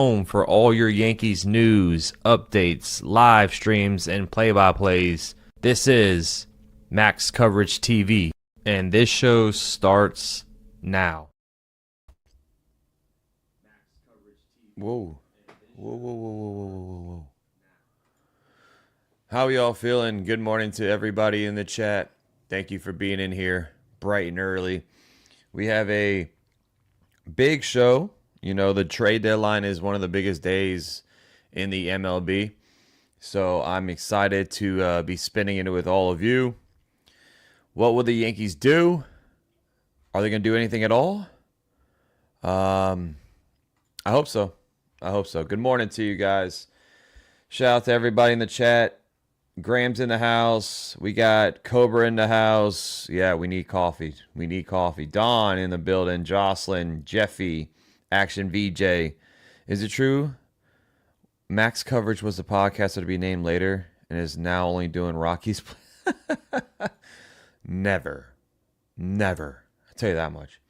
Home for all your Yankees news, updates, live streams, and play-by-plays. This is Max Coverage TV, and this show starts now. Whoa. Whoa, whoa, whoa, whoa, whoa, whoa, whoa. How are y'all feeling? Good morning to everybody in the chat. Thank you for being in here bright and early. We have a big show. You know, the trade deadline is one of the biggest days in the MLB. So I'm excited to be spending it with all of you. What will the Yankees do? Are they going to do anything at all? I hope so. I hope so. Good morning to you guys. Shout out to everybody in the chat. Graham's in the house. We got Cobra in the house. Yeah, we need coffee. We need coffee. Don in the building. Jocelyn, Jeffy, Action VJ. Is it true? Max Coverage was the podcast that would be named later and is now only doing Rockies. Never. Never. I'll tell you that much.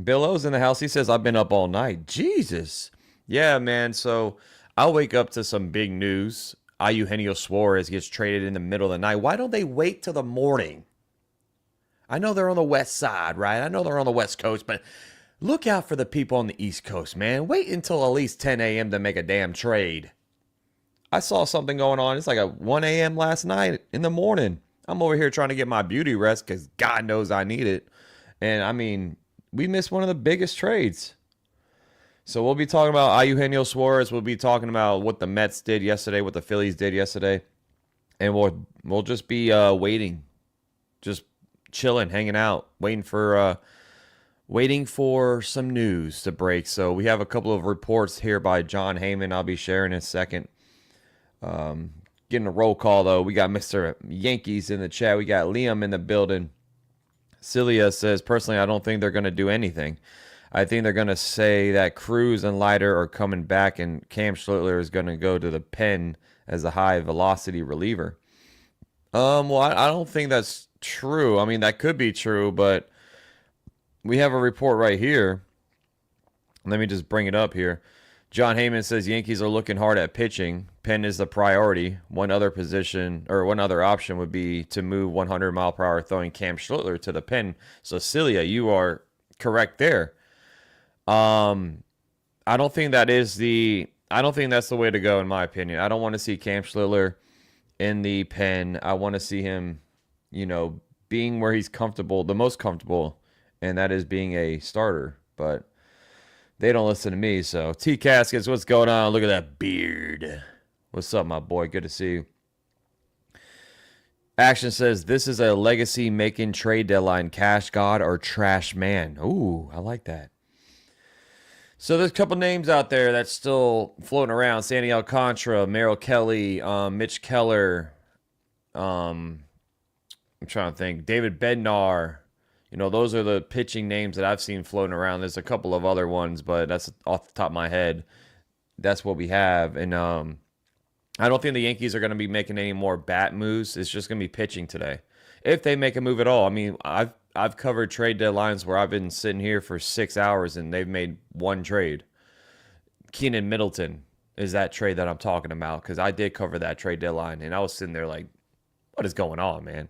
Bill O's in the house. He says, I've been up all night. Jesus. Yeah, man. So I'll wake up to some big news. Eugenio Suarez gets traded in the middle of the night. Why don't they wait till the morning? I know they're on the west side, right? I know they're on the west coast, but look out for the people on the east coast, man. Wait until at least 10 a.m. to make a damn trade. I saw something going on. It's like a 1 a.m. last night in the morning. I'm over here trying to get my beauty rest because God knows I need it. And, I mean, we missed one of the biggest trades. So we'll be talking about Eugenio Suarez. We'll be talking about what the Mets did yesterday, what the Phillies did yesterday. And we'll just be waiting. Just chilling, hanging out, waiting for some news to break. So we have a couple of reports here by John Heyman I'll be sharing in a second. Getting a roll call, though. We got Mr. Yankees in the chat. We got Liam in the building. Celia says, personally, I don't think they're going to do anything. I think they're going to say that Cruz and Leiter are coming back and Cam Schlittler is going to go to the pen as a high-velocity reliever. Well, I don't think that's true. I mean, that could be true, but we have a report right here. Let me just bring it up here. John Heyman says Yankees are looking hard at pitching. Pen is the priority. One other option would be to move 100-mile-per-hour throwing Cam Schlittler to the pen. So, Celia, you are correct there. I don't think that's the way to go, in my opinion. I don't want to see Cam Schlittler in the pen. I want to see him, being where he's comfortable, the most comfortable, and that is being a starter. But they don't listen to me. So, T Caskets, what's going on? Look at that beard. What's up, my boy? Good to see you. Action says, this is a legacy-making trade deadline. Cash God or Trash Man. Ooh, I like that. So there's a couple names out there that's still floating around. Sandy Alcantara, Merrill Kelly, Mitch Keller. I'm trying to think. David Bednar. Those are the pitching names that I've seen floating around. There's a couple of other ones, but that's off the top of my head. That's what we have. And I don't think the Yankees are going to be making any more bat moves. It's just going to be pitching today, if they make a move at all. I mean, I've covered trade deadlines where I've been sitting here for 6 hours and they've made one trade. Keenan Middleton is that trade that I'm talking about, because I did cover that trade deadline and I was sitting there like, what is going on, man?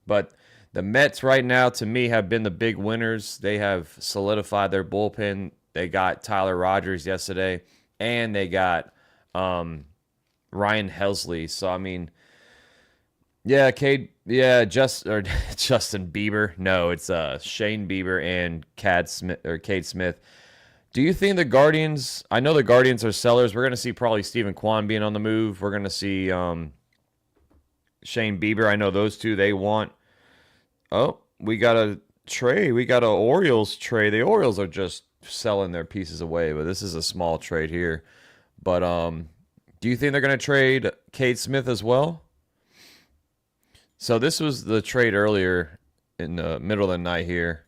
But the Mets right now, to me, have been the big winners. They have solidified their bullpen. They got Tyler Rogers yesterday, and they got Ryan Helsley. So, I mean, yeah, Justin Bieber. No, it's Shane Bieber and Cade Smith. Do you think the Guardians? I know the Guardians are sellers. We're going to see probably Stephen Kwan being on the move. We're going to see Shane Bieber. I know those two they want. Oh, we got a trade. We got an Orioles trade. The Orioles are just selling their pieces away, but this is a small trade here. But do you think they're going to trade Cade Smith as well? So this was the trade earlier in the middle of the night here.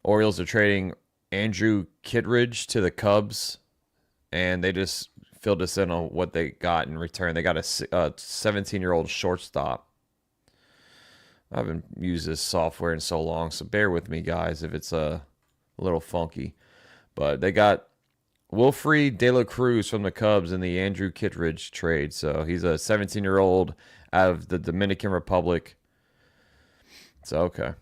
Orioles are trading Andrew Kittredge to the Cubs, and they just filled us in on what they got in return. They got a 17-year-old shortstop. I haven't used this software in so long, so bear with me, guys, if it's a little funky. But they got Wilfred De La Cruz from the Cubs in the Andrew Kittredge trade. So he's a 17-year-old out of the Dominican Republic. So, okay.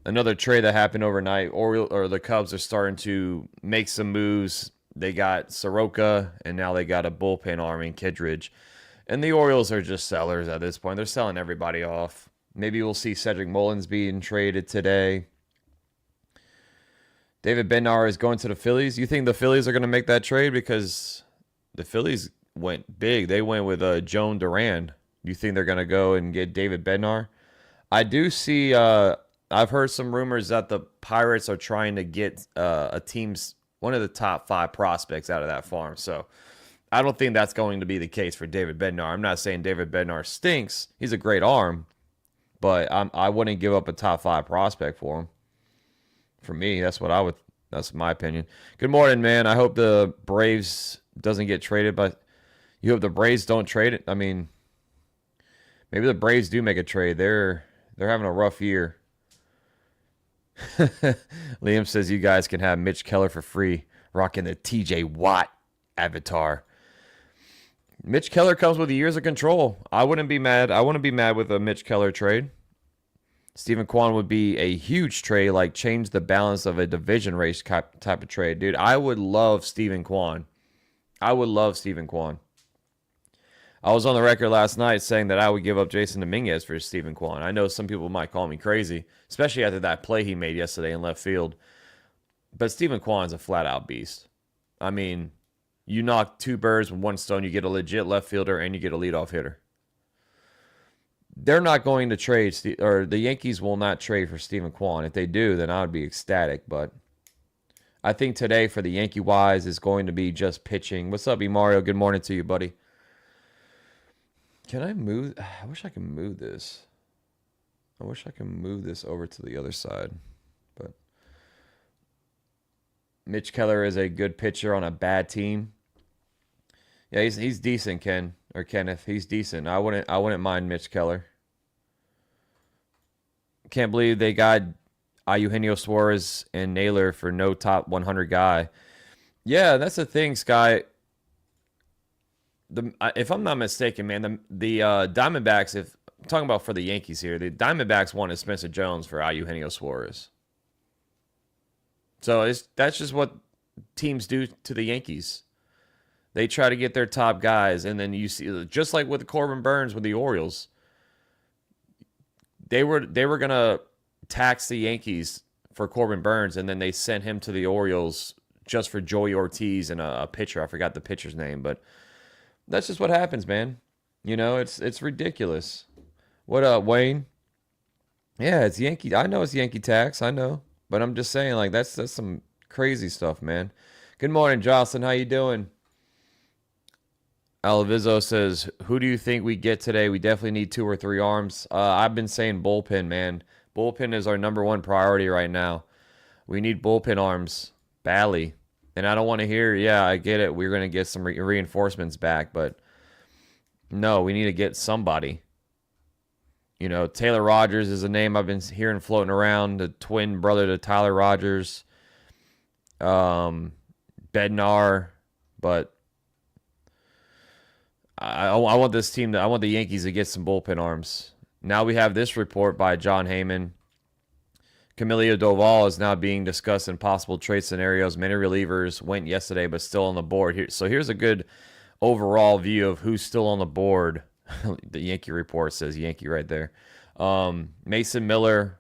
Another trade that happened overnight. The Cubs are starting to make some moves. They got Soroka, and now they got a bullpen arm in Kittredge. And the Orioles are just sellers at this point. They're selling everybody off. Maybe we'll see Cedric Mullins being traded today. David Bednar is going to the Phillies. You think the Phillies are going to make that trade? Because the Phillies went big. They went with Joan Duran. You think they're going to go and get David Bednar? I do see, I've heard some rumors that the Pirates are trying to get one of the top 5 prospects out of that farm. So I don't think that's going to be the case for David Bednar. I'm not saying David Bednar stinks. He's a great arm. But I wouldn't give up a top 5 prospect for him. For me, that's my opinion. Good morning, man. I hope the Braves doesn't get traded, but you hope the Braves don't trade it. I mean, maybe the Braves do make a trade. They're having a rough year. Liam says you guys can have Mitch Keller for free, rocking the TJ Watt avatar. Mitch Keller comes with years of control. I wouldn't be mad. I wouldn't be mad with a Mitch Keller trade. Stephen Kwan would be a huge trade, like change the balance of a division race type of trade. Dude, I would love Stephen Kwan. I would love Stephen Kwan. I was on the record last night saying that I would give up Jason Dominguez for Stephen Kwan. I know some people might call me crazy, especially after that play he made yesterday in left field. But Stephen Kwan's a flat-out beast. I mean, you knock 2 birds with 1 stone. You get a legit left fielder and you get a leadoff hitter. They're not going to trade, or the Yankees will not trade for Stephen Kwan. If they do, then I would be ecstatic. But I think today for the Yankee wise is going to be just pitching. What's up, E. Mario? Good morning to you, buddy. Can I move? I wish I could move this. I wish I could move this over to the other side. But Mitch Keller is a good pitcher on a bad team. Yeah, he's decent, Kenneth. He's decent. I wouldn't mind Mitch Keller. Can't believe they got Eugenio Suarez and Naylor for no top 100 guy. Yeah, that's the thing, Sky. If I'm not mistaken, man, the Diamondbacks, if I'm talking about for the Yankees here, the Diamondbacks wanted Spencer Jones for Eugenio Suarez. So that's just what teams do to the Yankees. They try to get their top guys, and then you see, just like with Corbin Burns with the Orioles, they were gonna tax the Yankees for Corbin Burns, and then they sent him to the Orioles just for Joey Ortiz and a pitcher. I forgot the pitcher's name, but that's just what happens, man. You know, it's ridiculous. What up, Wayne? Yeah, it's Yankee. I know it's Yankee tax. I know, but I'm just saying, like that's some crazy stuff, man. Good morning, Jocelyn. How you doing? Alavizo says, who do you think we get today? We definitely need 2 or 3 arms. I've been saying bullpen, man. Bullpen is our number 1 priority right now. We need bullpen arms badly. And I don't want to hear, yeah, I get it. We're going to get some reinforcements back. But no, we need to get somebody. You know, Taylor Rogers is a name I've been hearing floating around. The twin brother to Tyler Rogers. Bednar. But I want this team I want the Yankees to get some bullpen arms. Now we have this report by John Heyman. Camilo Doval is now being discussed in possible trade scenarios. Many relievers went yesterday, but still on the board. So here's a good overall view of who's still on the board. The Yankee report says Yankee right there. Mason Miller,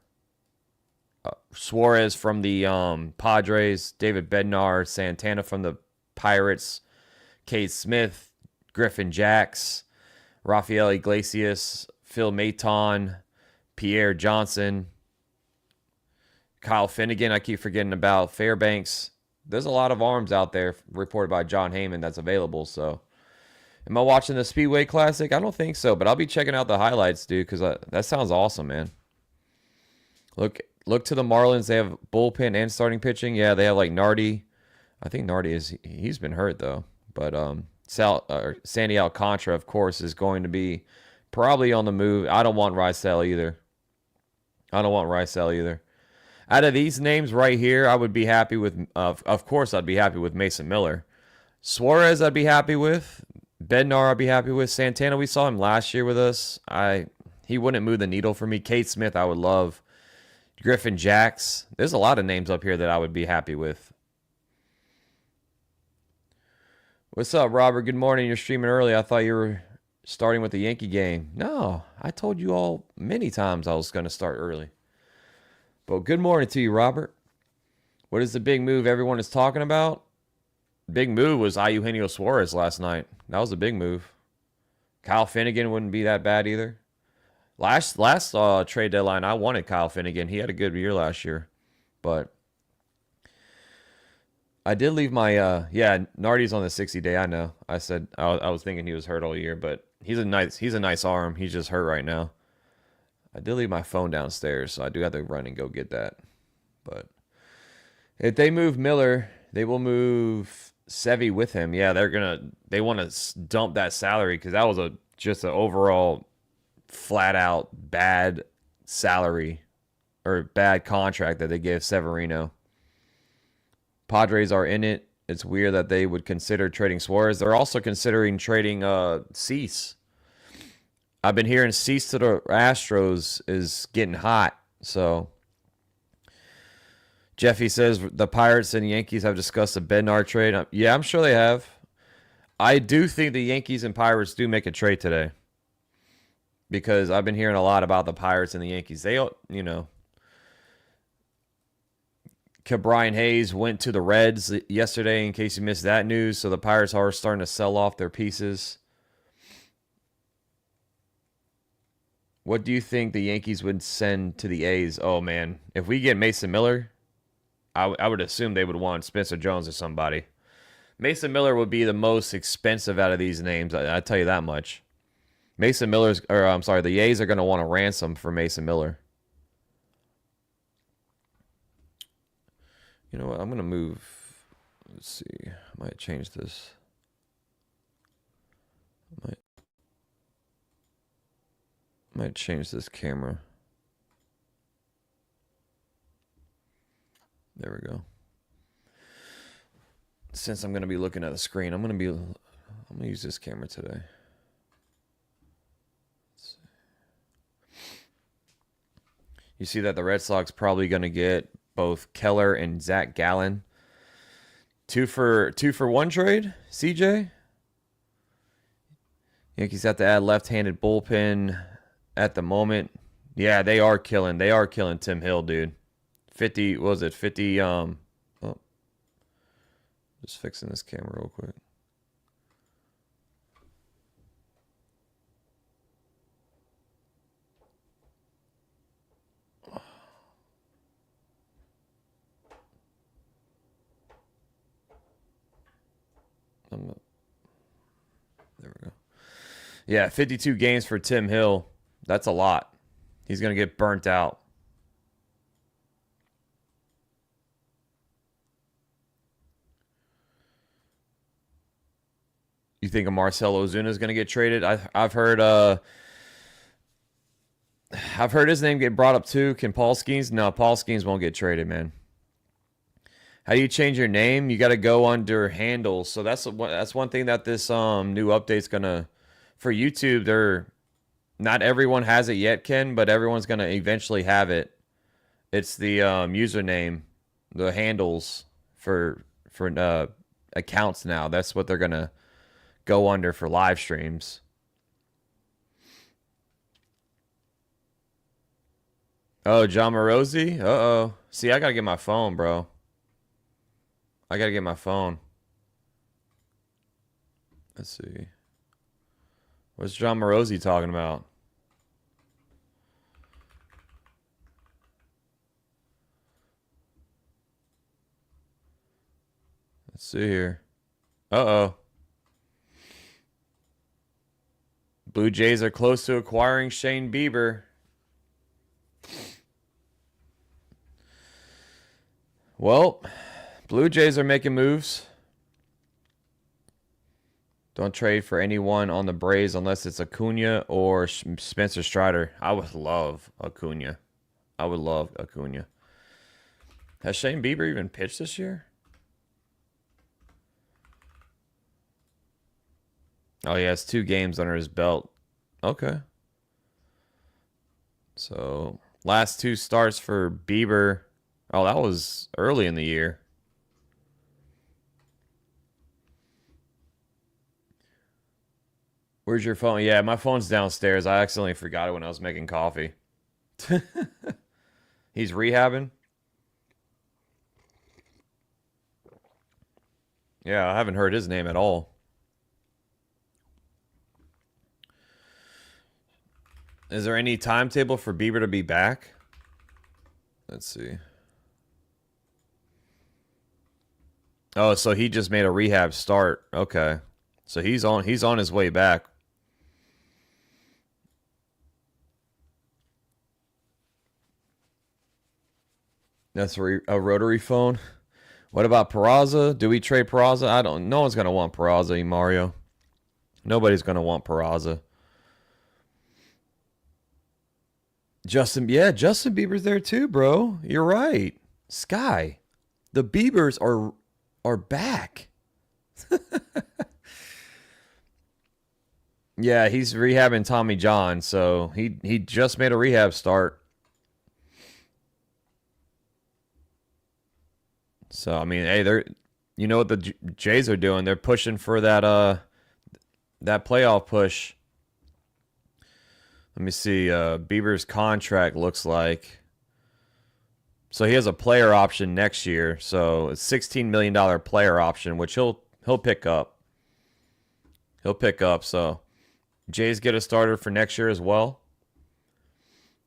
Suarez from the Padres, David Bednar, Santana from the Pirates, Cade Smith, Griffin Jacks, Rafael Iglesias, Phil Maton, Pierre Johnson, Kyle Finnegan, I keep forgetting about, Fairbanks. There's a lot of arms out there reported by John Heyman that's available. So, am I watching the Speedway Classic? I don't think so, but I'll be checking out the highlights, dude, because that sounds awesome, man. Look to the Marlins. They have bullpen and starting pitching. Yeah, they have like Nardi. I think Nardi he's been hurt though, but Sandy Alcantara, of course, is going to be probably on the move. I don't want Rysel either. Out of these names right here, I would be happy with, of course, I'd be happy with Mason Miller. Suarez, I'd be happy with. Bednar, I'd be happy with. Santana, we saw him last year with us. He wouldn't move the needle for me. Kate Smith, I would love. Griffin Jacks. There's a lot of names up here that I would be happy with. What's up, Robert? Good morning. You're streaming early. I thought you were starting with the Yankee game. No, I told you all many times I was going to start early. But good morning to you, Robert. What is the big move everyone is talking about? Big move was Eugenio Suarez last night. That was a big move. Kyle Finnegan wouldn't be that bad either. Last trade deadline, I wanted Kyle Finnegan. He had a good year last year. But I did leave my, Nardi's on the 60-day, I know. I said, I was thinking he was hurt all year, but he's a nice arm. He's just hurt right now. I did leave my phone downstairs, so I do have to run and go get that. But if they move Miller, they will move Sevy with him. Yeah, they want to dump that salary because that was just an overall flat out bad salary or bad contract that they gave Severino. Padres are in it. It's weird that they would consider trading Suarez. They're also considering trading Cease. I've been hearing Cease to the Astros is getting hot. So Jeffy says the Pirates and Yankees have discussed a Bednar trade. Yeah, I'm sure they have. I do think the Yankees and Pirates do make a trade today. Because I've been hearing a lot about the Pirates and the Yankees. They, Brian Hayes went to the Reds yesterday, in case you missed that news. So the Pirates are starting to sell off their pieces. What do you think the Yankees would send to the A's? Oh, man. If we get Mason Miller, I would assume they would want Spencer Jones or somebody. Mason Miller would be the most expensive out of these names. I tell you that much. The A's are going to want a ransom for Mason Miller. You know what? I'm going to move. Let's see. I might change this. I might change this camera. There we go. Since I'm going to be looking at the screen, I'm going to use this camera today. You see that the Red Sox probably going to get both Keller and Zach Gallen. Two for one trade, CJ? Yankees have to add left-handed bullpen at the moment. Yeah, they are killing Tim Hill, dude. 50, what was it? 50, just fixing this camera real quick. There we go. Yeah, 52 games for Tim Hill. That's a lot. He's going to get burnt out. You think a Marcell Ozuna is going to get traded? I've heard his name get brought up too. Can Paul Skeens? No, Paul Skeens won't get traded, man. How do you change your name? You got to go under handles. So that's one thing that this new update's gonna for YouTube. Not everyone has it yet, Ken, but everyone's gonna eventually have it. It's the username, the handles for accounts now. That's what they're gonna go under for live streams. Oh, John Morosi? Uh-oh. See, I gotta get my phone, bro. I gotta get my phone. Let's see. What's John Morosi talking about? Let's see here. Uh-oh. Blue Jays are close to acquiring Shane Bieber. Well, Blue Jays are making moves. Don't trade for anyone on the Braves unless it's Acuna or Spencer Strider. I would love Acuna. Has Shane Bieber even pitched this year? Oh, he has 2 games under his belt. Okay. So, last 2 starts for Bieber. Oh, that was early in the year. Where's your phone? Yeah, my phone's downstairs. I accidentally forgot it when I was making coffee. He's rehabbing? Yeah, I haven't heard his name at all. Is there any timetable for Bieber to be back? Let's see. Oh, so he just made a rehab start. Okay. So he's on his way back. That's a rotary phone. What about Peraza? Do we trade Peraza? No one's gonna want Peraza, Mario. Nobody's gonna want Peraza. Justin Bieber's there too, bro. You're right. Sky. The Biebers are back. Yeah, he's rehabbing Tommy John, so he just made a rehab start. So I mean, hey, you know what the Jays are doing? They're pushing for that playoff push. Let me see. Bieber's contract looks like. So he has a player option next year. So it's $16 million player option, which he'll pick up. He'll pick up. So Jays get a starter for next year as well.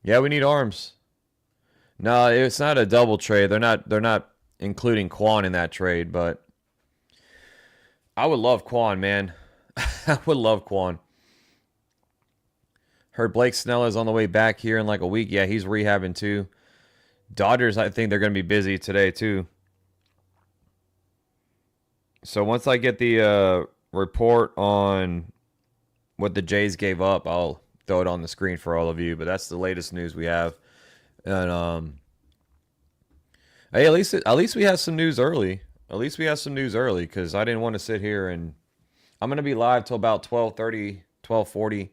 Yeah, we need arms. No, it's not a double trade. They're not including Quan in that trade, but I would love Quan, man. I would love Quan. Heard Blake Snell is on the way back here in like a week. Yeah, he's rehabbing too. Dodgers, I think they're going to be busy today too. So once I get the report on what the Jays gave up, I'll throw it on the screen for all of you. But that's the latest news we have. And hey, at least we have some news early. At least we have some news early because I didn't want to sit here and I'm going to be live till about 12:30, 12:40.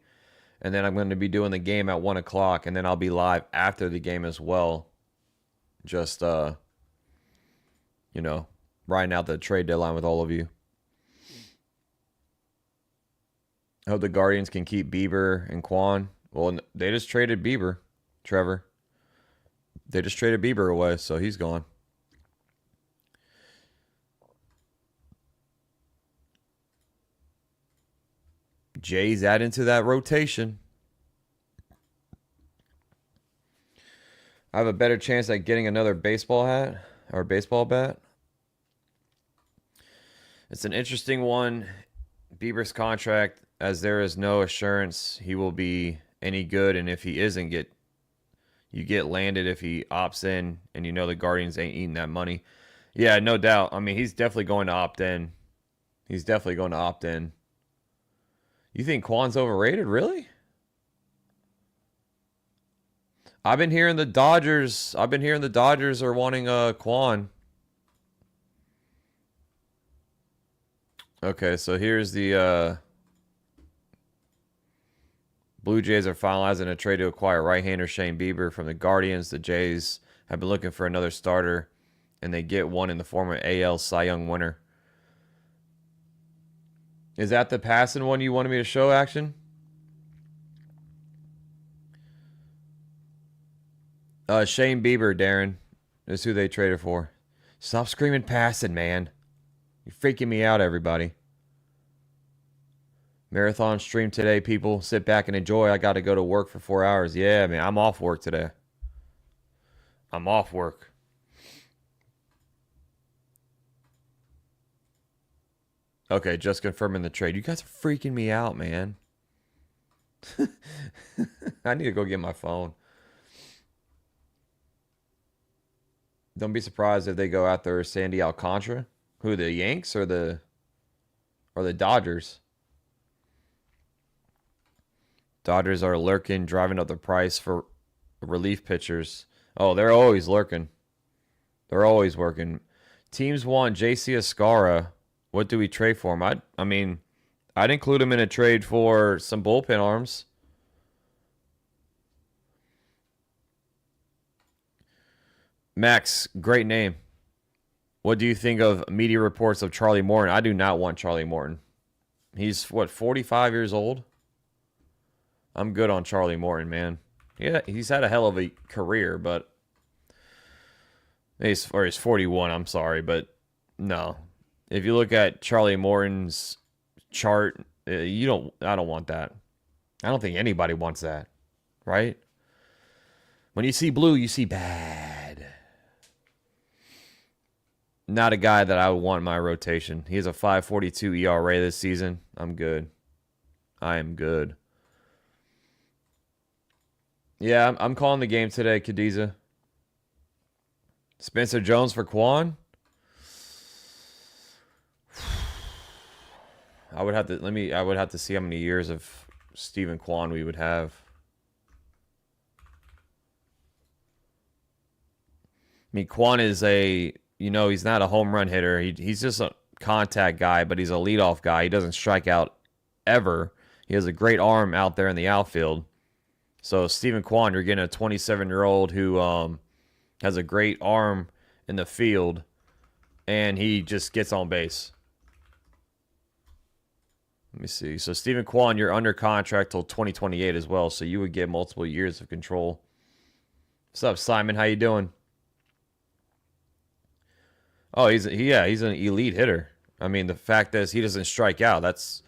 And then I'm going to be doing the game at 1 o'clock. And then I'll be live after the game as well. Just, riding out the trade deadline with all of you. I hope the Guardians can keep Bieber and Quan. Well, they just traded Bieber, Trevor. They just traded Bieber away, so he's gone. Jays add into that rotation. I have a better chance at getting another baseball hat or baseball bat. It's an interesting one. Bieber's contract, as there is no assurance he will be any good, and if he isn't, you get landed if he opts in, and you know the Guardians ain't eating that money. Yeah, no doubt. I mean, he's definitely going to opt in. He's definitely going to opt in. You think Quan's overrated? Really? I've been hearing the Dodgers are wanting Quan. Okay, so here's the Blue Jays are finalizing a trade to acquire right-hander Shane Bieber from the Guardians. The Jays have been looking for another starter, and they get one in the former AL Cy Young winner. Is that the passing one you wanted me to show, Action? Shane Bieber, Darren, is who they traded for. Stop screaming passing, man. You're freaking me out, everybody. Marathon stream today, people. Sit back and enjoy. I got to go to work for 4 hours. Yeah, man, I'm off work today. I'm off work. Okay, just confirming the trade. You guys are freaking me out, man. I need to go get my phone. Don't be surprised if they go after Sandy Alcantara. Who, the Yanks or the Dodgers? Dodgers are lurking, driving up the price for relief pitchers. Oh, they're always lurking. They're always working. Teams want JC Escara. What do we trade for him? I mean, I'd include him in a trade for some bullpen arms. Max, great name. What do you think of media reports of Charlie Morton? I do not want Charlie Morton. He's, 45 years old? I'm good on Charlie Morton, man. Yeah, he's had a hell of a career, but... He's 41, I'm sorry, but no. If you look at Charlie Morton's chart, I don't want that. I don't think anybody wants that, right? When you see blue, you see bad. Not a guy that I would want in my rotation. He has a 5.42 ERA this season. I'm good. I am good. Yeah, I'm calling the game today, Cadiza. Spencer Jones for Quan? I would have to see how many years of Stephen Kwan we would have. I mean, Kwan is he's not a home run hitter. He's just a contact guy, but he's a leadoff guy. He doesn't strike out ever. He has a great arm out there in the outfield. So Stephen Kwan, you're getting a 27-year-old who has a great arm in the field, and he just gets on base. Let me see. So Stephen Kwan, you're under contract till 2028 as well, so you would get multiple years of control. What's up, Simon? How you doing? Oh, he's an elite hitter. I mean, the fact is he doesn't strike out. This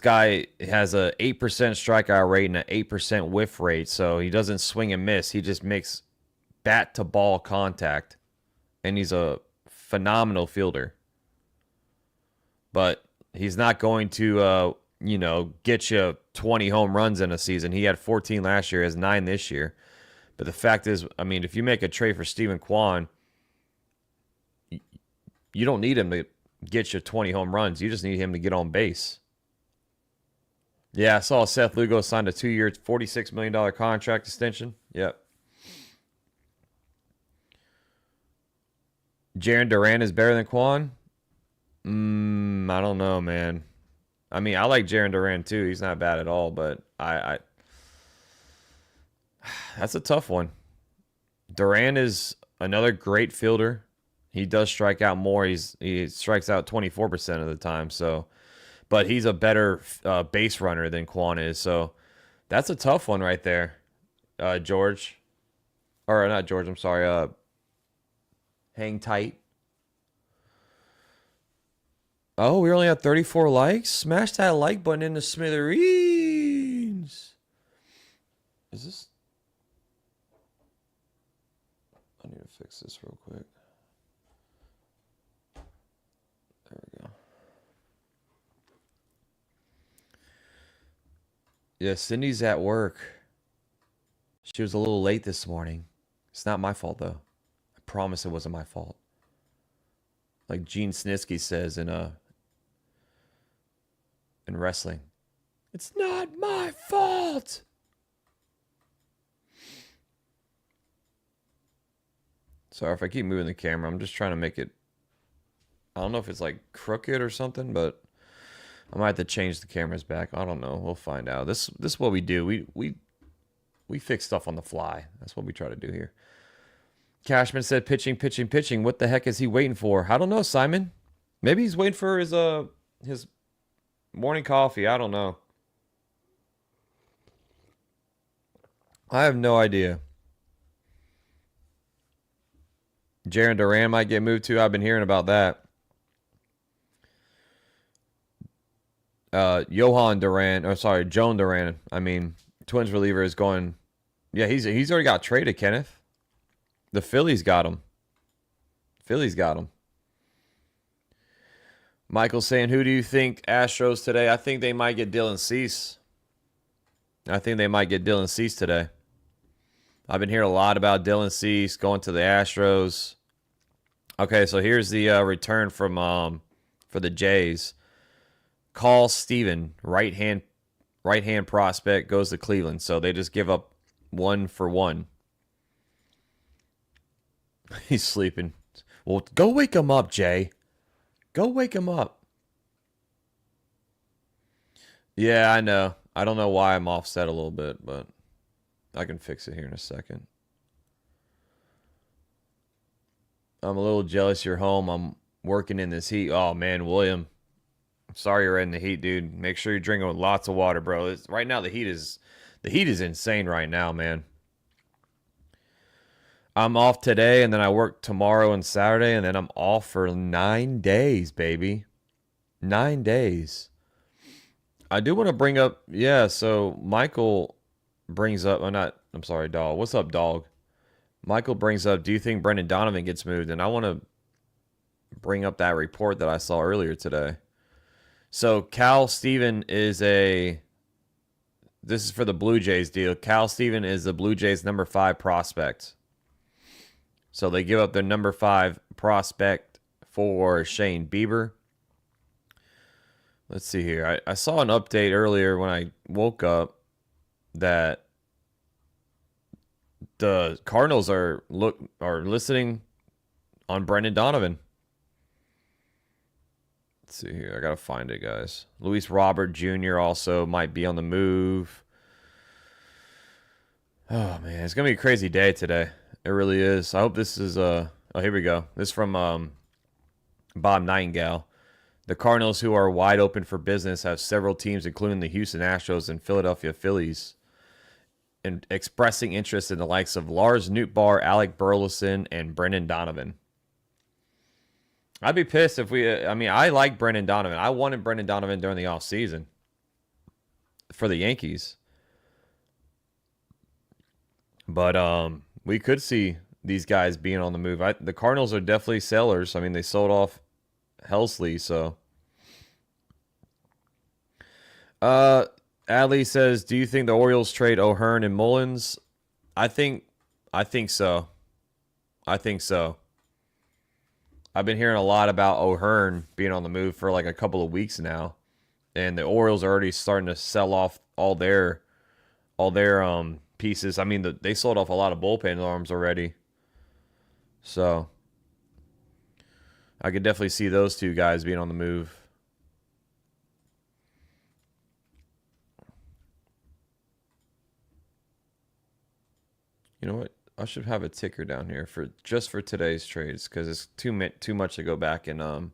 guy has a 8% strikeout rate and an 8% whiff rate, so he doesn't swing and miss. He just makes bat to ball contact, and he's a phenomenal fielder. But he's not going to get you 20 home runs in a season. He had 14 last year, has 9 this year. But the fact is, I mean, if you make a trade for Stephen Kwan, you don't need him to get you 20 home runs. You just need him to get on base. Yeah, I saw Seth Lugo signed a 2-year, $46 million contract extension. Yep. Jarren Duran is better than Kwan? I don't know, man. I mean, I like Jarren Duran too. He's not bad at all, but I that's a tough one. Duran is another great fielder. He does strike out more. He strikes out 24% of the time. So, but he's a better base runner than Kwan is. So, that's a tough one right there, George. Or not George. I'm sorry. Hang tight. Oh, we only have 34 likes. Smash that like button in the smithereens. Is this? I need to fix this real quick. There we go. Yeah, Cindy's at work. She was a little late this morning. It's not my fault, though. I promise it wasn't my fault. Like Gene Snitsky says in wrestling. It's not my fault. Sorry if I keep moving the camera. I'm just trying to make it... I don't know if it's like crooked or something, but I might have to change the cameras back. I don't know. We'll find out. This is what we do. We fix stuff on the fly. That's what we try to do here. Cashman said pitching. What the heck is he waiting for? I don't know, Simon. Maybe he's waiting for his morning coffee. I don't know. I have no idea. Jarren Duran might get moved too. I've been hearing about that. Joan Duran. I mean, Twins reliever is going. Yeah, he's already got traded, Kenneth. The Phillies got him. Michael's saying, who do you think Astros today? I think they might get Dylan Cease. Today. I've been hearing a lot about Dylan Cease going to the Astros. Okay, so here's the return from for the Jays. Carl Steven, right hand prospect, goes to Cleveland. So they just give up 1 for 1. He's sleeping. Well, go wake him up, Jay. Go wake him up. Yeah, I know. I don't know why I'm offset a little bit, but I can fix it here in a second. I'm a little jealous you're home. I'm working in this heat. Oh man, William, I'm sorry you're in the heat, dude. Make sure you're drinking lots of water, bro. Right now the heat is insane right now, man. I'm off today and then I work tomorrow and Saturday and then I'm off for 9 days, baby. 9 days. I do want to bring up, yeah, so Michael brings up, I'm sorry, dog. What's up, dog? Michael brings up, do you think Brendan Donovan gets moved? And I want to bring up that report that I saw earlier today. So Cal Steven this is for the Blue Jays deal. Cal Steven is the Blue Jays number 5 prospect. So they give up their number 5 prospect for Shane Bieber. Let's see here. I saw an update earlier when I woke up that the Cardinals are listening on Brendan Donovan. Let's see here. I gotta find it, guys. Luis Robert Jr. also might be on the move. Oh man, it's gonna be a crazy day today. It really is. I hope this is oh, here we go. This is from Bob Nightingale. The Cardinals, who are wide open for business, have several teams, including the Houston Astros and Philadelphia Phillies, in expressing interest in the likes of Lars Nootbaar, Alec Burleson, and Brendan Donovan. I'd be pissed if I like Brendan Donovan. I wanted Brendan Donovan during the offseason for the Yankees. But we could see these guys being on the move. The Cardinals are definitely sellers. I mean, they sold off Helsley, so. Adley says, do you think the Orioles trade O'Hearn and Mullins? I think so. I think so. I've been hearing a lot about O'Hearn being on the move for like a couple of weeks now, and the Orioles are already starting to sell off all their pieces. I mean, they sold off a lot of bullpen arms already, so I could definitely see those two guys being on the move. You know what? I should have a ticker down here for today's trades because it's too much to go back and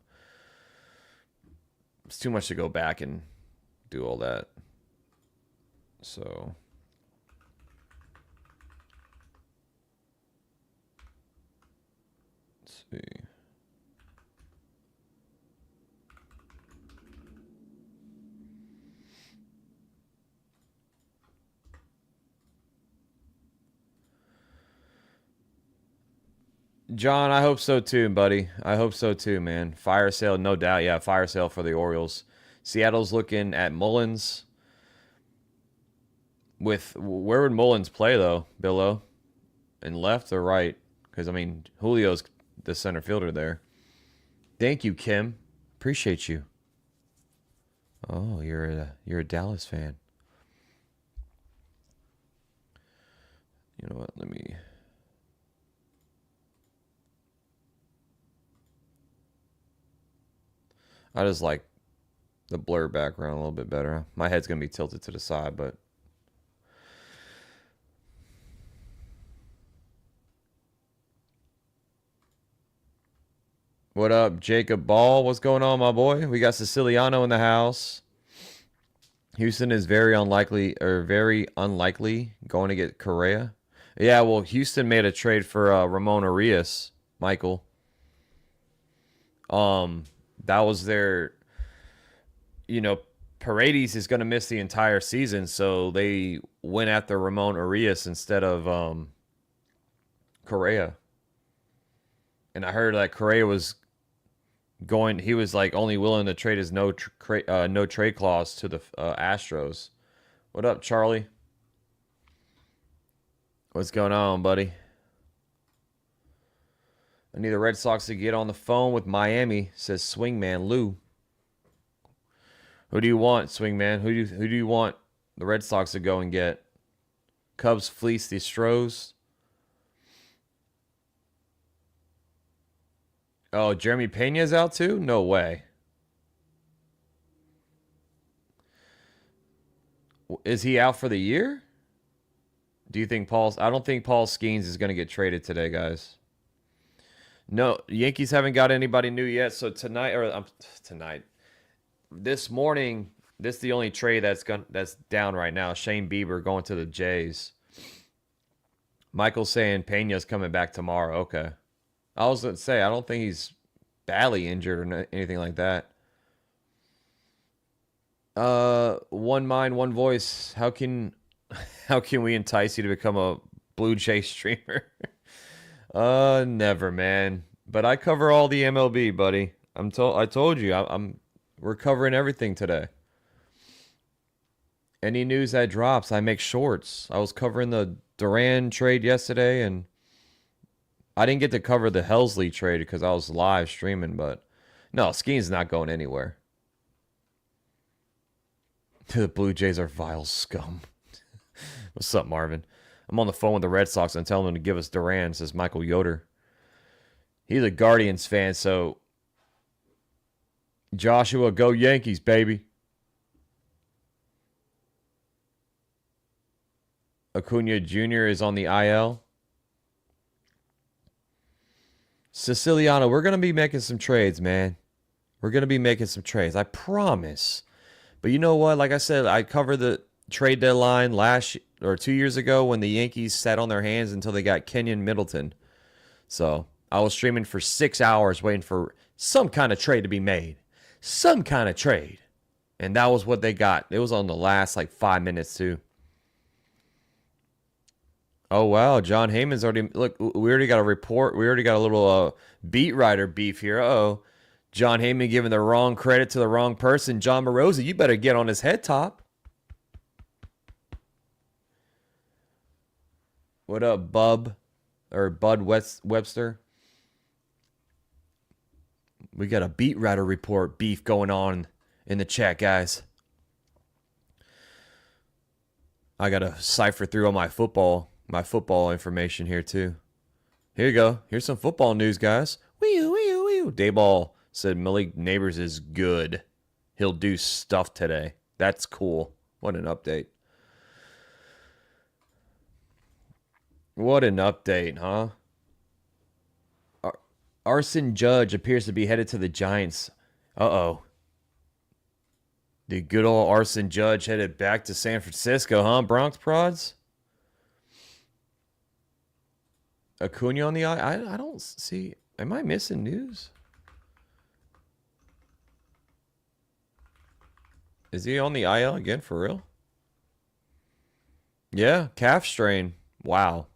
it's too much to go back and do all that. So let's see. John, I hope so too, buddy. I hope so too, man. Fire sale, no doubt. Yeah, fire sale for the Orioles. Seattle's looking at Mullins. Where would Mullins play though, Billo? In left or right? Because I mean, Julio's the center fielder there. Thank you, Kim. Appreciate you. Oh, you're a Dallas fan. You know what? Let me. I just like the blur background a little bit better. My head's going to be tilted to the side, but. What up, Jacob Ball? What's going on, my boy? We got Siciliano in the house. Houston is very unlikely going to get Correa. Yeah, well, Houston made a trade for Ramon Arias, Michael. That was their, Paredes is going to miss the entire season, so they went after Ramon Arias instead of Correa. And I heard that Correa was he was like only willing to trade his no trade clause to the Astros. What up, Charlie? What's going on, buddy? I need the Red Sox to get on the phone with Miami, says Swingman Lou. Who do you want, Swingman? Who do you want the Red Sox to go and get? Cubs fleece the Stros. Oh, Jeremy Pena's out too? No way. Is he out for the year? Do you think I don't think Paul Skeens is going to get traded today, guys. No, Yankees haven't got anybody new yet. So tonight, this morning, this is the only trade that's down right now. Shane Bieber going to the Jays. Michael's saying Pena's coming back tomorrow. Okay. I was going to say, I don't think he's badly injured or anything like that. One mind, one voice. How can we entice you to become a Blue Jay streamer? Never, man. But I cover all the MLB, buddy. I told you, we're covering everything today. Any news that drops, I make shorts. I was covering the Duran trade yesterday, and I didn't get to cover the Helsley trade because I was live streaming, but no, Skeen's not going anywhere. The Blue Jays are vile scum. What's up, Marvin? I'm on the phone with the Red Sox and telling them to give us Duran, says Michael Yoder. He's a Guardians fan, so Joshua, go Yankees, baby. Acuna Jr. is on the IL. Siciliano, we're going to be making some trades, man. We're going to be making some trades. I promise. But you know what? Like I said, I covered the trade deadline 2 years ago when the Yankees sat on their hands until they got Kenyon Middleton. So I was streaming for 6 hours waiting for some kind of trade to be made. Some kind of trade. And that was what they got. It was on the last 5 minutes too. Oh, wow. John Heyman's already... Look, we already got a report. We already got a little beat writer beef here. Uh-oh. John Heyman giving the wrong credit to the wrong person. John Morosi, you better get on his head top. What up, Bub? Or Bud Webster? We got a beat writer report beef going on in the chat, guys. I got to cipher through all my football information here, too. Here you go. Here's some football news, guys. Wee-oo. Dayball said Malik Neighbors is good. He'll do stuff today. That's cool. What an update. What an update, huh? Arson Judge appears to be headed to the Giants. Uh-oh. The good old Arson Judge headed back to San Francisco, huh, Bronx Prods? Acuna on the I don't see. Am I missing news? Is he on the IL again for real? Yeah, calf strain. Wow.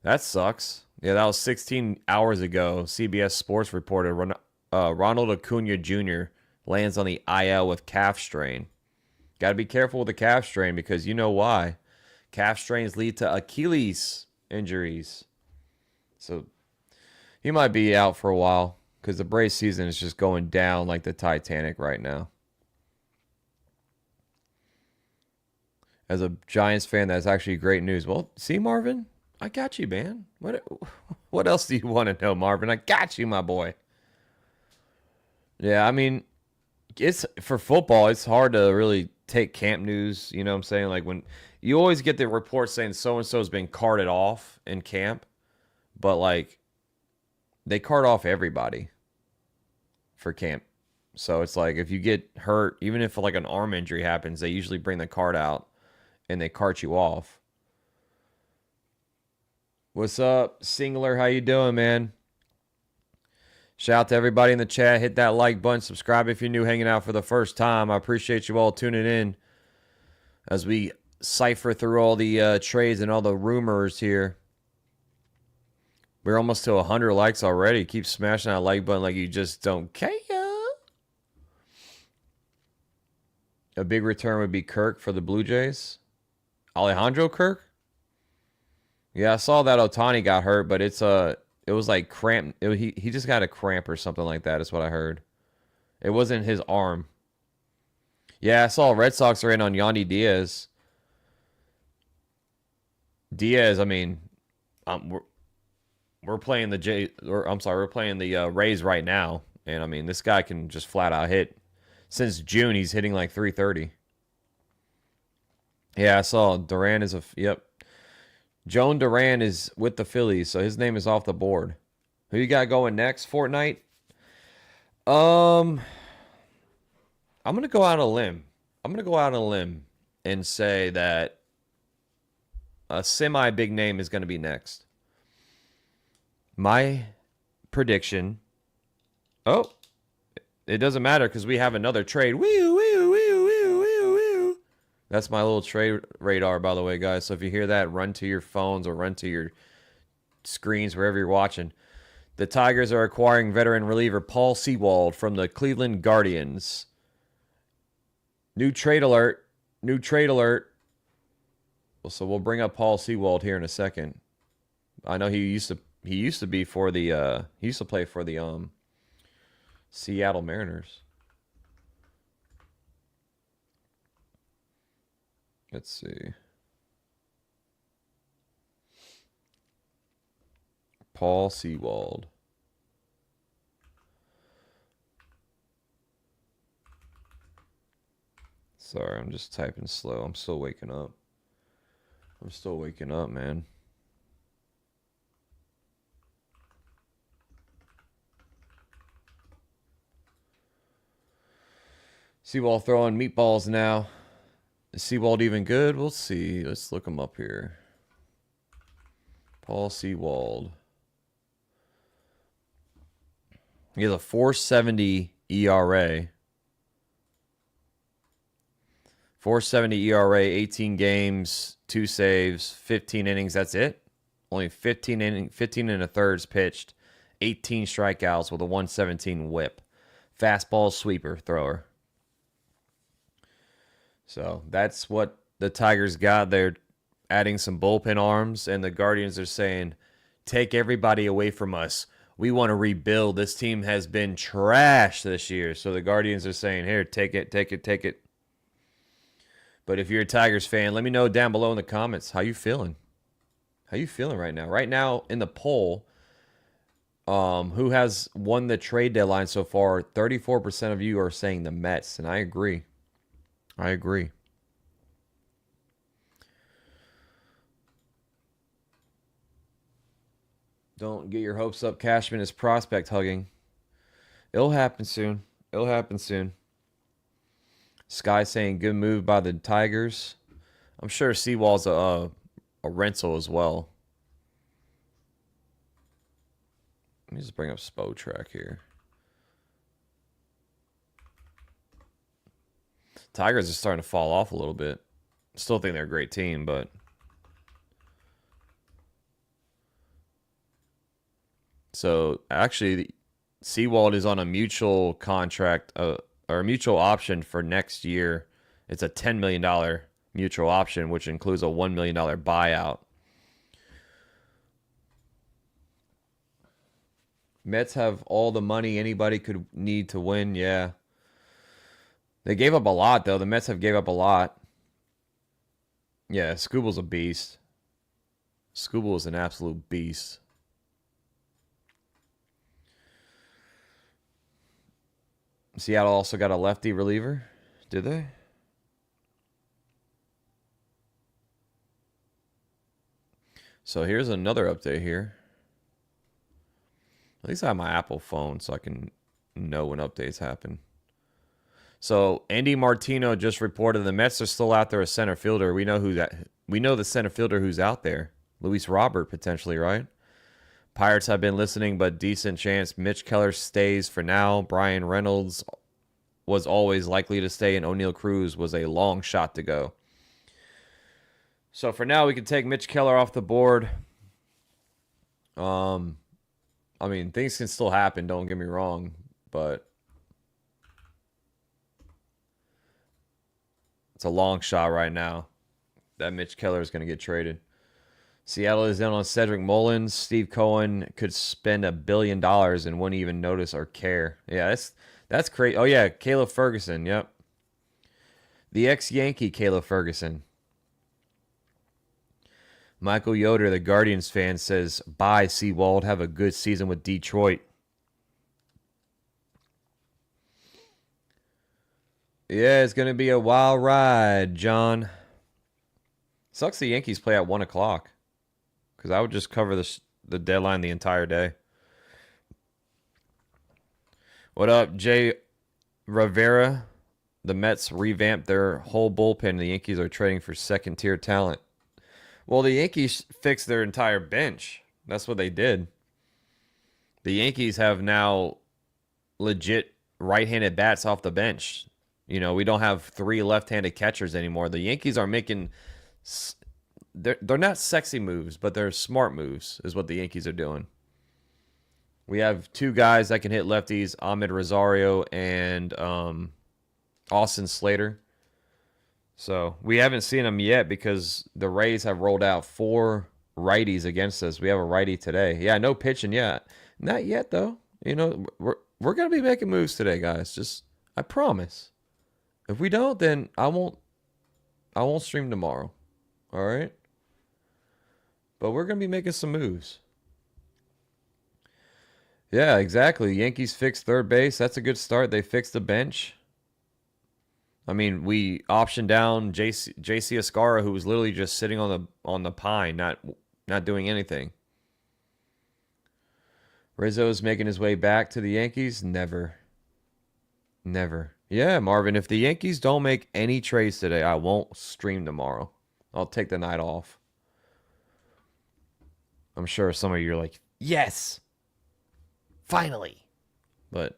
That sucks. Yeah, that was 16 hours ago. CBS Sports reported Ronald Acuna Jr. lands on the IL with calf strain. Got to be careful with the calf strain because you know why. Calf strains lead to Achilles injuries. So he might be out for a while because the Braves season is just going down like the Titanic right now. As a Giants fan, that's actually great news. Well, see, Marvin, I got you, man. What else do you want to know, Marvin? I got you, my boy. Yeah, I mean, it's for football, it's hard to really take camp news. You know what I'm saying? Like when you always get the report saying so-and-so has been carted off in camp, but they cart off everybody for camp. So it's like if you get hurt, even if an arm injury happens, they usually bring the cart out and they cart you off. What's up, Singler? How you doing, man? Shout out to everybody in the chat. Hit that like button. Subscribe if you're new, hanging out for the first time. I appreciate you all tuning in as we cipher through all the trades and all the rumors here. We're almost to 100 likes already. Keep smashing that like button like you just don't care. A big return would be Kirk for the Blue Jays. Alejandro Kirk? Yeah, I saw that Ohtani got hurt, but it was like cramp. He just got a cramp or something like that is what I heard. It wasn't his arm. Yeah, I saw Red Sox are in on Yandy Diaz. Diaz, I mean, we're playing we're playing the Rays right now, and I mean this guy can just flat out hit. Since June, he's hitting like 330. Yeah, I saw Duran is yep. Joan Duran is with the Phillies, so his name is off the board. Who you got going next? Fortnite? Um, I'm gonna go out on a limb. I'm gonna go out on a limb and say that a semi big name is gonna be next. My prediction. Oh, it doesn't matter because we have another trade. Woo, woo, woo, woo, woo, woo. That's my little trade radar, by the way, guys. So if you hear that, run to your phones or run to your screens wherever you're watching. The Tigers are acquiring veteran reliever Paul Sewald from the Cleveland Guardians. New trade alert. New trade alert. So we'll bring up Paul Sewald here in a second. I know he used to be for the he used to play for the Seattle Mariners. Let's see. Paul Sewald. Sorry, I'm just typing slow. I'm still waking up. I'm still waking up, man. Sewald throwing meatballs now. Is Sewald even good? We'll see. Let's look him up here. Paul Sewald. He has a 4.70 ERA. 4.70 ERA, 18 games, 2 saves, 15 innings. That's it. Only 15 and a thirds pitched, 18 strikeouts with a 117 whip. Fastball sweeper thrower. So that's what the Tigers got. They're adding some bullpen arms, and the Guardians are saying, take everybody away from us. We want to rebuild. This team has been trash this year. So the Guardians are saying, here, take it, take it, take it. But if you're a Tigers fan, let me know down below in the comments. How you feeling? How you feeling right now? Right now in the poll, who has won the trade deadline so far? 34% of you are saying the Mets, and I agree. I agree. Don't get your hopes up. Cashman is prospect hugging. It'll happen soon. It'll happen soon. Sky saying good move by the Tigers. I'm sure Sewald's a rental as well. Let me just bring up Spotrac here. Tigers are starting to fall off a little bit. Still think they're a great team, but so actually Sewald is on a mutual contract or a mutual option for next year. It's a $10 million mutual option, which includes a $1 million buyout. Mets have all the money anybody could need to win. Yeah. They gave up a lot, though. The Mets have gave up a lot. Yeah, Scooble's a beast. Scooble is an absolute beast. Seattle also got a lefty reliever. Did they? So here's another update here. At least I have my Apple phone so I can know when updates happen. So Andy Martino just reported the Mets are still out there, a center fielder. We know the center fielder who's out there. Luis Robert potentially, right? Pirates have been listening, but decent chance Mitch Keller stays for now. Brian Reynolds was always likely to stay, and O'Neal Cruz was a long shot to go. So for now, we can take Mitch Keller off the board. I mean, things can still happen, don't get me wrong, but it's a long shot right now that Mitch Keller is going to get traded. Seattle is in on Cedric Mullins. Steve Cohen could spend $1 billion and wouldn't even notice or care. Yeah, that's crazy. Oh, yeah, Caleb Ferguson. Yep. The ex-Yankee Caleb Ferguson. Michael Yoder, the Guardians fan, says, bye, Sewald. Have a good season with Detroit. Yeah, it's going to be a wild ride, John. Sucks the Yankees play at 1 o'clock because I would just cover the deadline the entire day. What up, Jay Rivera? The Mets revamped their whole bullpen. The Yankees are trading for second-tier talent. Well, the Yankees fixed their entire bench. That's what they did. The Yankees have now legit right-handed bats off the bench. You know, we don't have 3 left-handed catchers anymore. The Yankees are making... They're not sexy moves, but they're smart moves is what the Yankees are doing. We have 2 guys that can hit lefties, Ahmed Rosario and Austin Slater. So we haven't seen them yet because the Rays have rolled out 4 righties against us. We have a righty today. Yeah, no pitching yet. Not yet, though. You know, we're going to be making moves today, guys. Just, I promise. If we don't, then I won't stream tomorrow. All right? But we're going to be making some moves. Yeah, exactly. Yankees fixed third base. That's a good start. They fixed the bench. I mean, we optioned down JC Escara, who was literally just sitting on the pine, not doing anything. Rizzo's making his way back to the Yankees? Never. Never. Yeah, Marvin, if the Yankees don't make any trades today, I won't stream tomorrow. I'll take the night off. I'm sure some of you are like, yes, finally. But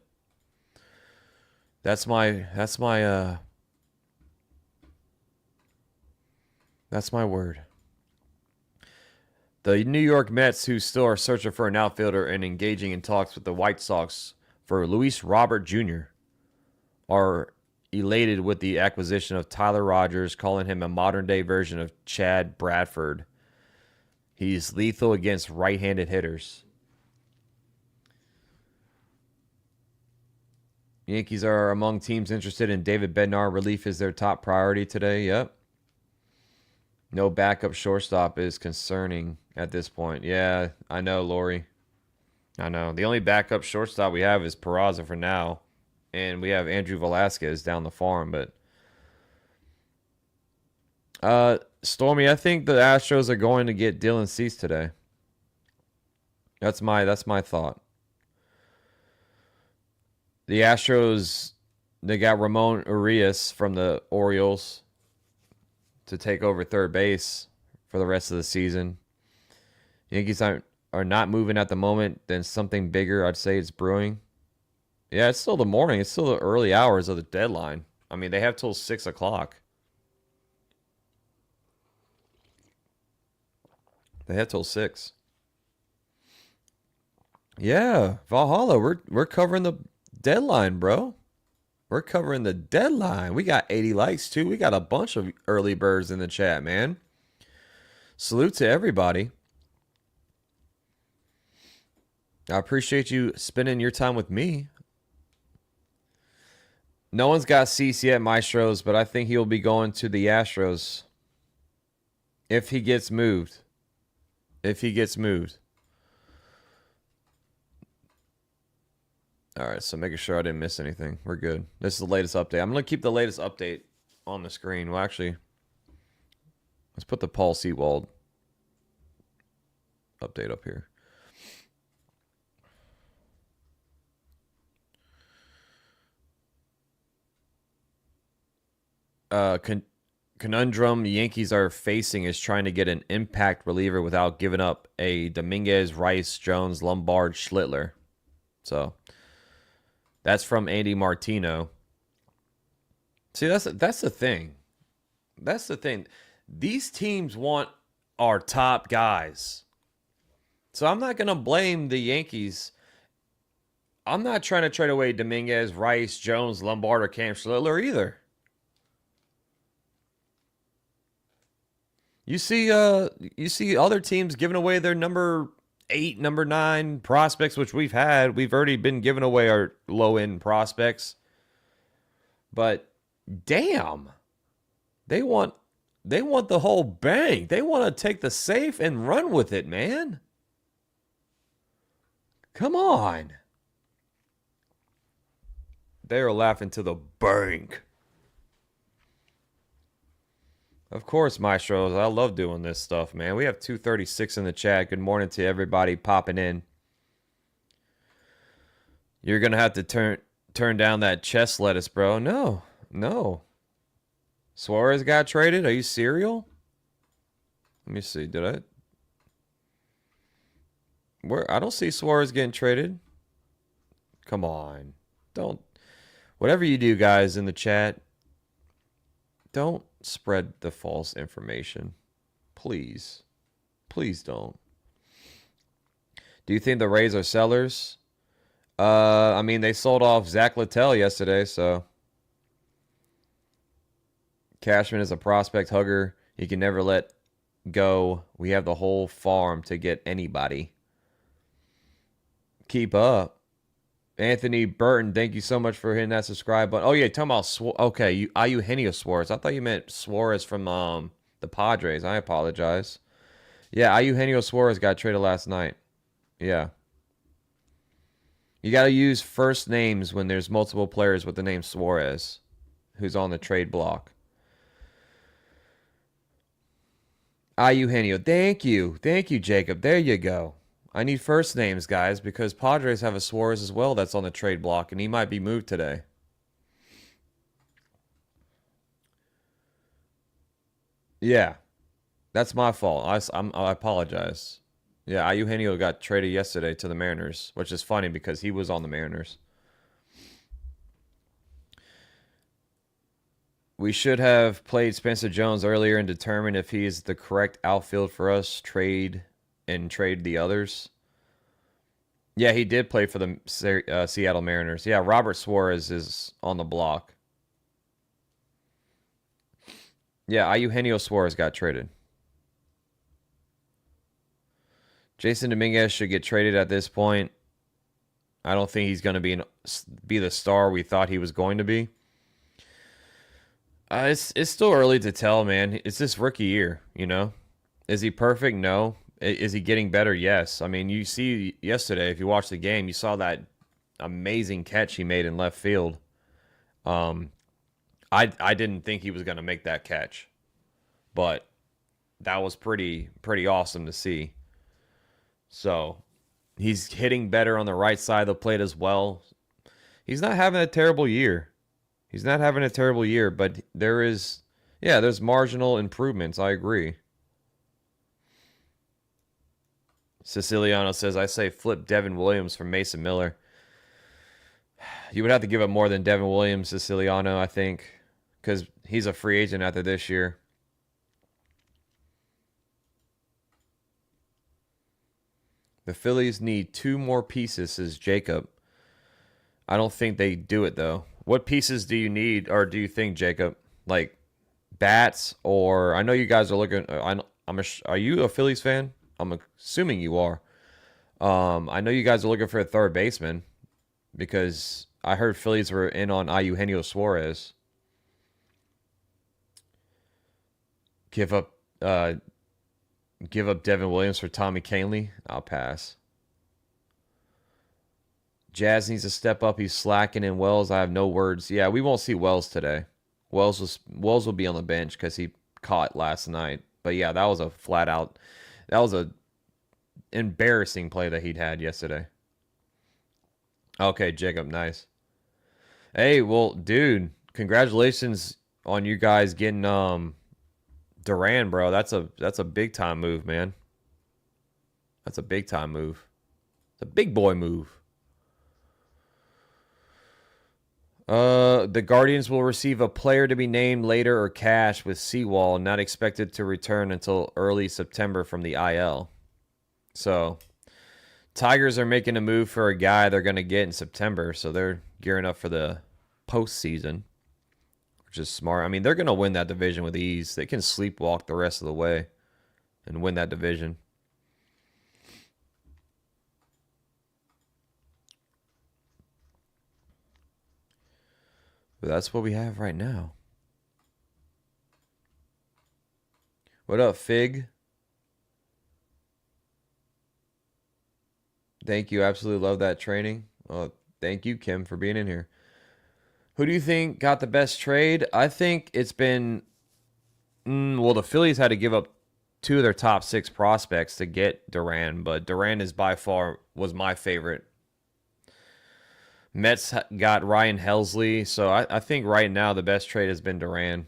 that's my word. The New York Mets, who still are searching for an outfielder and engaging in talks with the White Sox for Luis Robert Jr., are elated with the acquisition of Tyler Rogers, calling him a modern-day version of Chad Bradford. He's lethal against right-handed hitters. Yankees are among teams interested in David Bednar. Relief is their top priority today. Yep. No backup shortstop is concerning at this point. Yeah, I know, Lori. I know. The only backup shortstop we have is Peraza for now. And we have Andrew Velasquez down the farm. But Stormy, I think the Astros are going to get Dylan Cease today. That's my thought. The Astros, they got Ramon Urias from the Orioles to take over third base for the rest of the season. Yankees are not moving at the moment. Then something bigger, I'd say, is brewing. Yeah, it's still the morning. It's still the early hours of the deadline. I mean, they have till 6 o'clock. They have till 6. Yeah, Valhalla, we're covering the deadline, bro. We're covering the deadline. We got 80 likes, too. We got a bunch of early birds in the chat, man. Salute to everybody. I appreciate you spending your time with me. No one's got Cease yet, Maestros, but I think he'll be going to the Astros if he gets moved. If he gets moved. All right, so making sure I didn't miss anything. We're good. This is the latest update. I'm going to keep the latest update on the screen. Well, actually, let's put the Paul Sewald update up here. Conundrum Yankees are facing is trying to get an impact reliever without giving up a Dominguez, Rice, Jones, Lombard, Schlittler. So that's from Andy Martino. See, that's the thing. That's the thing. These teams want our top guys. So I'm not going to blame the Yankees. I'm not trying to trade away Dominguez, Rice, Jones, Lombard, or Cam Schlittler either. You see other teams giving away their number 8, number 9 prospects, which we've had. We've already been giving away our low-end prospects. But damn, they want the whole bank. They want to take the safe and run with it, man. Come on. They are laughing to the bank. Of course, Maestros. I love doing this stuff, man. We have 236 in the chat. Good morning to everybody popping in. You're going to have to turn down that chest lettuce, bro. No. Suarez got traded? Are you serial? Let me see. Did I don't see Suarez getting traded. Come on. Don't. Whatever you do, guys, in the chat, don't spread the false information. Please. Please don't. Do you think the Rays are sellers? I mean, they sold off Zach Littell yesterday, so. Cashman is a prospect hugger. He can never let go. We have the whole farm to get anybody. Keep up. Anthony Burton, thank you so much for hitting that subscribe button. Oh, yeah, talking about okay, Eugenio Suarez. I thought you meant Suarez from the Padres. I apologize. Yeah, Eugenio Suarez got traded last night. Yeah. You got to use first names when there's multiple players with the name Suarez who's on the trade block. Eugenio, thank you. Thank you, Jacob. There you go. I need first names, guys, because Padres have a Suarez as well that's on the trade block, and he might be moved today. Yeah, that's my fault. I apologize. Yeah, Eugenio got traded yesterday to the Mariners, which is funny because he was on the Mariners. We should have played Spencer Jones earlier and determined if he is the correct outfield for us. Trade the others. Yeah, he did play for the Seattle Mariners. Yeah, Robert Suarez is on the block. Yeah, Eugenio Suarez got traded. Jason Dominguez should get traded at this point. I don't think he's going to be the star we thought he was going to be. It's still early to tell, man. It's this rookie year, you know? Is he perfect? No. Is he getting better? Yes. I mean, you see yesterday, if you watched the game, you saw that amazing catch he made in left field. I didn't think he was going to make that catch, but that was pretty awesome to see. So he's hitting better on the right side of the plate as well. He's not having a terrible year. But there's marginal improvements. I agree. Siciliano says, I say flip Devin Williams for Mason Miller. You would have to give up more than Devin Williams, Siciliano, I think, because he's a free agent after this year. The Phillies need 2 more pieces, says Jacob. I don't think they do it, though. What pieces do you need, or do you think, Jacob? Like bats, or I know you guys are looking. Are you a Phillies fan? I'm assuming you are. I know you guys are looking for a third baseman because I heard Phillies were in on Eugenio Suarez. Give up Devin Williams for Tommy Kahnle. I'll pass. Jazz needs to step up. He's slacking in Wells. I have no words. Yeah, we won't see Wells today. Wells will be on the bench because he caught last night. But yeah, that was a embarrassing play that he'd had yesterday. Okay, Jacob, nice. Hey, well, dude, congratulations on you guys getting Duran, bro. That's a big time move, man. That's a big time move. It's a big boy move. The Guardians will receive a player to be named later or cash with Seawall, not expected to return until early September from the IL. So, Tigers are making a move for a guy they're going to get in September, so they're gearing up for the postseason, which is smart. I mean, they're going to win that division with ease. They can sleepwalk the rest of the way and win that division. But that's what we have right now. What up, Fig? Thank you. Absolutely love that training. Well, thank you, Kim, for being in here. Who do you think got the best trade? I think it's been Well, the Phillies had to give up two of their top 6 prospects to get Duran, but Duran is by far was my favorite. Mets got Ryan Helsley, so I think right now the best trade has been Duran.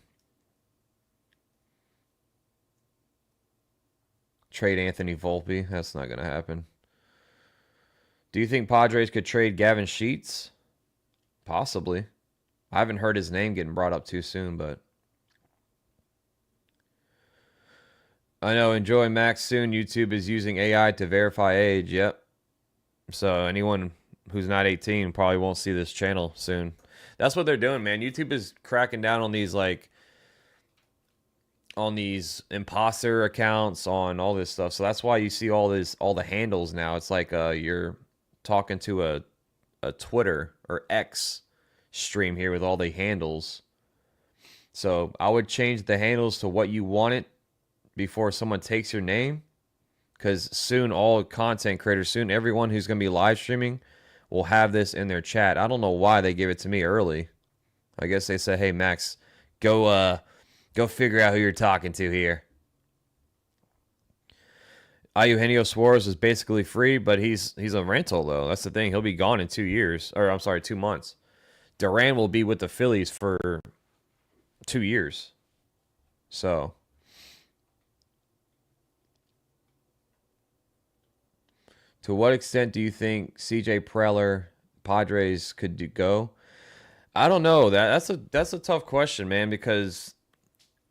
Trade Anthony Volpe. That's not going to happen. Do you think Padres could trade Gavin Sheets? Possibly. I haven't heard his name getting brought up too soon, but I know. Enjoy Max soon. YouTube is using AI to verify age. Yep. So anyone who's not 18 probably won't see this channel soon. That's what they're doing, man. YouTube is cracking down on these imposter accounts, on all this stuff. So that's why you see all the handles now. It's like you're talking to a Twitter or X stream here with all the handles. So I would change the handles to what you want it before someone takes your name, because soon all content creators, soon everyone who's going to be live streaming will have this in their chat. I don't know why they gave it to me early. I guess they said, hey Max, go figure out who you're talking to here. Eugenio Suarez is basically free, but he's a rental though. That's the thing. He'll be gone in 2 years, or I'm sorry, 2 months. Duran will be with the Phillies for 2 years. So to what extent do you think CJ Preller, Padres could go? I don't know. That's a tough question, man, because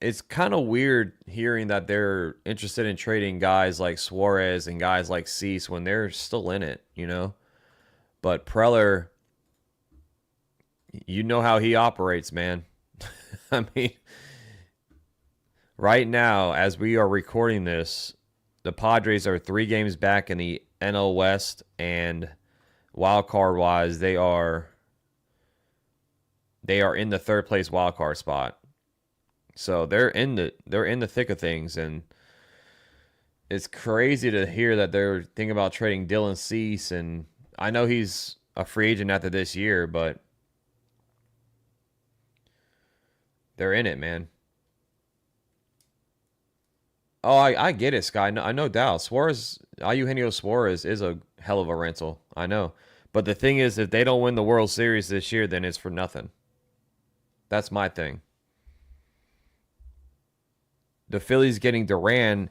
it's kind of weird hearing that they're interested in trading guys like Suarez and guys like Cease when they're still in it, you know? But Preller, you know how he operates, man. I mean, right now, as we are recording this, the Padres are 3 games back in the NL West, and wild card wise, they are in the 3rd place wild card spot. So they're in the thick of things, and it's crazy to hear that they're thinking about trading Dylan Cease, and I know he's a free agent after this year, but they're in it, man. Oh, I get it, Sky. I no doubt. Eugenio Suarez is a hell of a rental. I know. But the thing is, if they don't win the World Series this year, then it's for nothing. That's my thing. The Phillies getting Duran,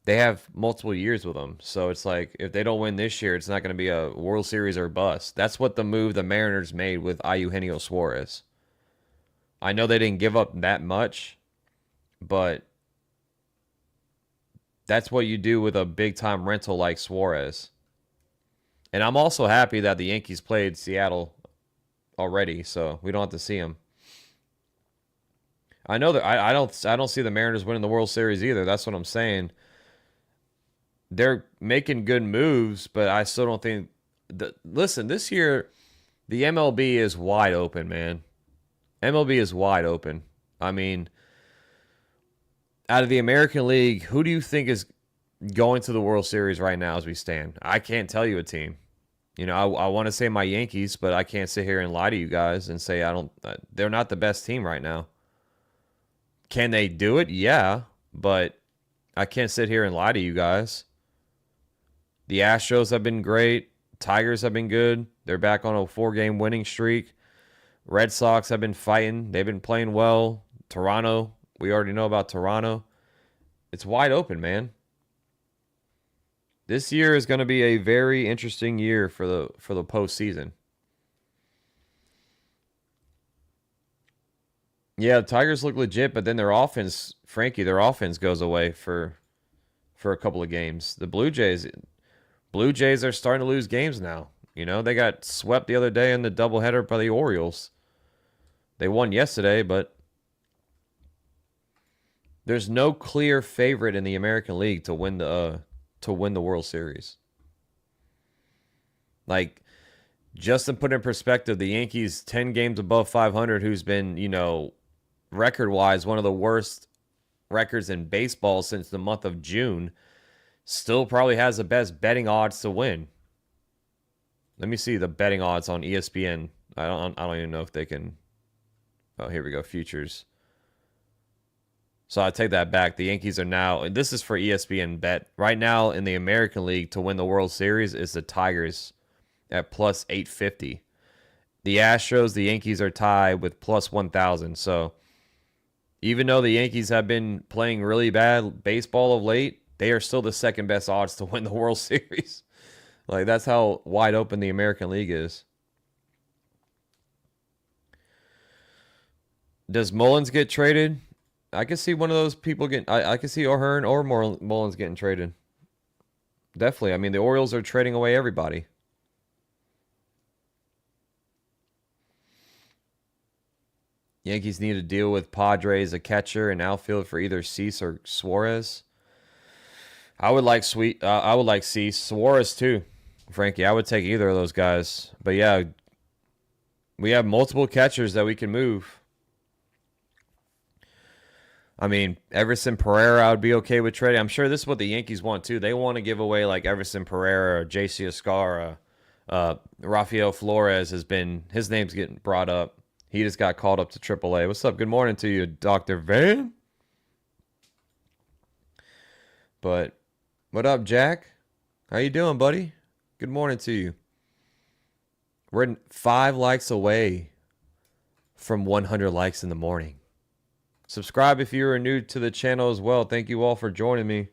they have multiple years with them. So it's like, if they don't win this year, it's not going to be a World Series or bust. That's what the move the Mariners made with Eugenio Suarez. I know they didn't give up that much, but that's what you do with a big-time rental like Suarez. And I'm also happy that the Yankees played Seattle already, so we don't have to see them. I know that I don't see the Mariners winning the World Series either. That's what I'm saying. They're making good moves, but I still don't think listen, this year the MLB is wide open, man. MLB is wide open. I mean, out of the American League, who do you think is going to the World Series right now as we stand? I can't tell you a team. You know, I want to say my Yankees, but I can't sit here and lie to you guys and say they're not the best team right now. Can they do it? Yeah, but I can't sit here and lie to you guys. The Astros have been great. Tigers have been good. They're back on a 4-game winning streak. Red Sox have been fighting. They've been playing well. Toronto, we already know about Toronto. It's wide open, man. This year is going to be a very interesting year for the postseason. Yeah, the Tigers look legit, but then their offense goes away for a couple of games. The Blue Jays are starting to lose games now. You know, they got swept the other day in the doubleheader by the Orioles. They won yesterday, but there's no clear favorite in the American League to win the World Series. Like, just to put in perspective, the Yankees 10 games above 500, who's been, you know, record-wise one of the worst records in baseball since the month of June, still probably has the best betting odds to win. Let me see the betting odds on ESPN. I don't even know if they can. Oh, here we go. Futures. So I take that back. The Yankees are now, and this is for ESPN Bet. Right now in the American League to win the World Series is the Tigers at plus 850. The Astros, the Yankees are tied with plus 1,000. So even though the Yankees have been playing really bad baseball of late, they are still the second best odds to win the World Series. Like, that's how wide open the American League is. Does Mullins get traded? I can see one of those people getting. I can see O'Hearn or Mullins getting traded. Definitely. I mean, the Orioles are trading away everybody. Yankees need to deal with Padres, a catcher, and outfield for either Cease or Suarez. I would like Cease, Suarez too, Frankie. I would take either of those guys. But yeah, we have multiple catchers that we can move. I mean, Everson Pereira, I would be okay with trading. I'm sure this is what the Yankees want too. They want to give away like Everson Pereira, or JC Escara, Rafael Flores his name's getting brought up. He just got called up to AAA. What's up? Good morning to you, Dr. Van. But what up, Jack? How you doing, buddy? Good morning to you. We're 5 likes away from 100 likes in the morning. Subscribe if you are new to the channel as well. Thank you all for joining me.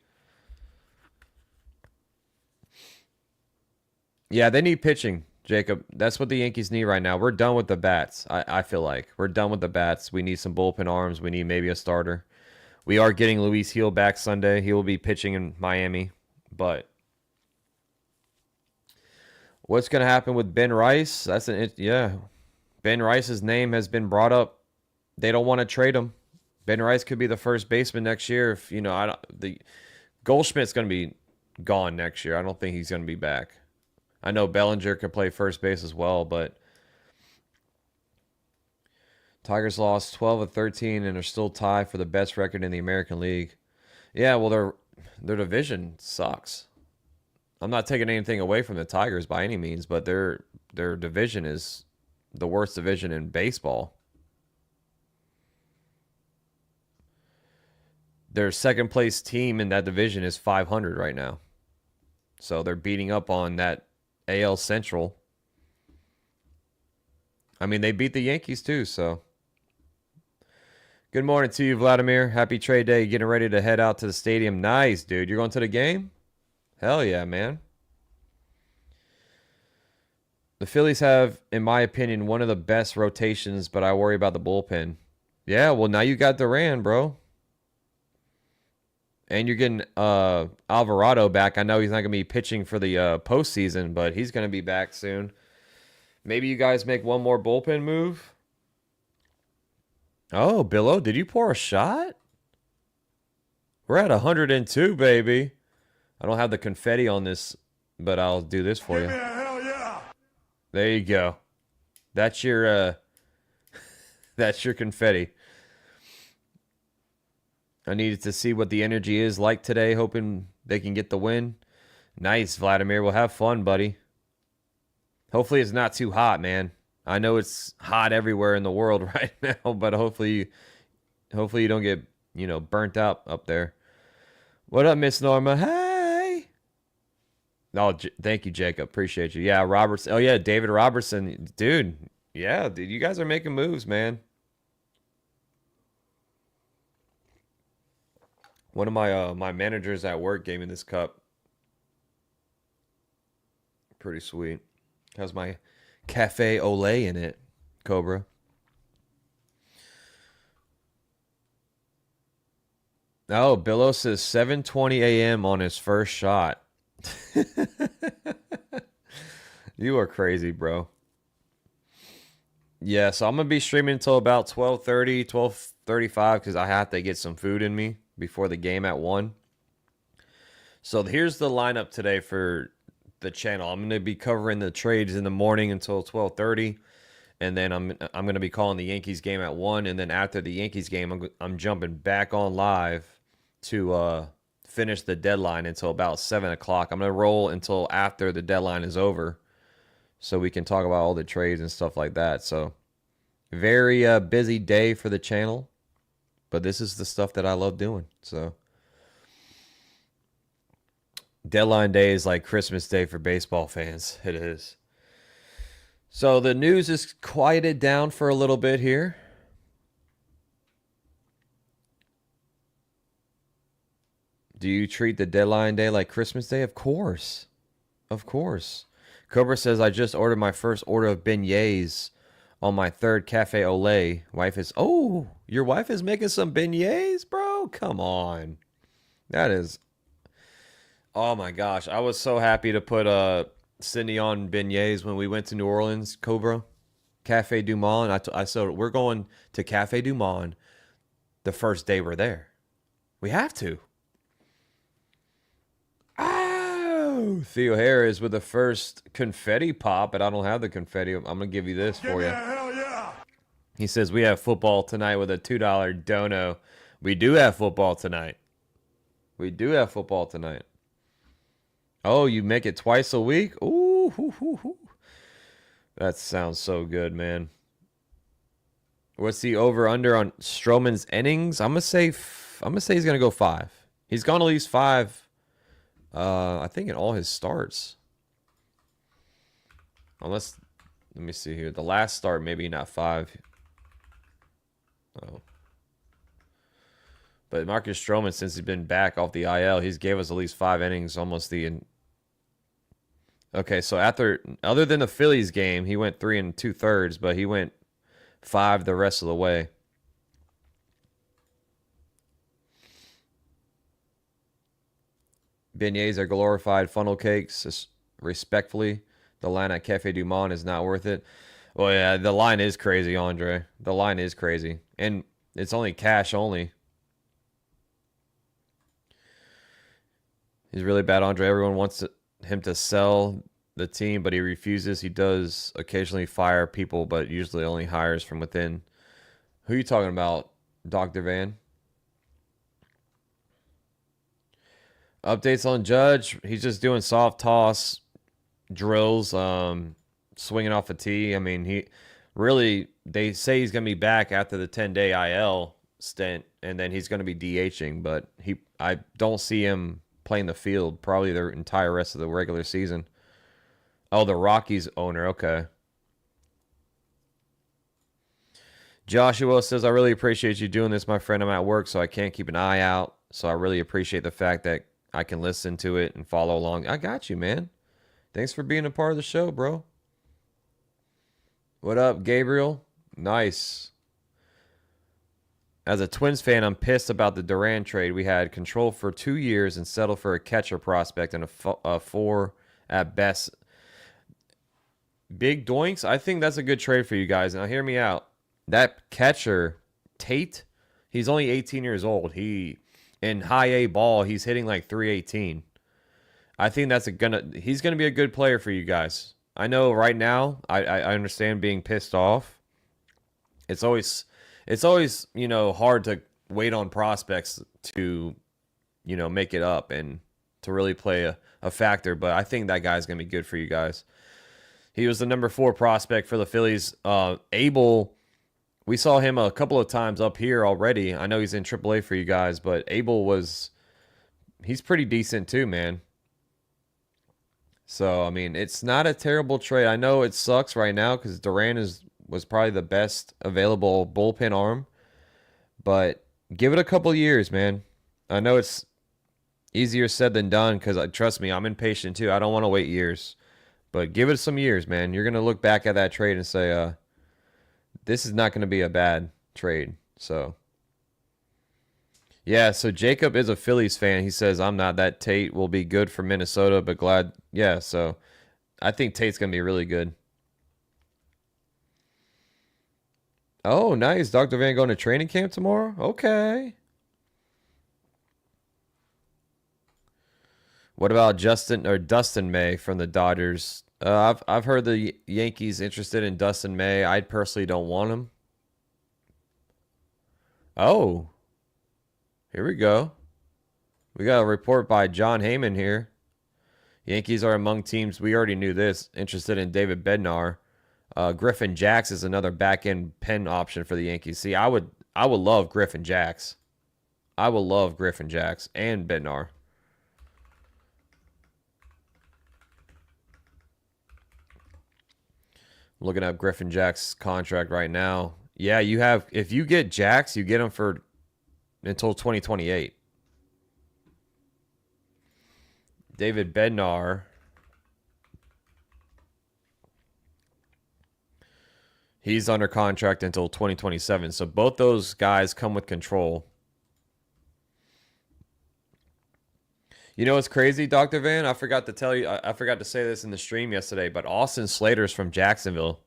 Yeah, they need pitching, Jacob. That's what the Yankees need right now. We're done with the bats. I feel like we're done with the bats. We need some bullpen arms. We need maybe a starter. We are getting Luis Gil back Sunday. He will be pitching in Miami. But what's going to happen with Ben Rice? Ben Rice's name has been brought up. They don't want to trade him. Ben Rice could be the first baseman next year. If the Goldschmidt's going to be gone next year. I don't think he's going to be back. I know Bellinger could play first base as well, but Tigers lost 12 of 13 and are still tied for the best record in the American League. Yeah, well, their division sucks. I'm not taking anything away from the Tigers by any means, but their division is the worst division in baseball. Their second place team in that division is 500 right now. So they're beating up on that AL Central. I mean, they beat the Yankees too, so. Good morning to you, Vladimir. Happy trade day. Getting ready to head out to the stadium. Nice, dude. You're going to the game? Hell yeah, man. The Phillies have, in my opinion, one of the best rotations, but I worry about the bullpen. Yeah, well, now you got Duran, bro. And you're getting Alvarado back. I know he's not going to be pitching for the postseason, but he's going to be back soon. Maybe you guys make one more bullpen move. Oh, Billo, did you pour a shot? We're at 102, baby. I don't have the confetti on this, but I'll do this for you. Give me a hell yeah. There you go. That's your that's your confetti. I needed to see what the energy is like today, hoping they can get the win. Nice, Vladimir. We'll have fun, buddy. Hopefully it's not too hot, man. I know it's hot everywhere in the world right now, but hopefully you don't get, burnt out up there. What up, Miss Norma? Hey. Oh, thank you, Jacob. Appreciate you. Yeah, Robertson. Oh, yeah, David Robertson. Dude, yeah, dude, you guys are making moves, man. One of my managers at work gave me this cup. Pretty sweet. Has my cafe au lait in it, Cobra. Oh, Billo says 7:20 a.m. on his first shot. You are crazy, bro. Yeah, so I'm going to be streaming until about 12:30, 12:35 because I have to get some food in me before the game at 1. So here's the lineup today for the channel. I'm going to be covering the trades in the morning until 12:30, and then I'm going to be calling the Yankees game at 1, and then after the Yankees game, I'm jumping back on live to finish the deadline until about 7 o'clock. I'm going to roll until after the deadline is over so we can talk about all the trades and stuff like that. So very busy day for the channel, But this is the stuff that I love doing. So deadline day is like Christmas Day for baseball fans. It is. So the news is quieted down for a little bit here. Do you treat the deadline day like Christmas Day? Of course. Of course. Cobra says, I just ordered my first order of beignets on my third cafe au lait. Wife is, oh, your wife is making some beignets, bro? Come on. That is, oh my gosh. I was so happy to put Sydney on beignets when we went to New Orleans, Cobra. Cafe Du Monde. I said, we're going to Cafe Du Monde the first day we're there. We have to. Oh, Theo Harris with the first confetti pop, but I don't have the confetti. I'm going to give you this for you. Hell yeah. He says, we have football tonight with a $2 dono. We do have football tonight. We do have football tonight. Oh, you make it twice a week? Ooh, hoo, hoo, hoo. That sounds so good, man. What's the over-under on Stroman's innings? I'm gonna say he's gonna go 5. He's gone at least 5. I think in all his starts. Unless, let me see here. The last start, maybe not 5. Oh. But Marcus Stroman, since he's been back off the IL, he's gave us at least 5 innings, almost the. Okay, so other than the Phillies game, he went 3 2/3, but he went 5 the rest of the way. Beignets are glorified funnel cakes. Respectfully, the line at Cafe Du Monde is not worth it. Well, yeah, the line is crazy, Andre. The line is crazy. And it's only cash only. He's really bad, Andre. Everyone wants him to sell the team, but he refuses. He does occasionally fire people, but usually only hires from within. Who are you talking about, Dr. Van? Updates on Judge. He's just doing soft toss drills, swinging off a tee. I mean, they say he's going to be back after the 10-day IL stint, and then he's going to be DHing, but I don't see him playing the field probably the entire rest of the regular season. Oh, the Rockies owner. Okay. Joshua says, I really appreciate you doing this, my friend. I'm at work, so I can't keep an eye out. So I really appreciate the fact that I can listen to it and follow along. I got you, man. Thanks for being a part of the show, bro. What up, Gabriel? Nice. As a Twins fan, I'm pissed about the Duran trade. We had control for 2 years and settled for a catcher prospect and a 4 at best. Big doinks. I think that's a good trade for you guys. Now, hear me out. That catcher, Tate, he's only 18 years old. In high A ball, he's hitting like 318. I think he's gonna be a good player for you guys. I know right now, I understand being pissed off. It's always hard to wait on prospects to, make it up and to really play a factor. But I think that guy's gonna be good for you guys. He was the number 4 prospect for the Phillies. Abel, we saw him a couple of times up here already. I know he's in AAA for you guys, but Abel he's pretty decent too, man. So, I mean, it's not a terrible trade. I know it sucks right now because Duran was probably the best available bullpen arm, but give it a couple years, man. I know it's easier said than done because, trust me, I'm impatient too. I don't want to wait years, but give it some years, man. You're going to look back at that trade and say, this is not going to be a bad trade. So, yeah, so Jacob is a Phillies fan. He says, I'm not. That Tate will be good for Minnesota, but glad. Yeah, so I think Tate's going to be really good. Oh, nice. Dr. Van going to training camp tomorrow? Okay. What about Dustin May from the Dodgers? I've heard the Yankees interested in Dustin May. I personally don't want him. Oh. Here we go. We got a report by John Heyman here. Yankees are among teams, we already knew this, interested in David Bednar. Griffin Jax is another back-end pen option for the Yankees. See, I would I would love Griffin Jacks. I will love Griffin Jacks and Bednar. Looking up Griffin Jacks' contract right now. Yeah, you have, if you get Jacks, you get him for until 2028. David Bednar. He's under contract until 2027. So both those guys come with control. You know what's crazy, Dr. Van? I forgot to tell you, I forgot to say this in the stream yesterday, but Austin Slater's from Jacksonville.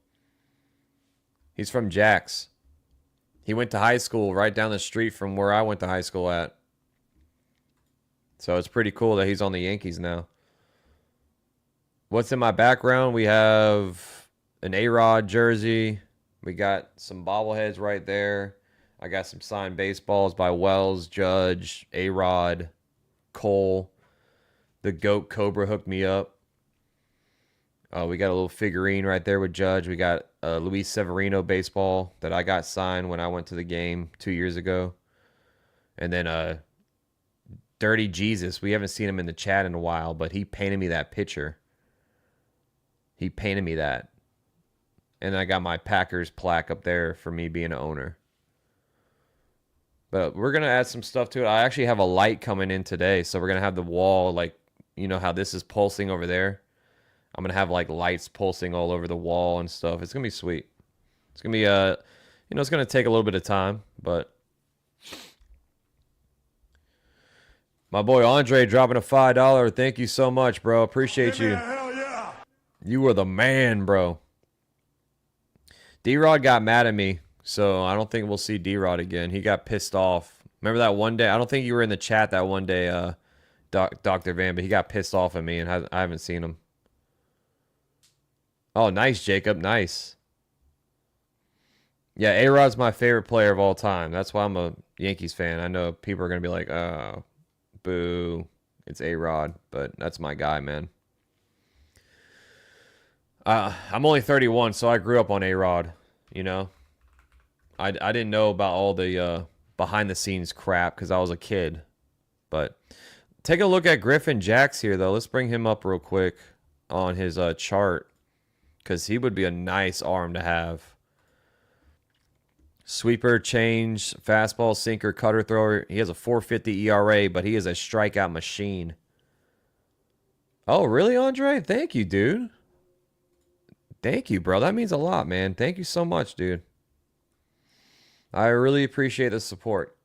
He's from Jax. He went to high school right down the street from where I went to high school at. So it's pretty cool that he's on the Yankees now. What's in my background? We have an A-Rod jersey. We got some bobbleheads right there. I got some signed baseballs by Wells, Judge, A-Rod, Cole. The GOAT Cobra hooked me up. We got a little figurine right there with Judge. We got a Luis Severino baseball that I got signed when I went to the game 2 years ago. And then Dirty Jesus. We haven't seen him in the chat in a while, but he painted me that picture. He painted me that. And I got my Packers plaque up there for me being an owner. But we're going to add some stuff to it. I actually have a light coming in today. So we're going to have the wall, like, you know how this is pulsing over there? I'm going to have, like, lights pulsing all over the wall and stuff. It's going to be sweet. It's going to be, it's going to take a little bit of time. But my boy Andre dropping a $5. Thank you so much, bro. Appreciate you. Hell yeah. You are the man, bro. D-Rod got mad at me, so I don't think we'll see D-Rod again. He got pissed off. Remember that one day? I don't think you were in the chat that one day, Dr. Van, but he got pissed off at me, and I haven't seen him. Oh, nice, Jacob. Nice. Yeah, A-Rod's my favorite player of all time. That's why I'm a Yankees fan. I know people are going to be like, oh, boo, it's A-Rod, but that's my guy, man. I'm only 31, so I grew up on A-Rod, you know. I didn't know about all the behind-the-scenes crap because I was a kid. But take a look at Griffin Jacks here, though. Let's bring him up real quick on his chart because he would be a nice arm to have. Sweeper, change, fastball, sinker, cutter thrower. He has a 4.50 ERA, but he is a strikeout machine. Oh, really, Andre? Thank you, dude. Thank you, bro. That means a lot, man. Thank you so much, dude. I really appreciate the support.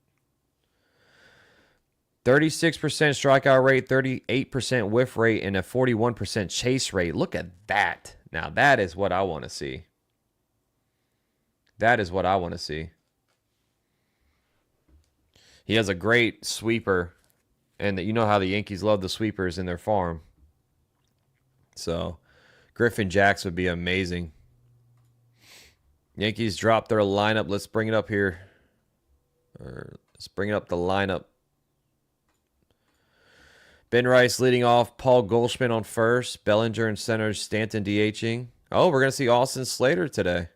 36% strikeout rate, 38% whiff rate, and a 41% chase rate. Look at that. Now, that is what I want to see. That is what I want to see. He has a great sweeper, and you know how the Yankees love the sweepers in their farm. So Griffin Jacks would be amazing. Yankees dropped their lineup. Let's bring it up here. Let's bring up the lineup. Ben Rice leading off. Paul Goldschmidt on first. Bellinger in center. Stanton DHing. Oh, we're going to see Austin Slater today.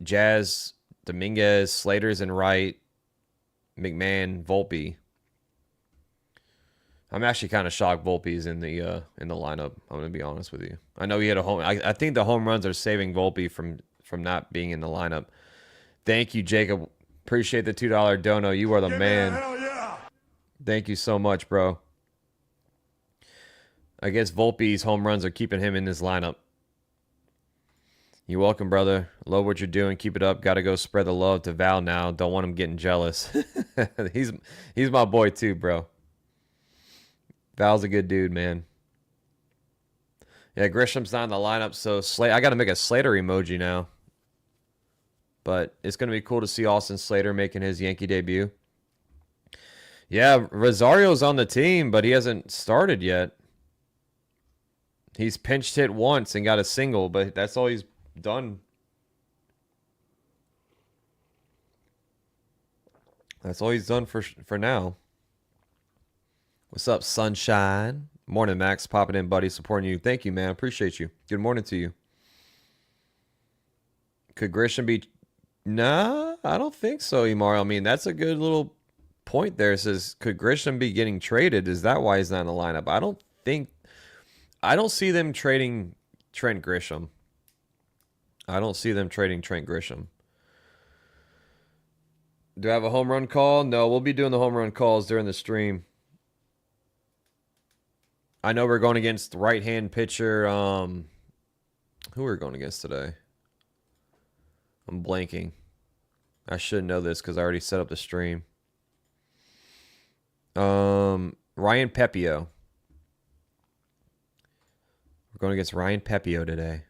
Jazz, Dominguez, Slater's in right. McMahon, Volpe. I'm actually kind of shocked Volpe's in the lineup. I'm gonna be honest with you. I know he had a home. I think the home runs are saving Volpe from not being in the lineup. Thank you, Jacob. Appreciate the $2 dono. You are the man. Hell yeah. Thank you so much, bro. I guess Volpe's home runs are keeping him in this lineup. You're welcome, brother. Love what you're doing. Keep it up. Got to go spread the love to Val now. Don't want him getting jealous. He's my boy too, bro. Val's a good dude, man. Yeah, Grisham's not in the lineup, so I got to make a Slater emoji now. But it's going to be cool to see Austin Slater making his Yankee debut. Yeah, Rosario's on the team, but he hasn't started yet. He's pinched hit once and got a single, but that's all he's done. That's all he's done for now. What's up, sunshine? Morning, Max. Popping in, buddy. Supporting you. Thank you, man. Appreciate you. Good morning to you. Could Grisham be Nah, I don't think so, Imar. I mean, that's a good little point there. It says, could Grisham be getting traded? Is that why he's not in the lineup? I don't see them trading Trent Grisham. I don't see them trading Trent Grisham. Do I have a home run call? No, we'll be doing the home run calls during the stream. I know we're going against the right-hand pitcher. Who are we going against today? I'm blanking. I should know this because I already set up the stream. Ryan Pepio. We're going against Ryan Pepio today.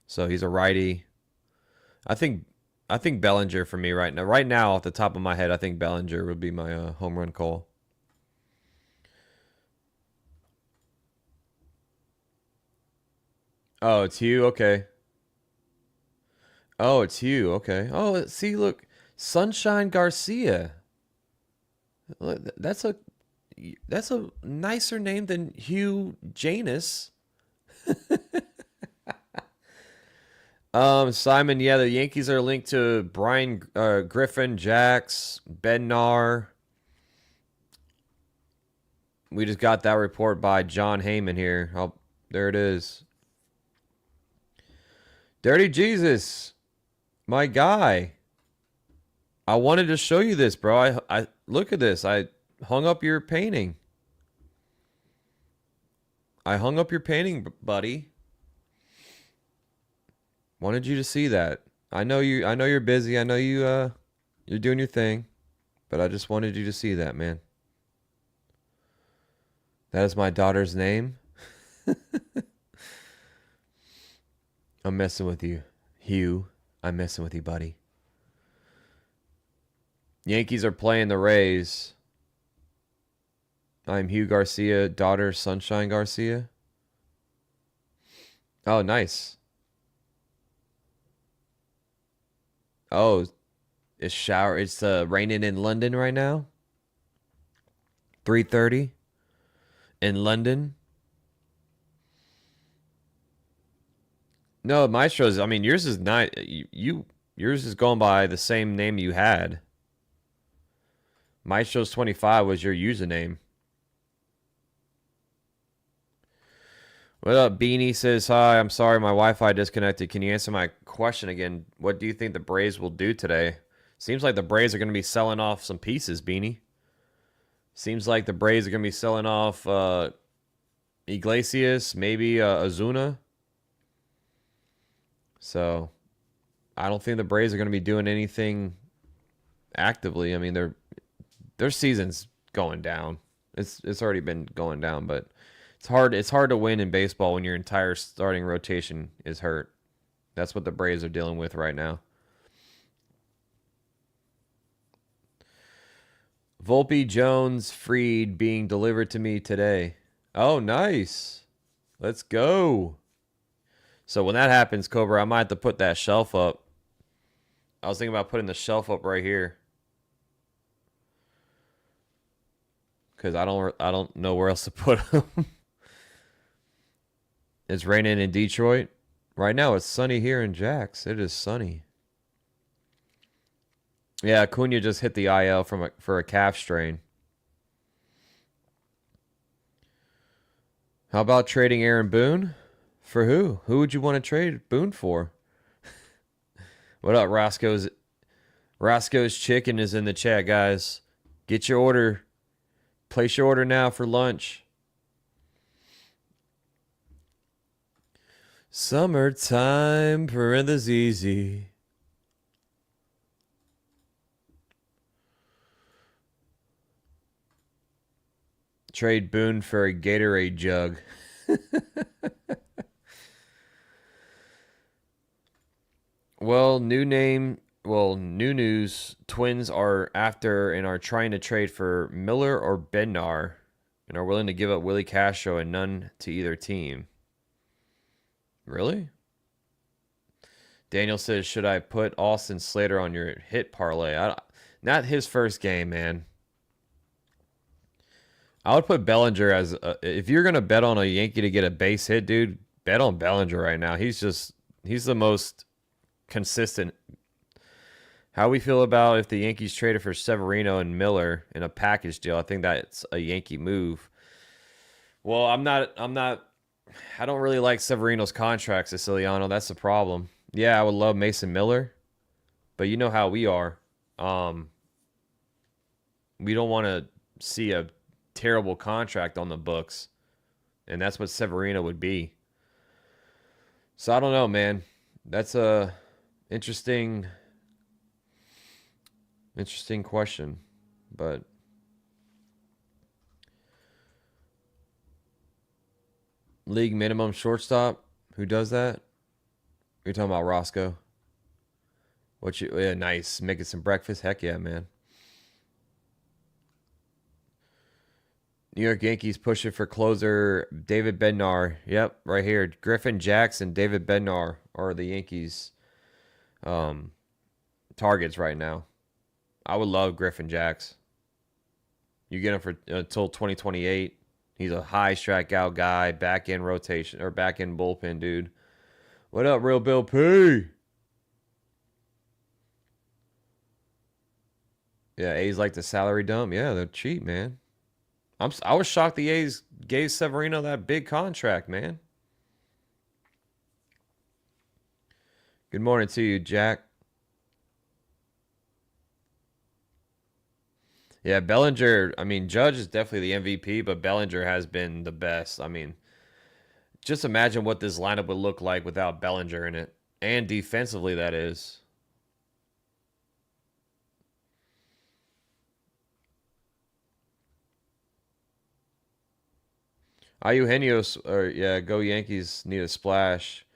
So he's a righty. I think Bellinger for me right now. Right now, off the top of my head, I think Bellinger would be my home run call. Oh, it's you? Okay. Oh, it's you. Okay. Oh, see, look. Sunshine Garcia. That's a nicer name than Hugh Janus. Simon, yeah, the Yankees are linked to Brian Griffin, Jax, Bednar. We just got that report by John Heyman here. Oh, there it is. Dirty Jesus, my guy. I wanted to show you this, bro. I look at this. I hung up your painting. I hung up your painting, buddy. Wanted you to see that. I know you're busy. I know you're doing your thing, but I just wanted you to see that, man. That is my daughter's name. I'm messing with you, Hugh. I'm messing with you, buddy. Yankees are playing the Rays. I'm Hugh Garcia, daughter Sunshine Garcia. Oh, nice. Oh, it's raining in London right now. 3:30 in London. No, Maestro's, I mean, yours is not yours is going by the same name you had. Maestro's 25 was your username. What up, Beanie says, hi, I'm sorry my Wi-Fi disconnected. Can you answer my question again? What do you think the Braves will do today? Seems like the Braves are going to be selling off some pieces, Beanie. Seems like the Braves are going to be selling off Iglesias, maybe Ozuna. So, I don't think the Braves are going to be doing anything actively. I mean, their season's going down. It's already been going down, but it's hard to win in baseball when your entire starting rotation is hurt. That's what the Braves are dealing with right now. Volpe, Jones, Fried being delivered to me today. Oh, nice. Let's go. So when that happens, Cobra, I might have to put that shelf up. I was thinking about putting the shelf up right here. Because I don't know where else to put them. It's raining in Detroit. Right now it's sunny here in Jax. It is sunny. Yeah, Acuna just hit the IL for a calf strain. How about trading Aaron Boone? For who? Who would you want to trade Boone for? What up, Roscoe's? Roscoe's Chicken is in the chat, guys. Get your order. Place your order now for lunch. Summertime, parentheses. Trade Boone for a Gatorade jug. Well, new news. Twins are after and are trying to trade for Miller or Bednar and are willing to give up Willie Castro and none to either team. Really? Daniel says, should I put Austin Slater on your hit parlay? Not his first game, man. I would put Bellinger as if you're going to bet on a Yankee to get a base hit, dude, bet on Bellinger right now. He's the most consistent How we feel about if the Yankees traded for Severino and Miller in a package deal? I think that's a Yankee move. Well, I don't really like Severino's contract, Siciliano. That's the problem. Yeah, I would love Mason Miller, but you know how we are. We don't want to see a terrible contract on the books, and that's what Severino would be. So I don't know, man. That's a interesting question, but league minimum shortstop. Who does that? You're talking about Roscoe. Yeah, nice. Making some breakfast. Heck yeah, man. New York Yankees pushing for closer David Bednar. Yep, right here. Griffin Jackson, David Bednar are the Yankees targets right now. I would love Griffin Jacks. You get him for until 2028. He's a high strikeout guy, back end rotation or back end bullpen dude. What up, Real Bill P? Yeah, A's like the salary dump. Yeah, they're cheap, man. I was shocked the A's gave Severino that big contract, man. Good morning to you, Jack. Yeah, Bellinger, I mean, Judge is definitely the MVP, but Bellinger has been the best. I mean, just imagine what this lineup would look like without Bellinger in it. And defensively, that is. Eugenio's, or yeah, go Yankees need a splash.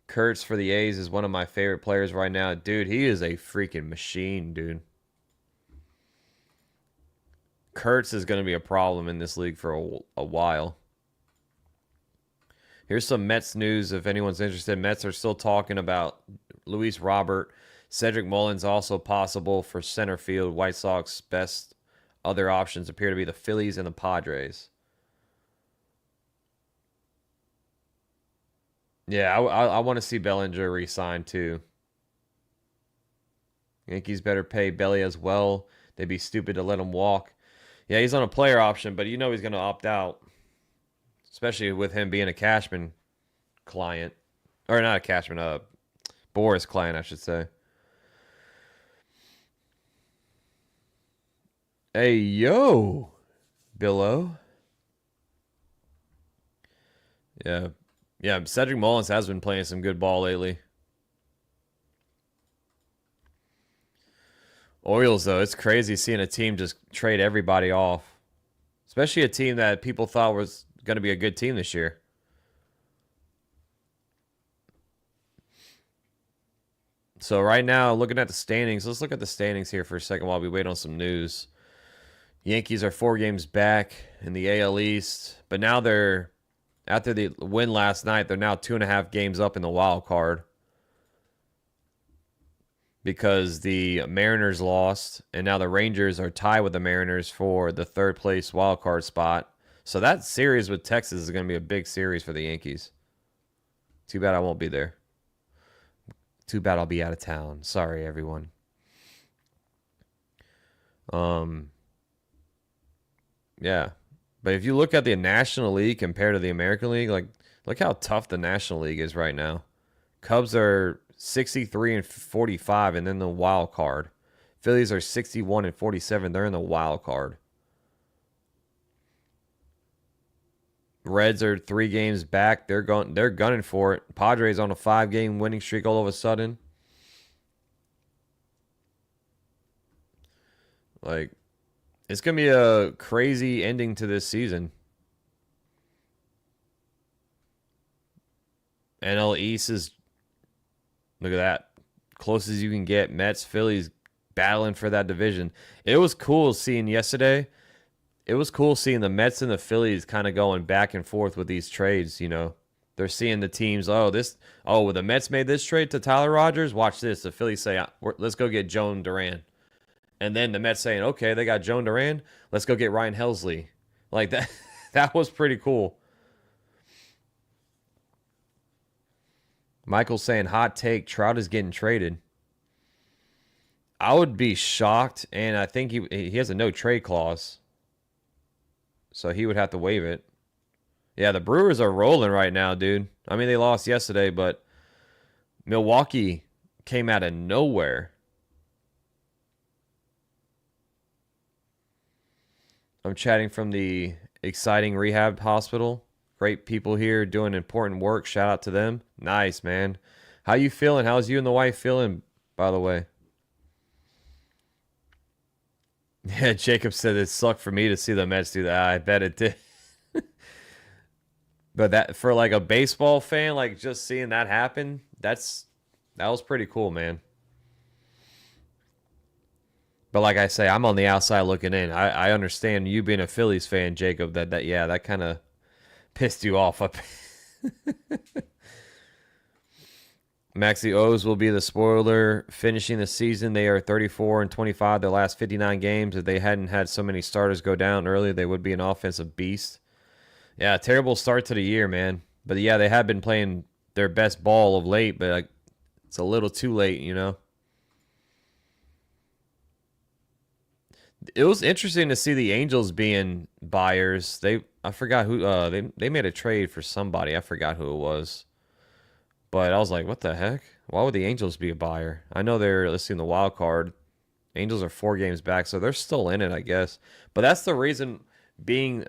Kurtz for the A's is one of my favorite players right now. Dude, he is a freaking machine, dude. Kurtz is going to be a problem in this league for a while. Here's some Mets news if anyone's interested. Mets are still talking about Luis Robert. Cedric Mullins also possible for center field. White Sox best other options appear to be the Phillies and the Padres. Yeah, I want to see Bellinger re-signed too. Yankees better pay Belly as well. They'd be stupid to let him walk. Yeah, he's on a player option, but you know he's going to opt out. Especially with him being a Cashman client. Or not a Cashman, a Boris client, I should say. Hey, yo, Billo. Yeah. Yeah, Cedric Mullins has been playing some good ball lately. Orioles, though, it's crazy seeing a team just trade everybody off. Especially a team that people thought was going to be a good team this year. So right now, looking at the standings, let's look at the standings here for a second while we wait on some news. Yankees are 4 games back in the AL East, but now they're, after the win last night, they're now 2.5 games up in the wild card. Because the Mariners lost, and now the Rangers are tied with the Mariners for the 3rd place wild card spot. So that series with Texas is going to be a big series for the Yankees. Too bad I won't be there. Too bad I'll be out of town. Sorry, everyone. Yeah. But if you look at the National League compared to the American League, like, look how tough the National League is right now. Cubs are 63 and 45, and then the wild card. Phillies are 61 and 47. They're in the wild card. Reds are 3 games back. They're gunning for it. Padres on a 5-game winning streak all of a sudden. Like, it's gonna be a crazy ending to this season. NL East is, look at that, close as you can get. Mets, Phillies battling for that division. It was cool seeing yesterday. It was cool seeing the Mets and the Phillies kind of going back and forth with these trades. You know, they're seeing the teams. Well, the Mets made this trade to Tyler Rogers. Watch this. The Phillies say, let's go get Joan Duran. And then the Mets saying, okay, they got Joan Duran. Let's go get Ryan Helsley. Like that. That was pretty cool. Michael's saying, hot take, Trout is getting traded. I would be shocked, and I think he has a no trade clause, so he would have to waive it. Yeah, the Brewers are rolling right now, dude. I mean, they lost yesterday, but Milwaukee came out of nowhere. I'm chatting from the exciting rehab hospital. Great people here doing important work. Shout out to them. Nice, man. How you feeling? How's you and the wife feeling, by the way? Yeah, Jacob said it sucked for me to see the Mets do that. I bet it did. But that for like a baseball fan, like just seeing that happen, that was pretty cool, man. But like I say, I'm on the outside looking in. I understand you being a Phillies fan, Jacob, that kind of pissed you off up. Maxi O's will be the spoiler finishing the season. They are 34-25 their last 59 games. If they hadn't had so many starters go down early, they would be an offensive beast. Yeah, terrible start to the year, man. But yeah, they have been playing their best ball of late, but like, it's a little too late, you know. It was interesting to see the Angels being buyers. I forgot who they made a trade for somebody. I forgot who it was. But I was like, what the heck? Why would the Angels be a buyer? I know they're listing the wild card. Angels are 4 games back, so they're still in it, I guess. But that's the reason being.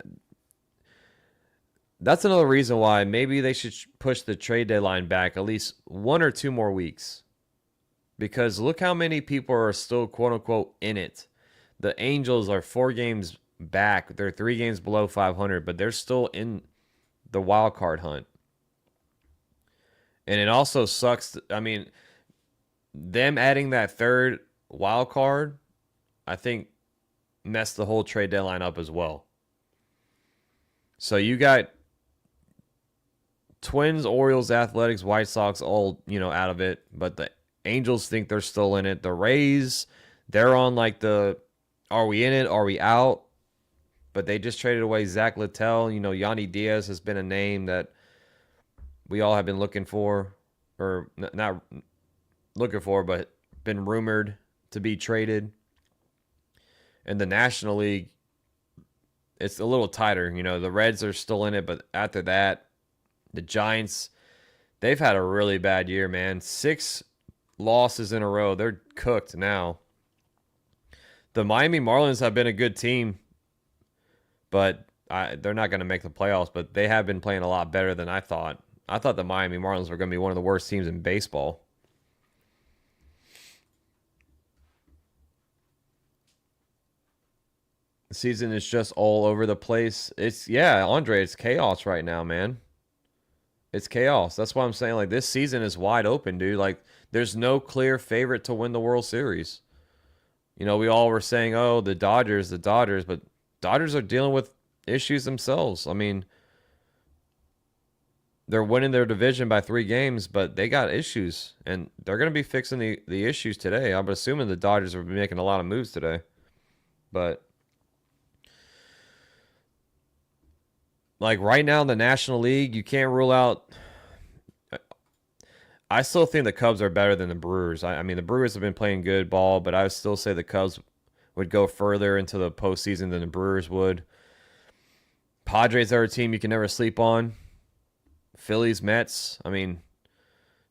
That's another reason why maybe they should push the trade deadline back at least 1 or 2 more weeks. Because look how many people are still, quote unquote, in it. The Angels are 4 games back. They're 3 games below 500, but they're still in the wild card hunt. And it also sucks. I mean, them adding that third wild card, I think, messed the whole trade deadline up as well. So you got Twins, Orioles, Athletics, White Sox all, out of it. But the Angels think they're still in it. The Rays, they're on like are we in it? Are we out? But they just traded away Zach Littell. Yandy Diaz has been a name that we all have been looking for, or not looking for, but been rumored to be traded. In the National League, it's a little tighter. The Reds are still in it, but after that, the Giants, they've had a really bad year, man. 6 losses in a row. They're cooked now. The Miami Marlins have been a good team, but they're not going to make the playoffs, but they have been playing a lot better than I thought. I thought the Miami Marlins were going to be one of the worst teams in baseball. The season is just all over the place. Andre, it's chaos right now, man. It's chaos. That's why I'm saying, like, this season is wide open, dude. Like, there's no clear favorite to win the World Series. We all were saying, oh, the Dodgers, but Dodgers are dealing with issues themselves. I mean, they're winning their division by 3 games, but they got issues, and they're going to be fixing the issues today. I'm assuming the Dodgers will be making a lot of moves today. But, like, right now in the National League, you can't rule out. I still think the Cubs are better than the Brewers. I mean, the Brewers have been playing good ball, but I would still say the Cubs would go further into the postseason than the Brewers would. Padres are a team you can never sleep on. Phillies, Mets. I mean,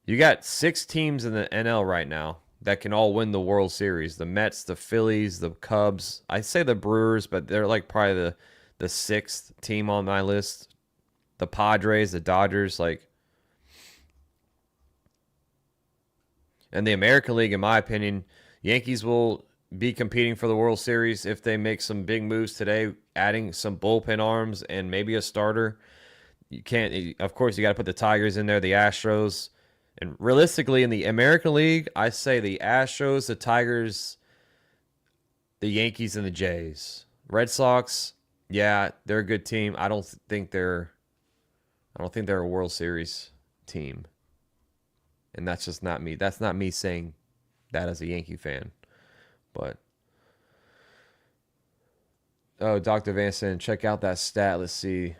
you got 6 teams in the NL right now that can all win the World Series. The Mets, the Phillies, the Cubs. I say the Brewers, but they're like probably the 6th team on my list. The Padres, the Dodgers, like. And the American League, in my opinion, Yankees will be competing for the World Series if they make some big moves today, adding some bullpen arms and maybe a starter. Of course, you got to put the Tigers in there, the Astros. And realistically, in the American League, I say the Astros, the Tigers, the Yankees, and the Jays. Red Sox, yeah, they're a good team. I don't think they're a World Series team. And that's just not me. That's not me saying that as a Yankee fan. But, oh, Dr. Vanson, check out that stat. Let's see.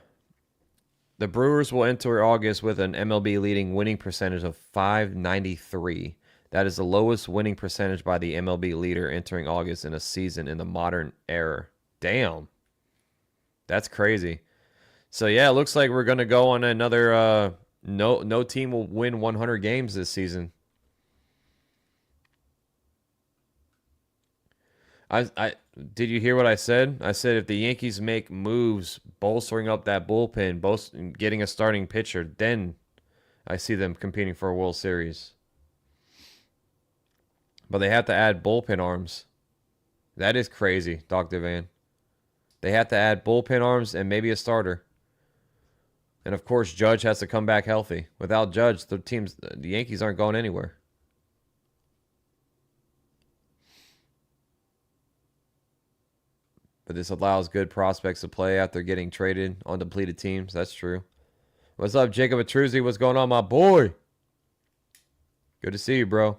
The Brewers will enter August with an MLB leading winning percentage of .593. That is the lowest winning percentage by the MLB leader entering August in a season in the modern era. Damn. That's crazy. So, yeah, it looks like we're going to go on another no team will win 100 games this season. I did you hear what I said? I said if the Yankees make moves bolstering up that bullpen, getting a starting pitcher, then I see them competing for a World Series. But they have to add bullpen arms. That is crazy, Dr. Van. They have to add bullpen arms and maybe a starter. And of course, Judge has to come back healthy. Without Judge, the Yankees aren't going anywhere. But this allows good prospects to play after getting traded on depleted teams. That's true. What's up, Jacob Atruzzi? What's going on, my boy? Good to see you, bro.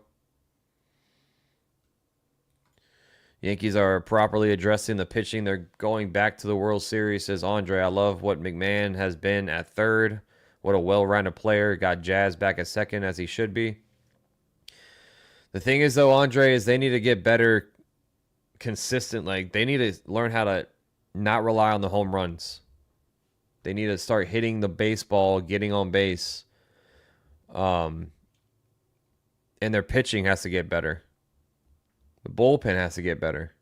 Yankees are properly addressing the pitching. They're going back to the World Series, says Andre. I love what McMahon has been at third. What a well-rounded player. Got Jazz back at second, as he should be. The thing is, though, Andre, is they need to get better consistent. Like, they need to learn how to not rely on the home runs. They need to start hitting the baseball, getting on base. And their pitching has to get better. The bullpen has to get better.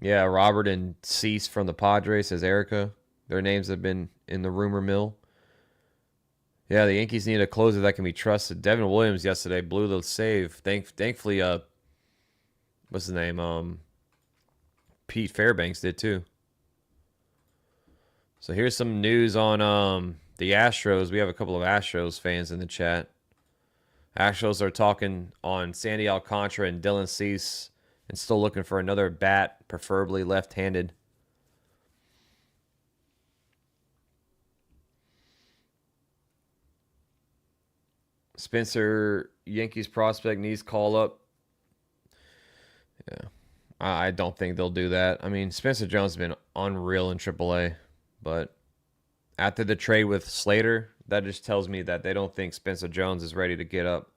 Yeah, Robert and Cease from the Padres, says Erica. Their names have been in the rumor mill. Yeah, the Yankees need a closer that can be trusted. Devin Williams yesterday blew the save. Thankfully, what's his name? Pete Fairbanks did too. So here's some news on the Astros. We have a couple of Astros fans in the chat. Astros are talking on Sandy Alcantara and Dylan Cease and still looking for another bat, preferably left-handed. Spencer, Yankees prospect, needs call up. Yeah, I don't think they'll do that. I mean, Spencer Jones has been unreal in AAA, but after the trade with Slater, that just tells me that they don't think Spencer Jones is ready to get up.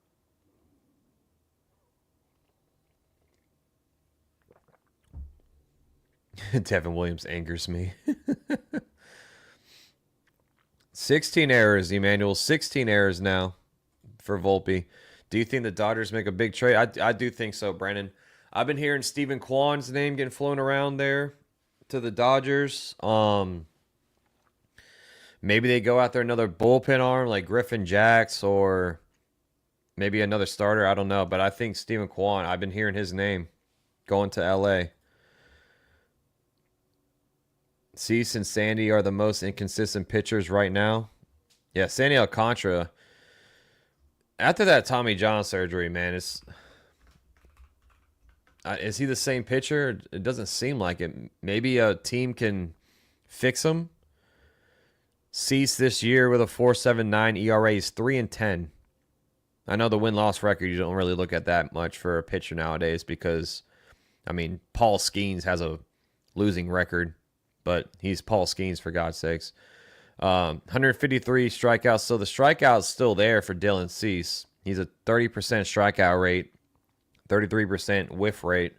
Devin Williams angers me. 16 errors, Emmanuel. 16 errors now for Volpe. Do you think the Dodgers make a big trade? I do think so, Brandon. I've been hearing Stephen Kwan's name getting flown around there to the Dodgers. Maybe they go out there another bullpen arm like Griffin Jacks or maybe another starter. I don't know. But I think Stephen Kwan, I've been hearing his name going to L.A. Cease and Sandy are the most inconsistent pitchers right now. Yeah, Sandy Alcantara. After that Tommy John surgery, man, is he the same pitcher? It doesn't seem like it. Maybe a team can fix him. Cease this year with a 4.79 ERA is 3-10. I know the win-loss record, you don't really look at that much for a pitcher nowadays because, I mean, Paul Skeens has a losing record, but he's Paul Skeens for God's sakes. 153 strikeouts. So the strikeout's still there for Dylan Cease. He's a 30% strikeout rate, 33% whiff rate.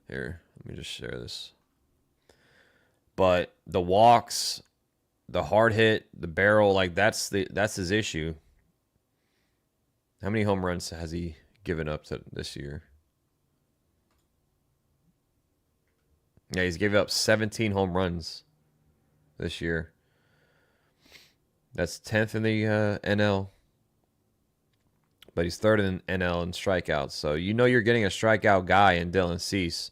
Here, let me just share this. But the walks, the hard hit, the barrel, like that's his issue. How many home runs has he given up to this year? Yeah, he's given up 17 home runs this year. That's 10th in the NL. But he's third in NL in strikeouts. So you know you're getting a strikeout guy in Dylan Cease.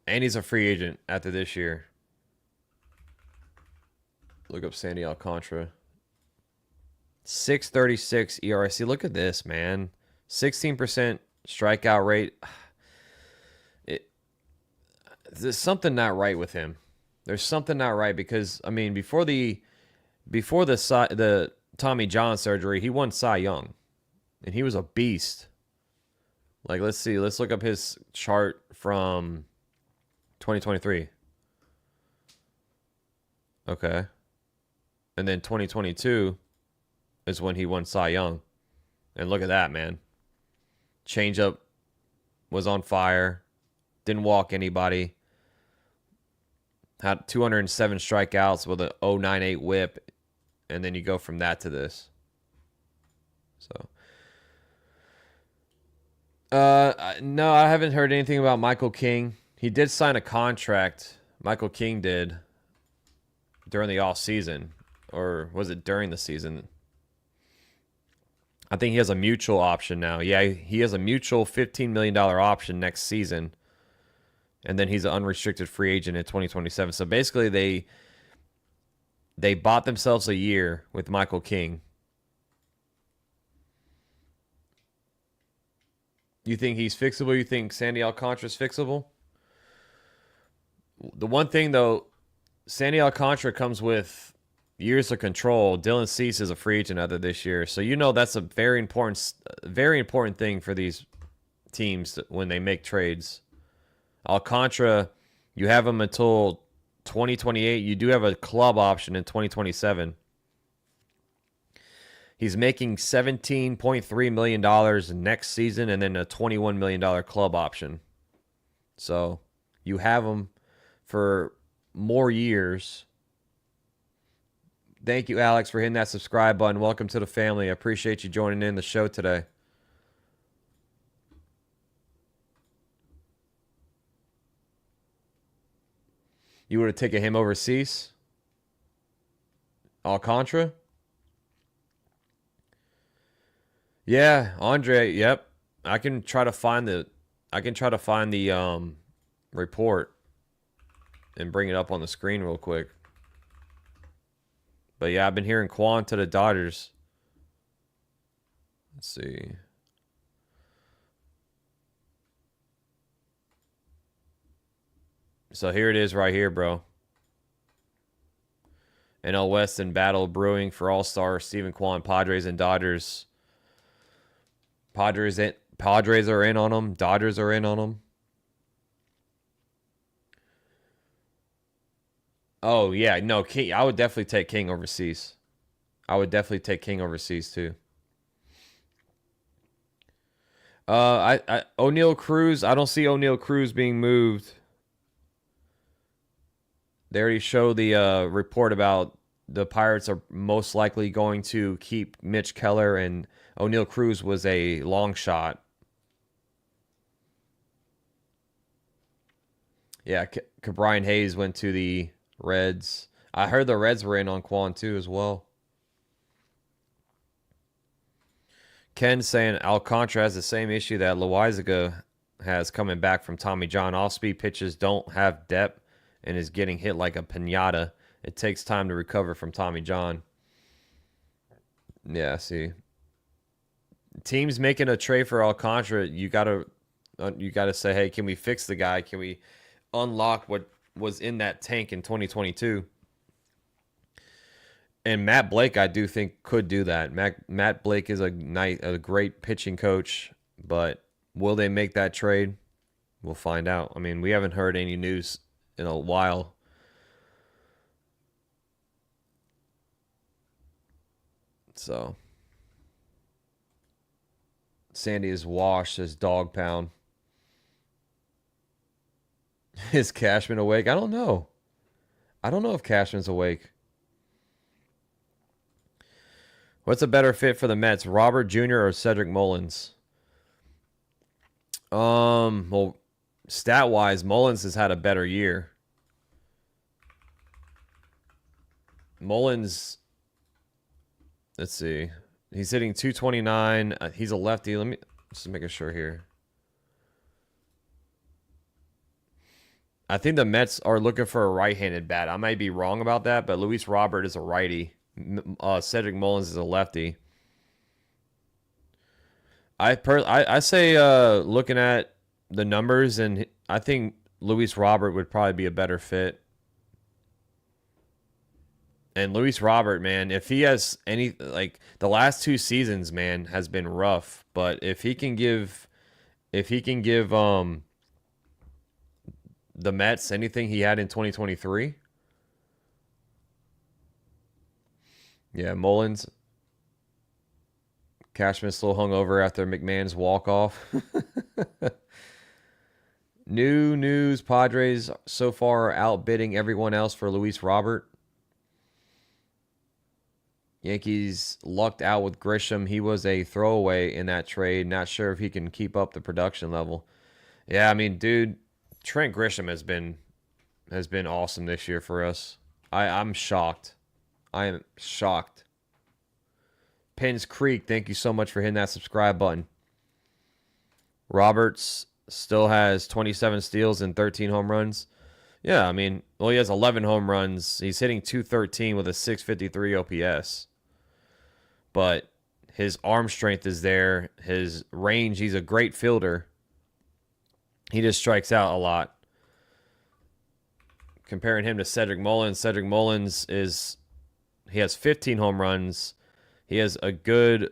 And he's a free agent after this year. Look up Sandy Alcantara. 6.36 ERA. See, look at this, man. 16% strikeout rate. There's something not right with him. There's something not right because, I mean, before the Tommy John surgery, he won Cy Young. And he was a beast. Like, let's see. Let's look up his chart from 2023. Okay. And then 2022 is when he won Cy Young. And look at that, man. Changeup was on fire. Didn't walk anybody. Had 207 strikeouts with a 0.98 whip. And then you go from that to this. So, no, I haven't heard anything about Michael King. He did sign a contract. Michael King did during the off season, or was it during the season? I think he has a mutual option now. Yeah, he has a mutual $15 million option next season, and then he's an unrestricted free agent in 2027. So basically, they bought themselves a year with Michael King. You think he's fixable? You think Sandy Alcantara's fixable? The one thing, though, Sandy Alcantara comes with years of control. Dylan Cease is a free agent after this year. So you know that's a very important thing for these teams when they make trades. Alcantara, you have him until 2028. You do have a club option in 2027. He's making $17.3 million next season and then a $21 million club option. So you have him for more years. Thank you, Alex, for hitting that subscribe button. Welcome to the family. I appreciate you joining in the show today. You would have taken him over Cease? Alcantara? Yeah, Andre, yep. I can try to find the report and bring it up on the screen real quick. But yeah, I've been hearing Quan to the Dodgers. Let's see. So here it is right here, bro. NL West in battle brewing for All-Star Stephen Kwan, Padres and Dodgers. Padres are in on them. Dodgers are in on them. Oh, yeah. No, King. I would definitely take King overseas. I would definitely take King overseas, too. O'Neal Cruz. I don't see O'Neal Cruz being moved. They already showed the report about the Pirates are most likely going to keep Mitch Keller, and O'Neal Cruz was a long shot. Yeah, Brian Hayes went to the Reds. I heard the Reds were in on Quan too as well. Ken saying Alcantara has the same issue that Loizaga has coming back from Tommy John. Off-speed pitches don't have depth and is getting hit like a piñata. It takes time to recover from Tommy John. Yeah, see. Teams making a trade for Alcantara, you gotta say, hey, can we fix the guy? Can we unlock what was in that tank in 2022? And Matt Blake, I do think, could do that. Matt Blake is a great pitching coach, but will they make that trade? We'll find out. I mean, we haven't heard any news in a while. So, Sandy is washed as dog pound. Is Cashman awake? I don't know. I don't know if Cashman's awake. What's a better fit for the Mets, Robert Jr. or Cedric Mullins? Well, stat-wise, Mullins has had a better year. Mullins, let's see. He's hitting 229. He's a lefty. Let me just make sure here. I think the Mets are looking for a right-handed bat. I might be wrong about that, but Luis Robert is a righty. Cedric Mullins is a lefty. I say looking at the numbers, and I think Luis Robert would probably be a better fit. And Luis Robert, man, if he has any, like the last two seasons, man, has been rough. But if he can give the Mets anything he had in 2023, Yeah, Mullins. Cashman still hung over after McMahon's walk-off. New news, Padres so far outbidding everyone else for Luis Robert. Yankees lucked out with Grisham. He was a throwaway in that trade. Not sure if he can keep up the production level. Yeah, I mean, dude, Trent Grisham has been awesome this year for us. I'm shocked. I am shocked. Penns Creek, thank you so much for hitting that subscribe button. Roberts still has 27 steals and 13 home runs. Yeah, I mean, well, he has 11 home runs. He's hitting .213 with a .653 OPS. But his arm strength is there. His range, he's a great fielder. He just strikes out a lot. Comparing him to Cedric Mullins, he has 15 home runs. He has a good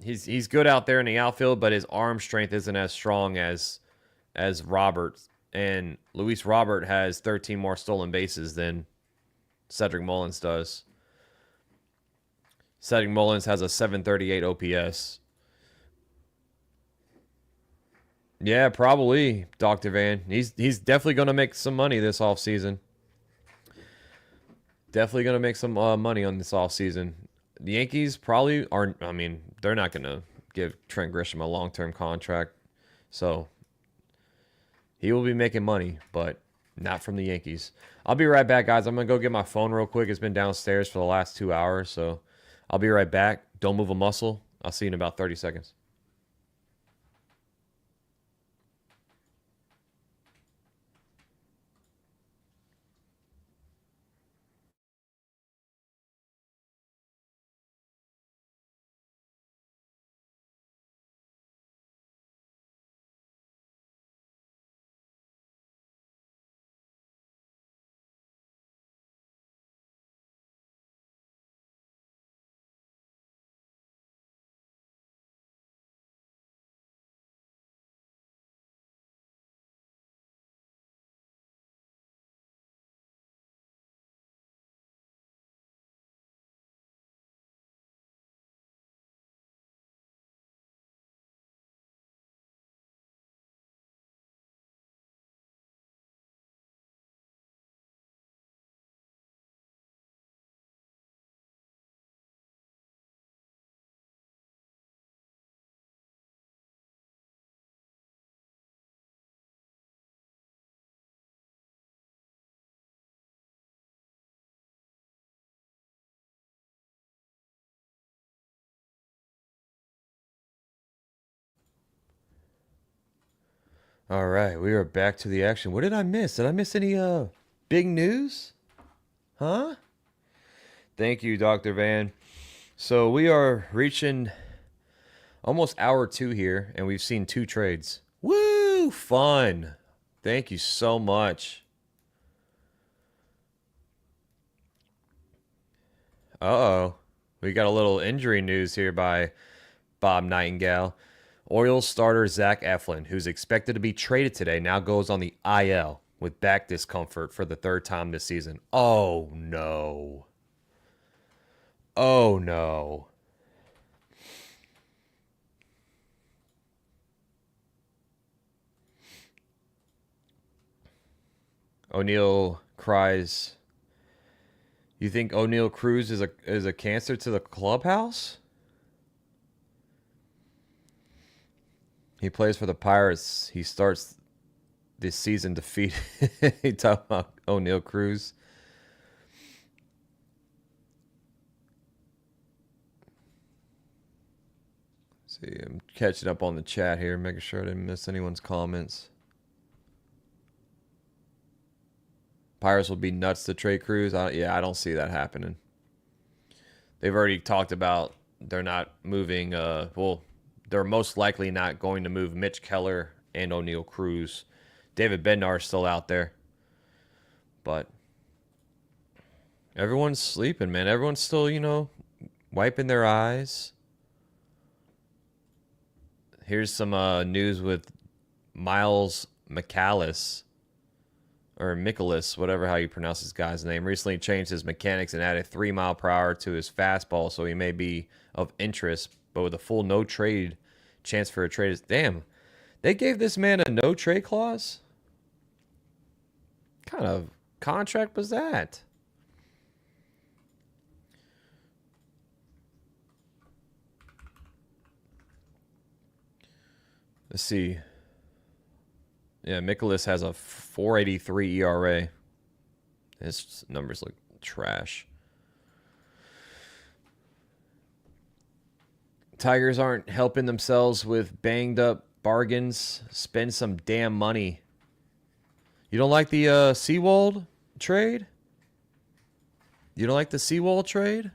he's good out there in the outfield, but his arm strength isn't as strong as Robert. And Luis Robert has 13 more stolen bases than Cedric Mullins does. Cedric Mullins has a .738 OPS. Yeah, probably, Dr. Van. He's definitely going to make some money this offseason. Definitely going to make some money on this offseason. The Yankees probably aren't, I mean, they're not going to give Trent Grisham a long-term contract. So he will be making money, but not from the Yankees. I'll be right back, guys. I'm going to go get my phone real quick. It's been downstairs for the last 2 hours, so I'll be right back. Don't move a muscle. I'll see you in about 30 seconds. All right, we are back to the action. What did I miss? Did I miss any big news? Huh? Thank you, Dr. Van. So we are reaching almost hour 2 here, and we've seen 2 trades. Woo! Fun. Thank you so much. Uh-oh. We got a little injury news here by Bob Nightingale. Orioles starter Zach Eflin, who's expected to be traded today, now goes on the IL with back discomfort for the 3rd time this season. Oh, no. Oh, no. O'Neill cries, "You think O'Neill Cruz is a cancer to the clubhouse?" He plays for the Pirates. He starts this season defeated. He talking about O'Neill Cruz. See, I'm catching up on the chat here, making sure I didn't miss anyone's comments. Pirates will be nuts to trade Cruz. I don't see that happening. They've already talked about they're not moving. They're most likely not going to move Mitch Keller and O'Neill Cruz. David Bednar's still out there. But everyone's sleeping, man. Everyone's still, wiping their eyes. Here's some news with Miles McAllis. or Mikolas, whatever how you pronounce this guy's name, recently changed his mechanics and added 3 mile per hour to his fastball, so he may be of interest, but with a full no trade chance for a trade. Damn, they gave this man a no trade clause? What kind of contract was that? Let's see. Yeah, Mikolas has a 4.83 ERA. His numbers look trash. Tigers aren't helping themselves with banged up bargains. Spend some damn money. You don't like the Seawald trade? You don't like the Seawald trade?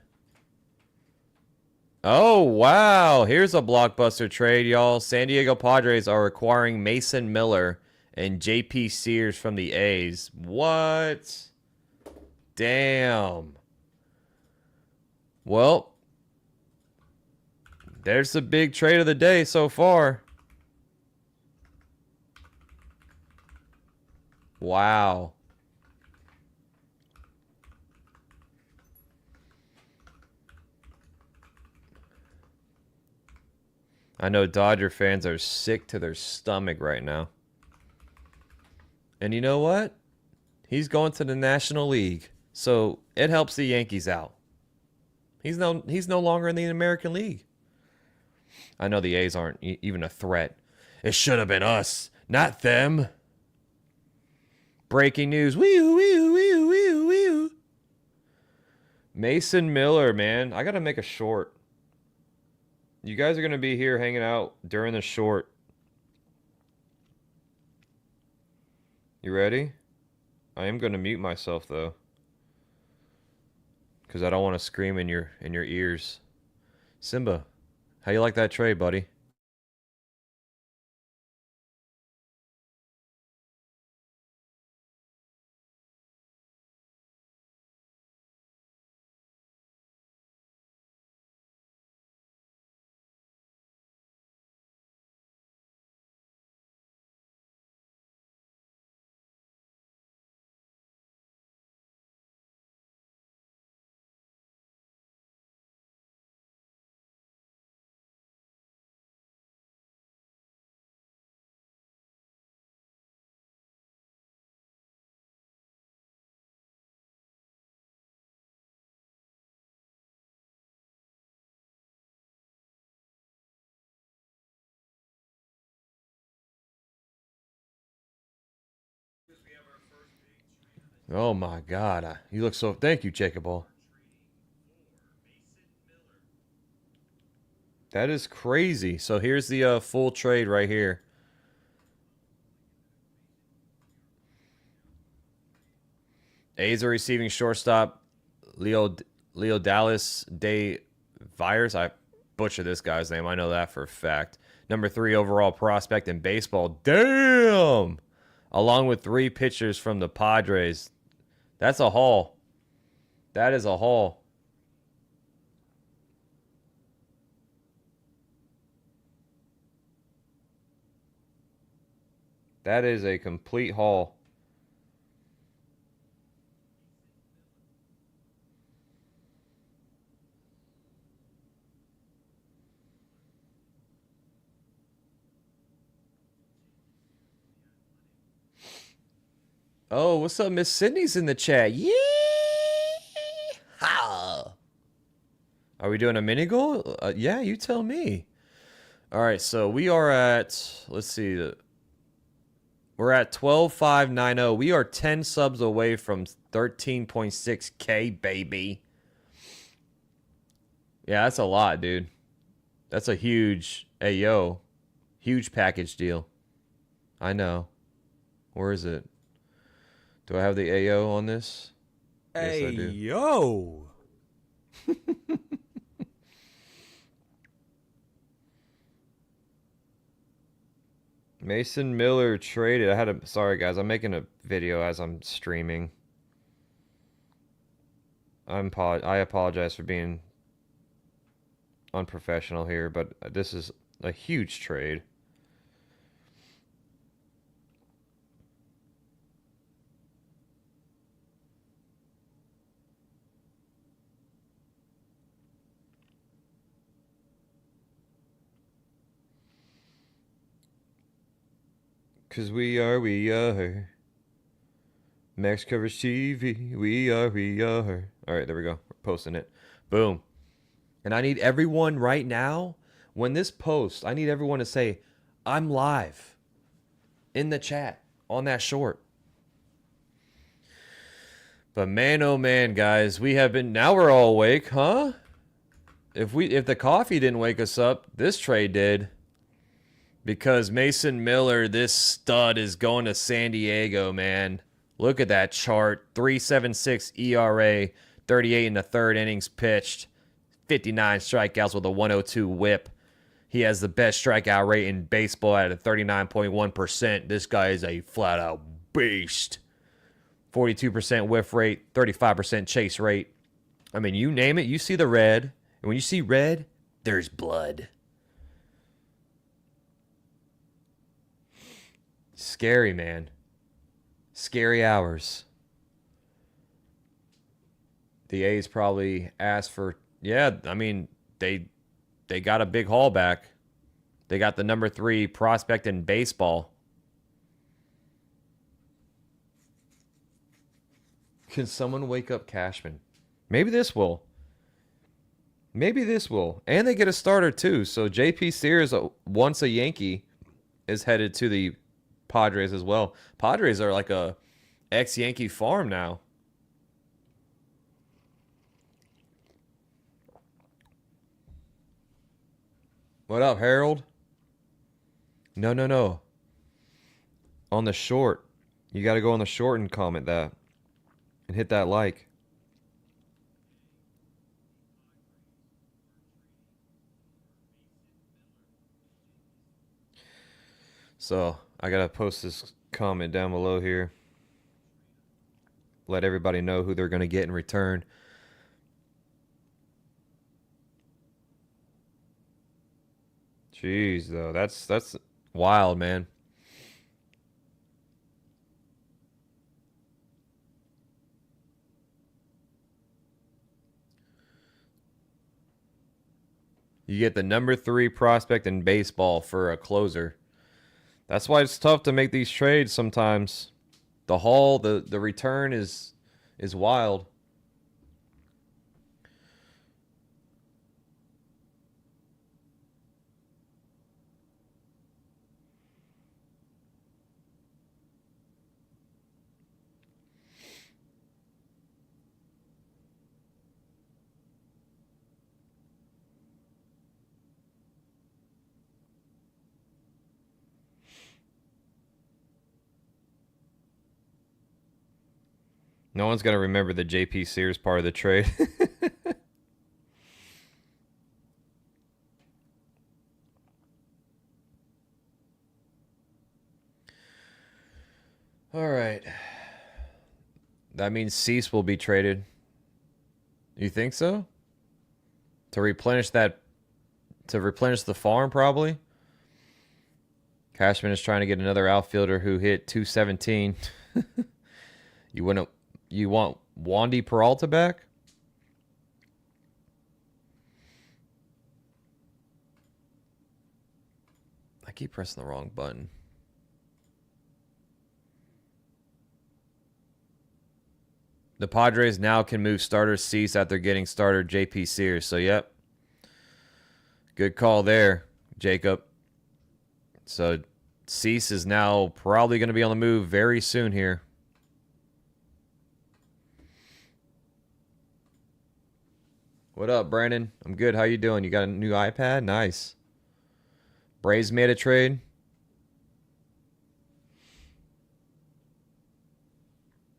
Oh, wow. Here's a blockbuster trade, y'all. San Diego Padres are acquiring Mason Miller and J.P. Sears from the A's. What? Damn. Well, there's the big trade of the day so far. Wow. I know Dodger fans are sick to their stomach right now. And you know what? He's going to the National League, so it helps the Yankees out. He's no longer in the American League. I know the A's aren't even a threat. It should have been us, not them. Breaking news. Wee-oo, wee-oo, wee-oo, wee-oo, wee-oo. Mason Miller, man. I got to make a short. You guys are going to be here hanging out during the short. You ready? I am going to mute myself, though. Because I don't want to scream in your ears. Simba, how you like that trade, buddy? Oh my God. You look so... Thank you, Jacob Ball. That is crazy. So here's the full trade right here. A's are receiving shortstop Leo Dallas de Vires. I butchered this guy's name. I know that for a fact. Number 3 overall prospect in baseball. Damn! Along with 3 pitchers from the Padres. That's a haul. That is a haul. That is a complete haul. Oh, what's up? Miss Sydney's in the chat. Yeah. Are we doing a mini goal? Yeah, you tell me. All right, so we are at, let's see, we're at 12,590. We are 10 subs away from 13.6K, baby. Yeah, that's a lot, dude. That's a huge, hey, yo, huge package deal. I know. Where is it? Do I have the AO on this? Hey, yes, I do. yo. Mason Miller traded. Sorry guys, I'm making a video as I'm streaming. I apologize for being unprofessional here, but this is a huge trade. 'Cause we are. Max Coverage TV, we are. All right, there we go. We're posting it. Boom. And I need everyone right now, when this posts, I need everyone to say, I'm live in the chat on that short. But man, oh man, guys, we have been, now we're all awake, huh? If the coffee didn't wake us up, this trade did. Because Mason Miller, this stud, is going to San Diego, man. Look at that chart. 3.76 ERA, 38 in the third innings pitched, 59 strikeouts with a 102 whip. He has the best strikeout rate in baseball at a 39.1%. This guy is a flat-out beast. 42% whiff rate, 35% chase rate. I mean, you name it, you see the red. And when you see red, there's blood. Scary, man. Scary hours. The A's probably asked for, yeah, I mean, they got a big haul back. They got the number 3 prospect in baseball. Can someone wake up Cashman? Maybe this will. Maybe this will. And they get a starter too. So JP Sears, once a Yankee, is headed to the Padres as well. Padres are like a ex-Yankee farm now. What up, Harold? No. On the short. You got to go on the short and comment that. And hit that like. So, I got to post this comment down below here. Let everybody know who they're going to get in return. Jeez, though. That's wild, man. You get the number 3 prospect in baseball for a closer. That's why it's tough to make these trades sometimes. The haul, the return is wild. No one's going to remember the JP Sears part of the trade. All right. That means Cease will be traded. You think so? To replenish the farm, probably? Cashman is trying to get another outfielder who hit 217. You want Wandy Peralta back? I keep pressing the wrong button. The Padres now can move starter Cease after getting starter JP Sears. So, yep. Good call there, Jacob. So, Cease is now probably going to be on the move very soon here. What up, Brandon? I'm good. How you doing? You got a new iPad? Nice. Braves made a trade.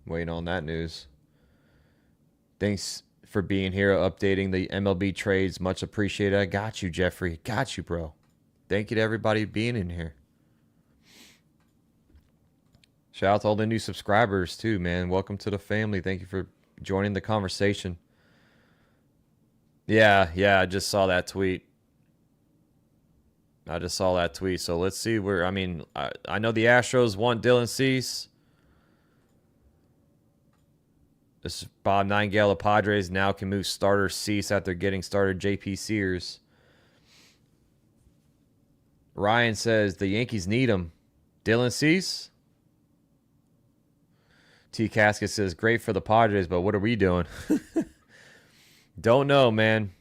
Waiting on that news. Thanks for being here, updating the MLB trades. Much appreciated. I got you, Jeffrey. Got you, bro. Thank you to everybody being in here. Shout out to all the new subscribers, too, man. Welcome to the family. Thank you for joining the conversation. Yeah, I just saw that tweet. So let's see where, I mean, I know the Astros want Dylan Cease. This is Bob Nightingale of Padres now can move starter Cease after getting started JP Sears. Ryan says the Yankees need him. Dylan Cease. T. Casket says, great for the Padres, but what are we doing? Don't know, man.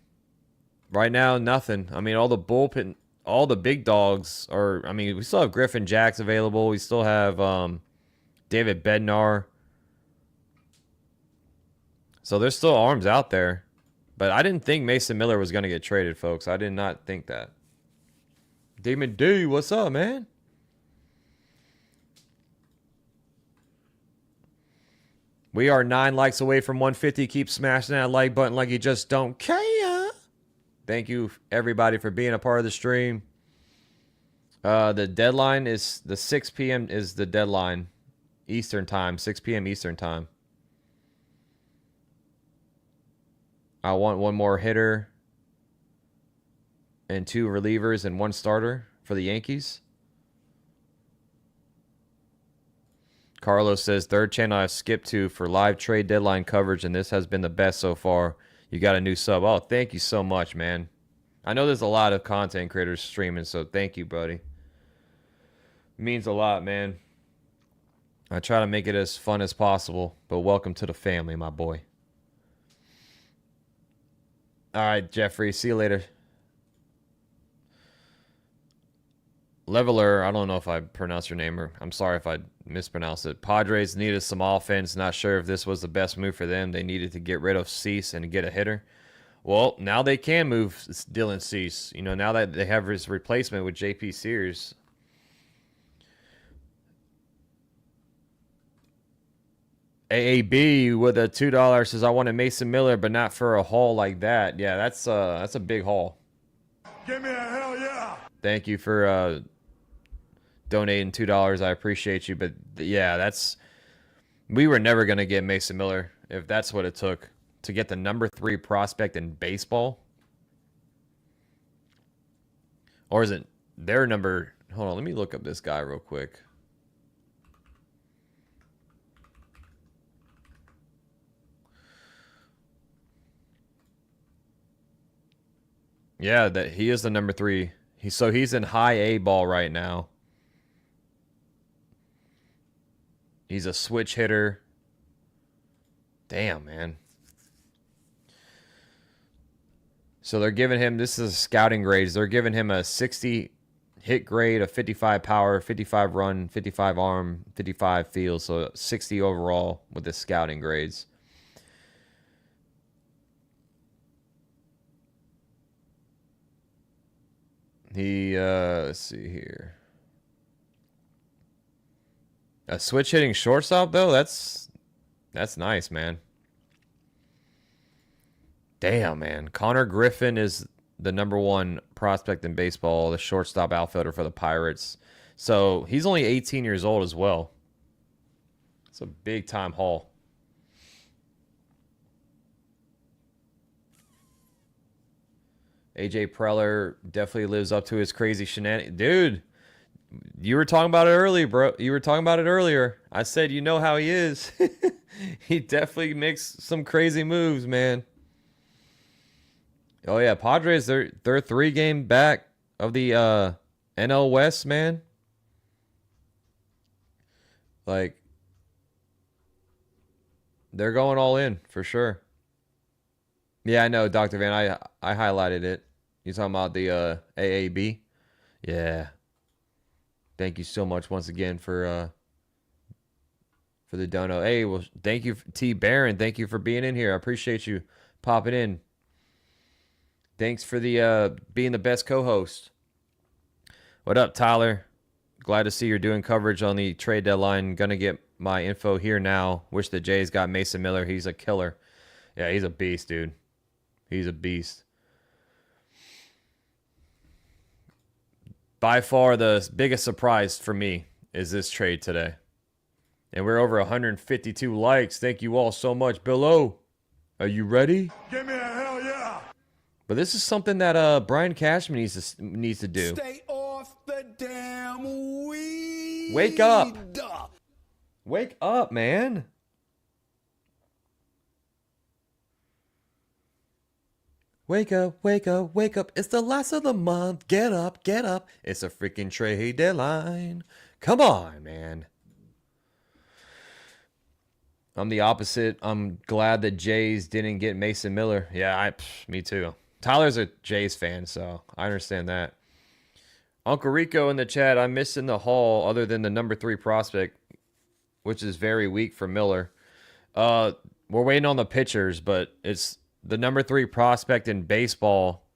Right now, nothing. I mean, all the bullpen, all the big dogs are, I mean, we still have Griffin Jacks available. We still have David Bednar. So there's still arms out there. But I didn't think Mason Miller was going to get traded, folks. I did not think that. Damon D, what's up, man? We are 9 likes away from 150. Keep smashing that like button like you just don't care. Thank you, everybody, for being a part of the stream. The deadline is the 6 p.m. is the deadline. Eastern time. 6 p.m. Eastern time. I want one more hitter and 2 relievers and 1 starter for the Yankees. Carlos says, third channel I've skipped to for live trade deadline coverage, and this has been the best so far. You got a new sub. Oh, thank you so much, man. I know there's a lot of content creators streaming, so thank you, buddy. It means a lot, man. I try to make it as fun as possible, but welcome to the family, my boy. All right, Jeffrey. See you later. Leveler, I don't know if I pronounced your name, or I'm sorry if I mispronounced it. Padres needed some offense. Not sure if this was the best move for them. They needed to get rid of Cease and get a hitter. Well, now they can move Dylan Cease. You know, now that they have his replacement with J.P. Sears. AAB with a $2 says, I wanted Mason Miller, but not for a haul like that. Yeah, that's a big haul. Give me a hell yeah. Thank you for donating $2. I appreciate you. But yeah, we were never going to get Mason Miller if that's what it took to get the number 3 prospect in baseball. Or is it their number? Hold on, let me look up this guy real quick. Yeah, that he is the number 3. He's in high A ball right now. He's a switch hitter. Damn, man. So they're giving him, this is scouting grades. They're giving him a 60 hit grade, a 55 power, 55 run, 55 arm, 55 field. So 60 overall with the scouting grades. Let's see here. A switch hitting shortstop though, that's nice, man. Damn, man. Connor Griffin is the number 1 prospect in baseball, the shortstop outfielder for the Pirates. So he's only 18 years old as well. It's a big time haul. AJ Preller definitely lives up to his crazy shenanigans. Dude, you were talking about it earlier, bro. You were talking about it earlier. I said, you know how he is. He definitely makes some crazy moves, man. Oh, yeah. Padres, they're 3-game back of the NL West, man. Like, they're going all in for sure. Yeah, I know, Dr. Van. I highlighted it. You talking about the AAB? Yeah. Thank you so much once again for the dono. Hey, well, thank you, T. Barron. Thank you for being in here. I appreciate you popping in. Thanks for the being the best co-host. What up, Tyler? Glad to see you're doing coverage on the trade deadline. Gonna get my info here now. Wish the Jays got Mason Miller. He's a killer. Yeah, he's a beast, dude. He's a beast. By far, the biggest surprise for me is this trade today. And we're over 152 likes. Thank you all so much. Bill O, are you ready? Give me a hell yeah. But this is something that Brian Cashman needs to do. Stay off the damn weed. Wake up. Wake up, man. Wake up, wake up, wake up. It's the last of the month. Get up, get up. It's a freaking trade deadline. Come on, man. I'm the opposite. I'm glad that Jays didn't get Mason Miller. Yeah, me too. Tyler's a Jays fan, so I understand that. Uncle Rico in the chat, I'm missing the haul other than the number 3 prospect, which is very weak for Miller. We're waiting on the pitchers, but it's the number 3 prospect in baseball,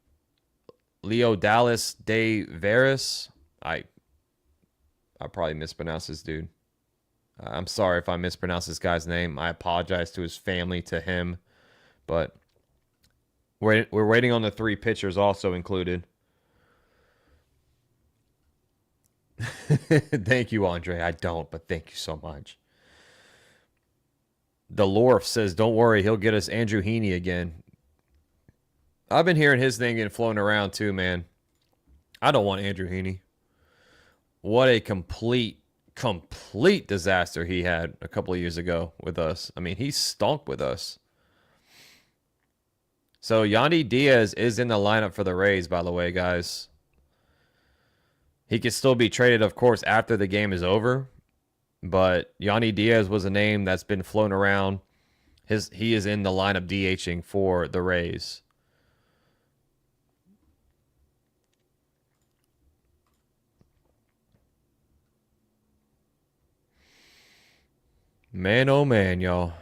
Leo Dallas de Veras. I probably mispronounced this dude. I'm sorry if I mispronounced this guy's name. I apologize to his family, to him. But we're waiting on the 3 pitchers also included. Thank you, Andre. I don't, but thank you so much. The Lorf says, don't worry, he'll get us Andrew Heaney again. I've been hearing his thing getting flown around too, man. I don't want Andrew Heaney. What a complete disaster he had a couple of years ago with us. I mean, he stunk with us. So Yandy Diaz is in the lineup for the Rays, by the way, guys. He could still be traded, of course, after the game is over. But Yandy Diaz was a name that's been flown around. He is in the lineup DHing for the Rays. Man, oh man, y'all.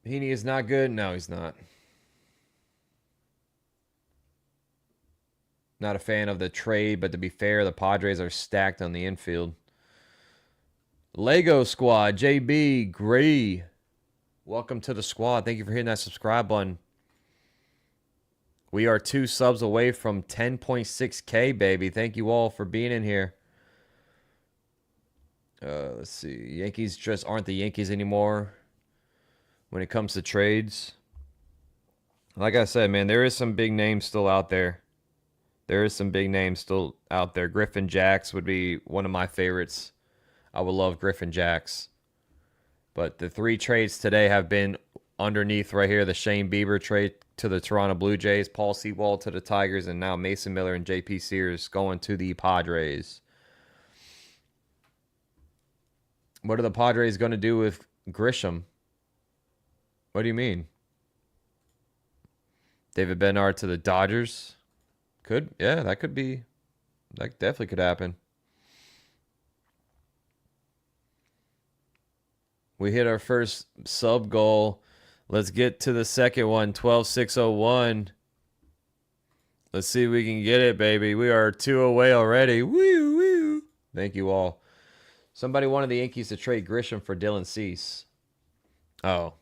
Heaney is not good? No, he's not. Not a fan of the trade, but to be fair, the Padres are stacked on the infield. Lego Squad, JB, Gray. Welcome to the squad. Thank you for hitting that subscribe button. We are 2 subs away from 10.6K, baby. Thank you all for being in here. Let's see. Yankees just aren't the Yankees anymore when it comes to trades. Like I said, man, there is some big names still out there. Griffin Jacks would be one of my favorites. I would love Griffin Jacks. But the 3 trades today have been underneath right here. The Shane Bieber trade to the Toronto Blue Jays, Paul Sewald to the Tigers, and now Mason Miller and JP Sears going to the Padres. What are the Padres going to do with Grisham? What do you mean? David Bednar to the Dodgers? Yeah, that could be. That definitely could happen. We hit our first sub goal. Let's get to the second one, 12,601. Let's see if we can get it, baby. We are 2 away already. Woo, woo. Thank you all. Somebody wanted the Yankees to trade Grisham for Dylan Cease. Oh,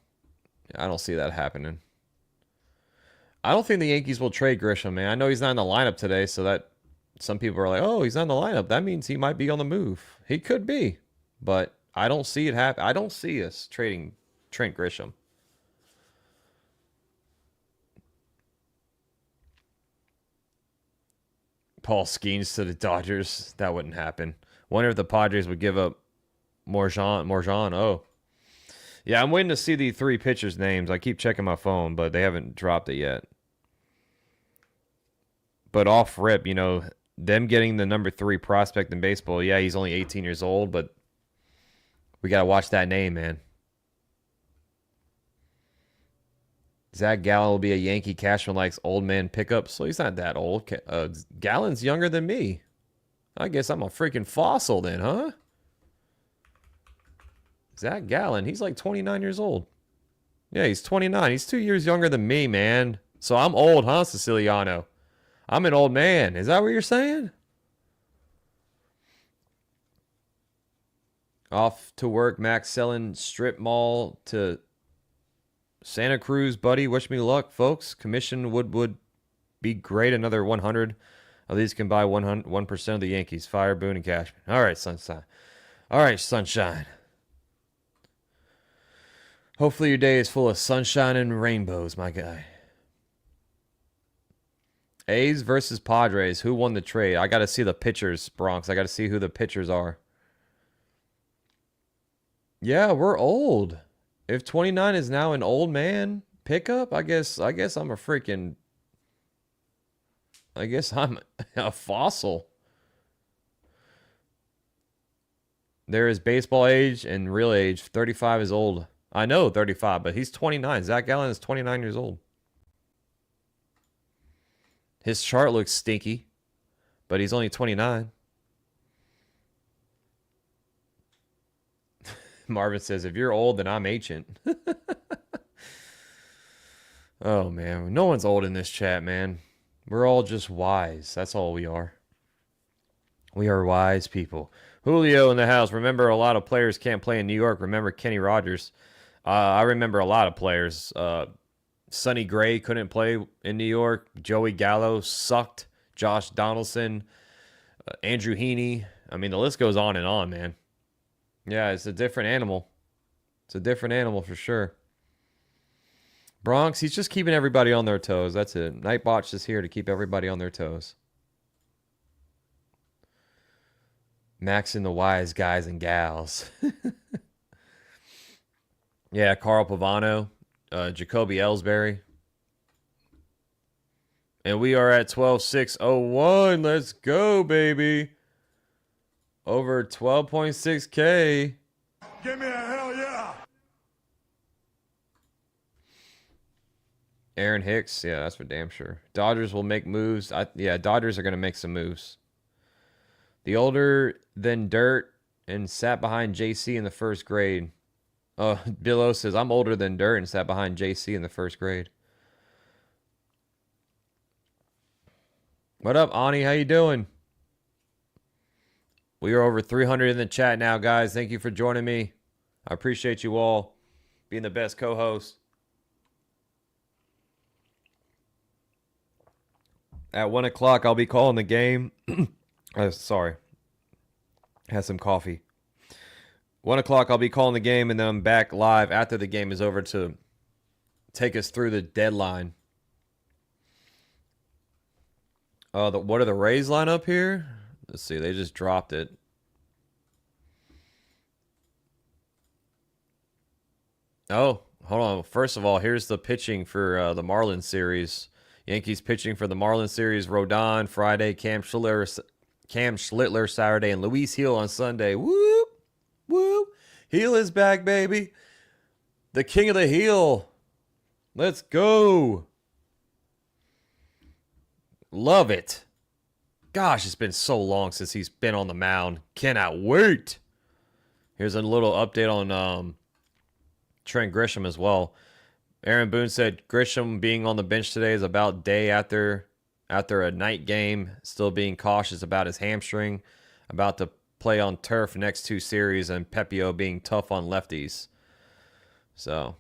I don't see that happening. I don't think the Yankees will trade Grisham, man. I know he's not in the lineup today, so that some people are like, oh, he's not in the lineup. That means he might be on the move. He could be, but I don't see it happen. I don't see us trading Trent Grisham. Paul Skeens to the Dodgers. That wouldn't happen. Wonder if the Padres would give up Morjan. Oh. Yeah, I'm waiting to see the 3 pitchers' names. I keep checking my phone, but they haven't dropped it yet. But off rip, you know, them getting the number 3 prospect in baseball, yeah, he's only 18 years old, but we got to watch that name, man. Zach Gallen will be a Yankee. Cashman likes old man pickup, so he's not that old. Gallen's younger than me. I guess I'm a freaking fossil then, huh? Zach Gallen, he's like 29 years old. Yeah, he's 29. He's 2 years younger than me, man. So I'm old, huh, Siciliano? I'm an old man. Is that what you're saying? Off to work, Max selling strip mall to Santa Cruz, buddy. Wish me luck, folks. Commission would be great. Another 100 of these can buy 1% of the Yankees. Fire, Boone, and Cashman. All right, sunshine. All right, sunshine. Hopefully your day is full of sunshine and rainbows, my guy. A's versus Padres. Who won the trade? I got to see the pitchers, Bronx. I got to see who the pitchers are. Yeah, we're old. If 29 is now an old man, Pickup? I guess I'm a freaking... I guess I'm a fossil. There is baseball age and real age. 35 is old. I know 35, but he's 29. Zach Gallen is 29 years old. His chart looks stinky, but he's only 29. Marvin says, if you're old, then I'm ancient. Oh, man. No one's old in this chat, man. We're all just wise. That's all we are. We are wise people. Julio in the house. Remember, a lot of players can't play in New York. Remember Kenny Rogers. I remember a lot of players. Sonny Gray couldn't play in New York. Joey Gallo sucked. Josh Donaldson. Andrew Heaney. I mean, the list goes on and on, man. Yeah, it's a different animal. It's a different animal for sure. Bronx, he's just keeping everybody on their toes. That's it. Nightbotch is here to keep everybody on their toes. Max and the wise guys and gals. Yeah, Carl Pavano, Jacoby Ellsbury. And we are at 12,601. Let's go, baby. Over 12.6K. Give me a hell yeah. Aaron Hicks, yeah, that's for damn sure. Dodgers will make moves. Yeah, Dodgers are going to make some moves. The older than dirt and sat behind JC in the first grade. Oh, Bill O says, I'm older than dirt and sat behind JC in the first grade. What up, Ani? How you doing? We are over 300 in the chat now, guys. Thank you for joining me. I appreciate you all being the best co-host. At 1 o'clock, I'll be calling the game. Sorry. Had some coffee. 1 o'clock, I'll be calling the game, and then I'm back live after the game is over to take us through the deadline. What are the Rays line up here? Let's see. They just dropped it. Oh, hold on. First of all, here's the pitching for the Marlins series. Yankees pitching for the Marlins series. Rodon Friday, Cam Schlittler Saturday, and Luis Heel on Sunday. Whoop, whoop. Heel is back, baby. The king of the heel. Let's go. Love it. Gosh, it's been so long since he's been on the mound. Cannot wait. Here's a little update on Trent Grisham as well. Aaron Boone said Grisham being on the bench today is about day after a night game. Still being cautious about his hamstring. About to play on turf next 2 series, and Pepio being tough on lefties. So,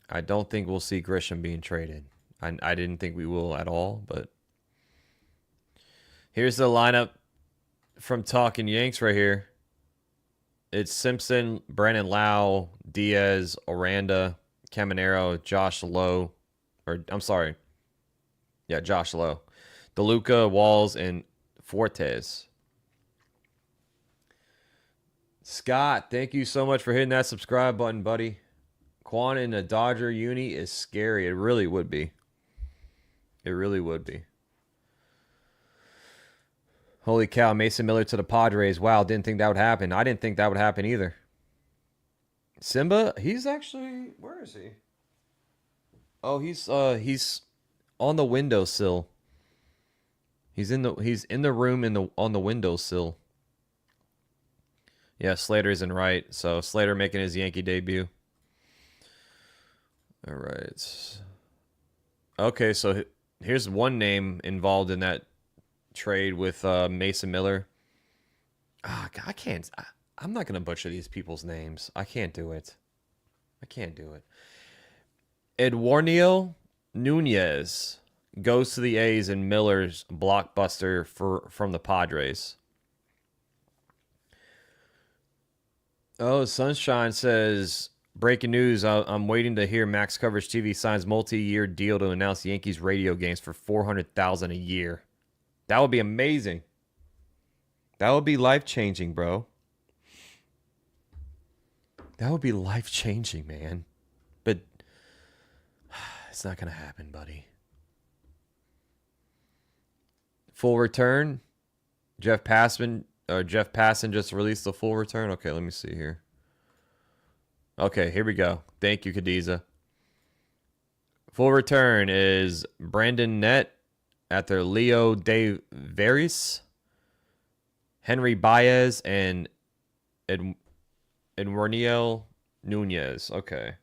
I don't think we'll see Grisham being traded. I didn't think we will at all, but here's the lineup from Talking Yanks right here. It's Simpson, Brandon Lau, Diaz, Oranda, Caminero, Josh Lowe. Josh Lowe. DeLuca, Walls, and Fortes. Scott, thank you so much for hitting that subscribe button, buddy. Quan in a Dodger uni is scary. It really would be. It really would be. Holy cow, Mason Miller to the Padres. Wow, didn't think that would happen. I didn't think that would happen either. Simba, he's actually, where is he? Oh, he's on the windowsill. He's in the room on the windowsill. Yeah, Slater's in right. So Slater making his Yankee debut. All right. Okay, so here's one name involved in that trade with Mason Miller. Oh, God, I can't. I'm not going to butcher these people's names. I can't do it. Eduardo Nunez goes to the A's and Miller's blockbuster from the Padres. Oh, Sunshine says, breaking news, I'm waiting to hear Max Coverage TV signs multi-year deal to announce Yankees radio games for $400,000 a year. That would be amazing. That would be life-changing, bro. That would be life-changing, man. But It's not going to happen, buddy. Full return. Jeff Passan just released the full return. Okay, let me see here. Okay, here we go. Thank you, Cadiza. Full return is Brandon Nett after Leo De Veris, Henry Baez, and Eduardo Nunez. Okay.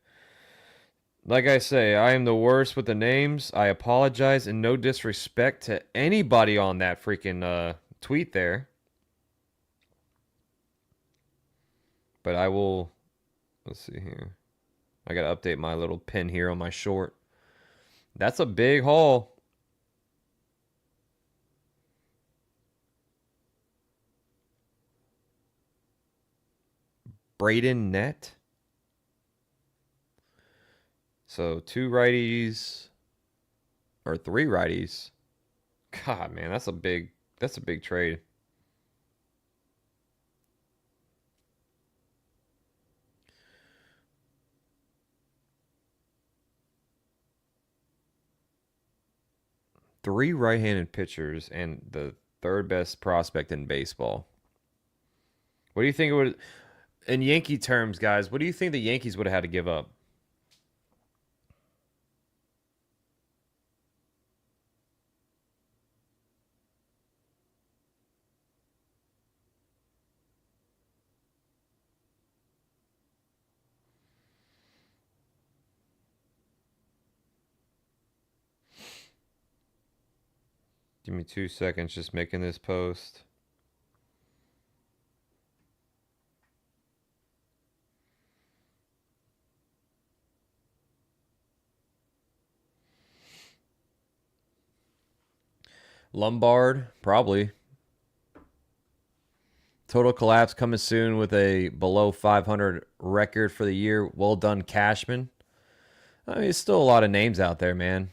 Like I say, I am the worst with the names. I apologize, and no disrespect to anybody on that freaking tweet there. But I will... Let's see here. I got to update my little pin here on my short. That's a big haul. Braden Nett. So 2 righties or 3 righties. God, man, that's a big trade. Three right-handed pitchers and the third best prospect in baseball. What do you think it would, in Yankee terms, guys, what do you think the Yankees would have had to give up? Give me 2 seconds just making this post. Lombard, probably. Total collapse coming soon with a below 500 record for the year. Well done, Cashman. I mean, there's still a lot of names out there, man.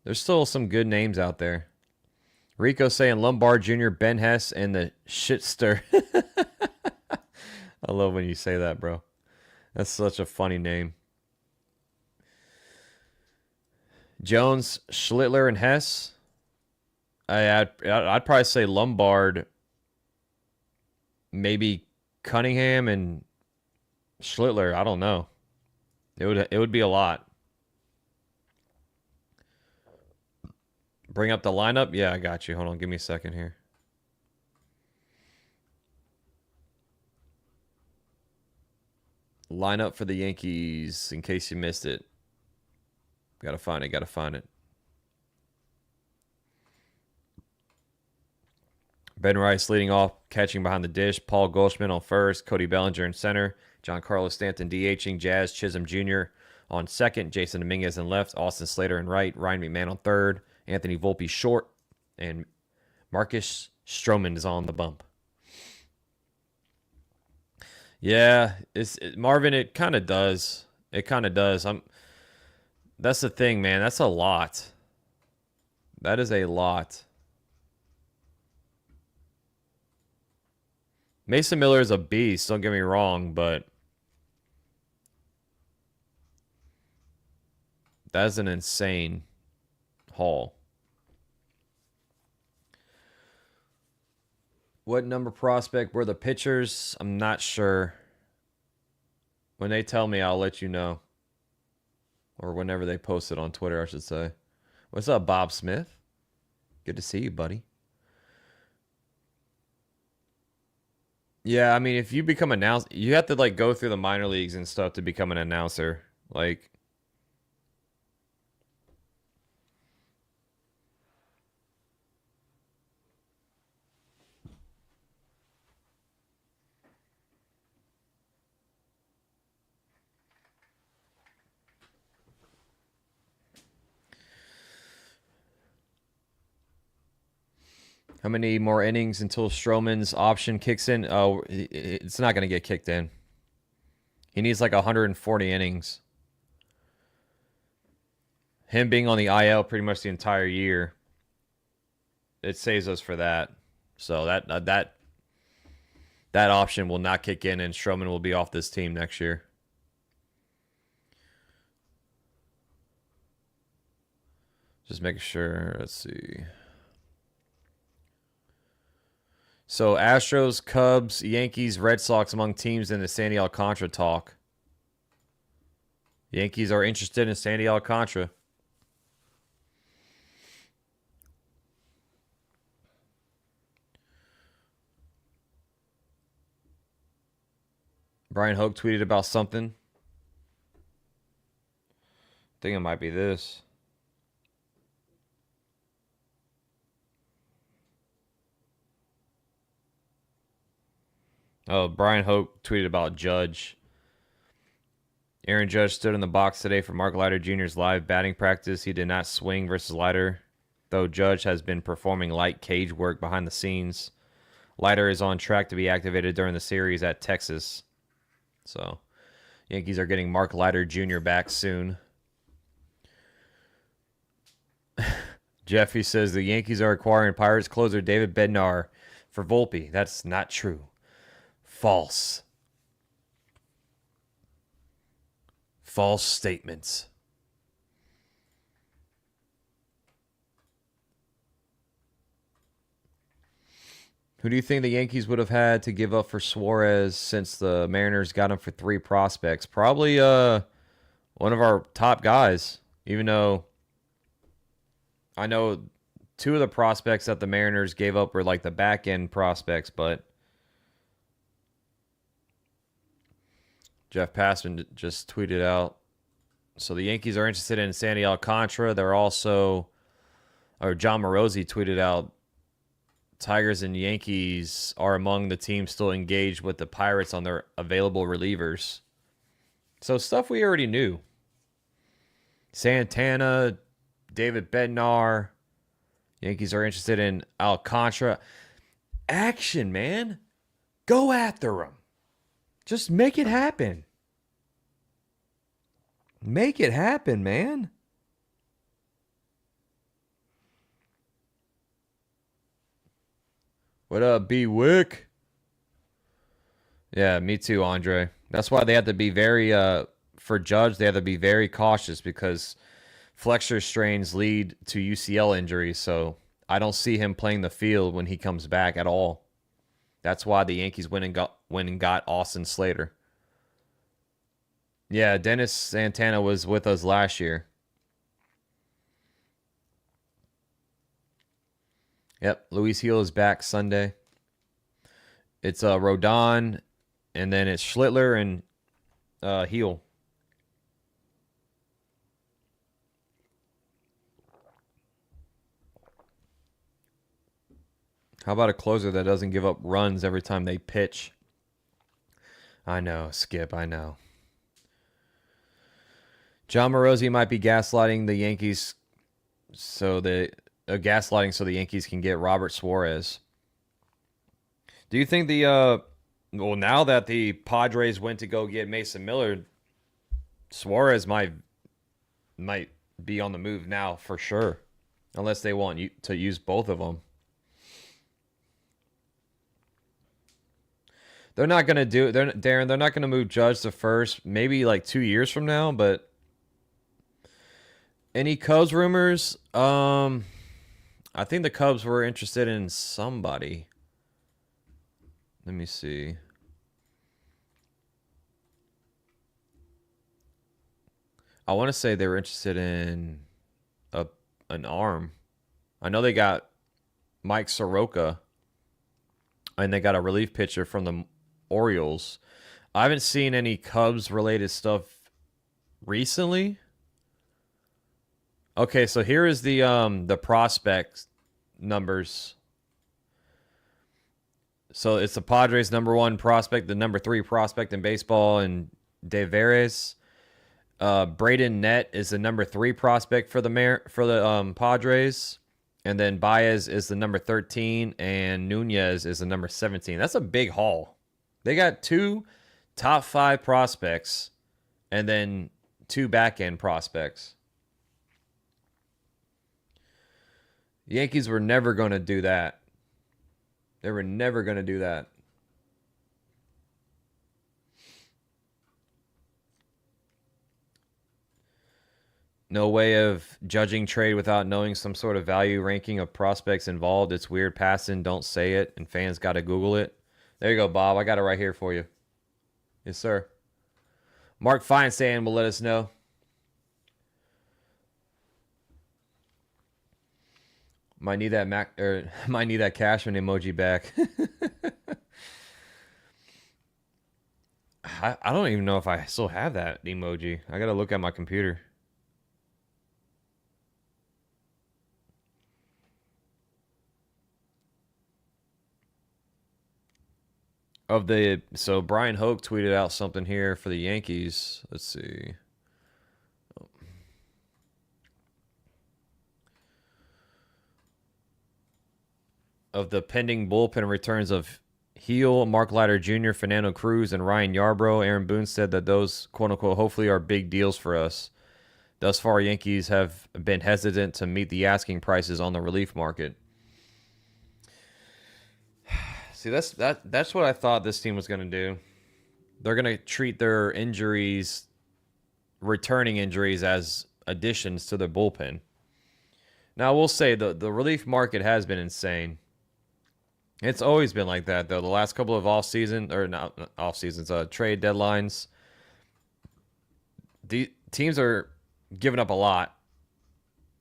There's still some good names out there. Rico saying Lombard Jr., Ben Hess, and the shitster. I love when you say that, bro. That's such a funny name. Jones, Schlittler, and Hess. I'd probably say Lombard, maybe Cunningham and Schlittler. I don't know. It would be a lot. Bring up the lineup? Yeah, I got you. Hold on, give me a second here. Lineup for the Yankees, in case you missed it. Gotta find it. Ben Rice leading off, catching behind the dish. Paul Goldschmidt on first. Cody Bellinger in center. Giancarlo Stanton DHing. Jazz Chisholm Jr. on second. Jason Dominguez in left. Austin Slater in right. Ryan McMahon on third. Anthony Volpe short. And Marcus Stroman is on the bump. Yeah, Marvin, it kind of does. That's the thing, man. That's a lot. That is a lot. Mason Miller is a beast, don't get me wrong, but that's an insane haul. What number prospect were the pitchers? I'm not sure. When they tell me, I'll let you know. Or whenever they post it on Twitter, I should say. What's up, Bob Smith? Good to see you, buddy. Yeah, I mean, if you become an announcer, you have to like go through the minor leagues and stuff to become an announcer. Like, how many more innings until Stroman's option kicks in? Oh, it's not going to get kicked in. He needs like 140 innings. Him being on the IL pretty much the entire year, it saves us for that. So that option will not kick in, and Stroman will be off this team next year. Just making sure. Let's see. So Astros, Cubs, Yankees, Red Sox among teams in the Sandy Alcantara talk. Yankees are interested in Sandy Alcantara. Brian Hoke tweeted about something. I think it might be this. Oh, Brian Hoke tweeted about Judge. Aaron Judge stood in the box today for Mark Leiter Jr.'s live batting practice. He did not swing versus Leiter, though Judge has been performing light cage work behind the scenes. Leiter is on track to be activated during the series at Texas. So, Yankees are getting Mark Leiter Jr. back soon. Jeffy says the Yankees are acquiring Pirates closer David Bednar for Volpe. That's not true. False. False statements. Who do you think the Yankees would have had to give up for Suarez since the Mariners got him for 3 prospects? Probably one of our top guys, even though I know 2 of the prospects that the Mariners gave up were like the back end prospects, but Jeff Passman just tweeted out. So the Yankees are interested in Sandy Alcantara. They're also, or John Morosi tweeted out, Tigers and Yankees are among the teams still engaged with the Pirates on their available relievers. So stuff we already knew. Santana, David Bednar. Yankees are interested in Alcantara. Action, man. Go after him. Just make it happen. Make it happen, man. What up, B Wick? Yeah, me too, Andre. That's why they have to be very, for Judge, they have to be very cautious because flexor strains lead to UCL injuries. So I don't see him playing the field when he comes back at all. That's why the Yankees went and got Austin Slater. Yeah, Dennis Santana was with us last year. Yep, Luis Gil is back Sunday. It's Rodon, and then it's Schlittler and Gil. How about a closer that doesn't give up runs every time they pitch? I know, Skip, I know. John Morosi might be gaslighting the Yankees so the Yankees can get Robert Suarez. Do you think now that the Padres went to go get Mason Miller, Suarez might be on the move now for sure, unless they want you to use both of them. They're not going to do it. Darren, they're not going to move Judge to first, maybe like 2 years from now, but any Cubs rumors? I think the Cubs were interested in somebody. Let me see. I want to say they were interested in an arm. I know they got Mike Soroka, and they got a relief pitcher from the Orioles. I haven't seen any Cubs-related stuff recently. Okay, so here is the prospect numbers. So it's the Padres' number 1 prospect, the number 3 prospect in baseball, and De Veres. Braden Nett is the number 3 prospect for the Padres, and then Baez is the number 13, and Nunez is the number 17. That's a big haul. They got 2 top 5 prospects, and then 2 back end prospects. The Yankees were never going to do that. They were never going to do that. No way of judging trade without knowing some sort of value ranking of prospects involved. It's weird passing. Don't say it. And fans got to Google it. There you go, Bob. I got it right here for you. Yes, sir. Mark Feinstein will let us know. Might need that might need that Cashman emoji back. I don't even know if I still have that emoji. I gotta look at my computer. So Brian Hoke tweeted out something here for the Yankees. Let's see. Of the pending bullpen returns of Heel, Mark Leiter Jr., Fernando Cruz, and Ryan Yarbrough, Aaron Boone said that those, quote-unquote, hopefully are big deals for us. Thus far, Yankees have been hesitant to meet the asking prices on the relief market. See, that's what I thought this team was going to do. They're going to treat their injuries, returning injuries, as additions to their bullpen. Now, I will say the relief market has been insane. It's always been like that, though. The last couple of trade deadlines, the teams are giving up a lot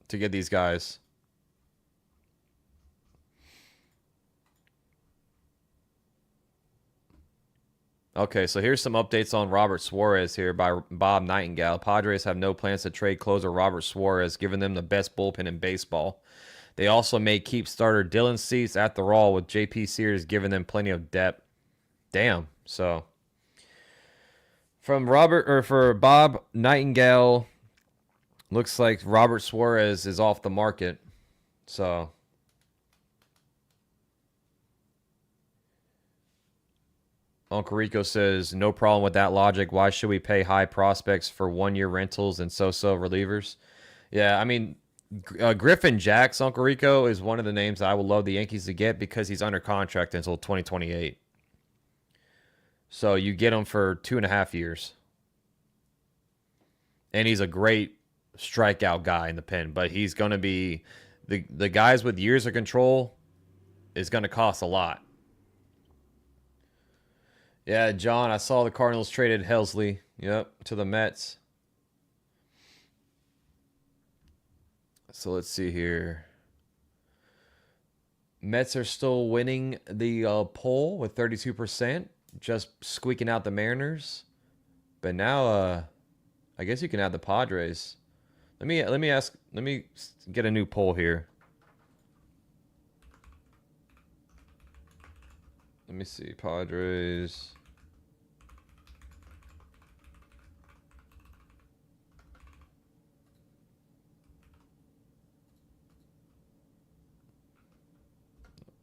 to get these guys. Okay, so here's some updates on Robert Suarez here by Bob Nightingale. Padres have no plans to trade closer Robert Suarez, giving them the best bullpen in baseball. They also may keep starter Dylan Cease at the Raw, with J.P. Sears giving them plenty of depth. Damn. So for Bob Nightingale, looks like Robert Suarez is off the market. So Uncle Rico says, no problem with that logic. Why should we pay high prospects for one-year rentals and so-so relievers? Yeah, I mean, Griffin Jacks, Uncle Rico, is one of the names I would love the Yankees to get because he's under contract until 2028. So you get him for 2.5 years. And he's a great strikeout guy in the pen, but he's going to be the guys with years of control is going to cost a lot. Yeah, John, I saw the Cardinals traded Helsley, to the Mets. So let's see here. Mets are still winning the poll with 32%, just squeaking out the Mariners. But now, I guess you can add the Padres. Let me get a new poll here. Let me see, Padres.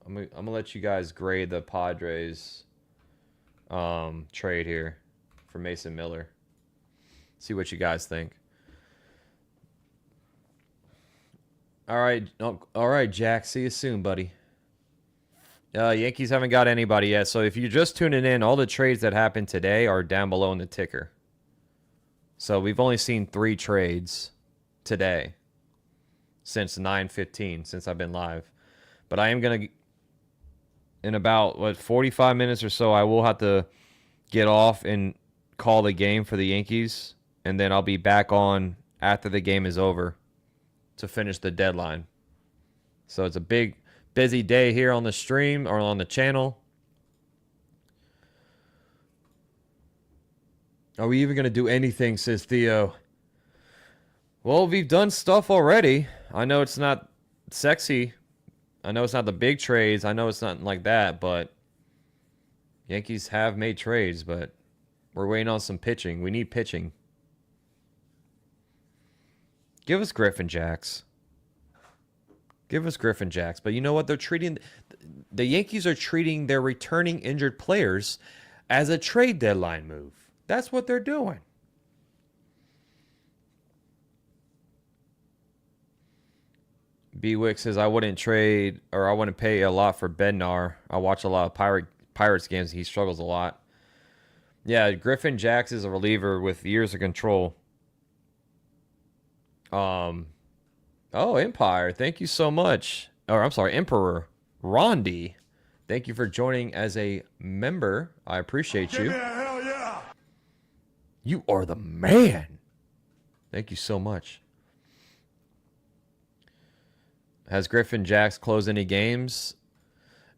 I'm gonna let you guys grade the Padres trade here for Mason Miller. See what you guys think. All right, Jack. See you soon, buddy. Yankees haven't got anybody yet, so if you're just tuning in, all the trades that happened today are down below in the ticker. So we've only seen 3 trades today since 9:15, since I've been live. But I am gonna, in about 45 minutes or so, I will have to get off and call the game for the Yankees, and then I'll be back on after the game is over to finish the deadline. So it's a big, busy day here on the stream or on the channel. Are we even going to do anything, says Theo? Well, we've done stuff already. I know it's not sexy. I know it's not the big trades. I know it's not like that, but Yankees have made trades, but we're waiting on some pitching. We need pitching. Give us Griffin Jacks. Give us Griffin Jacks. But you know what? The Yankees are treating their returning injured players as a trade deadline move. That's what they're doing. B-Wick says, I wouldn't trade, or I wouldn't pay a lot for Bednar. I watch a lot of Pirates games. He struggles a lot. Yeah, Griffin Jacks is a reliever with years of control. Oh, Empire. Thank you so much. Or I'm sorry, Emperor Rondi. Thank you for joining as a member. I appreciate you. Hell yeah! You are the man. Thank you so much. Has Griffin Jacks closed any games?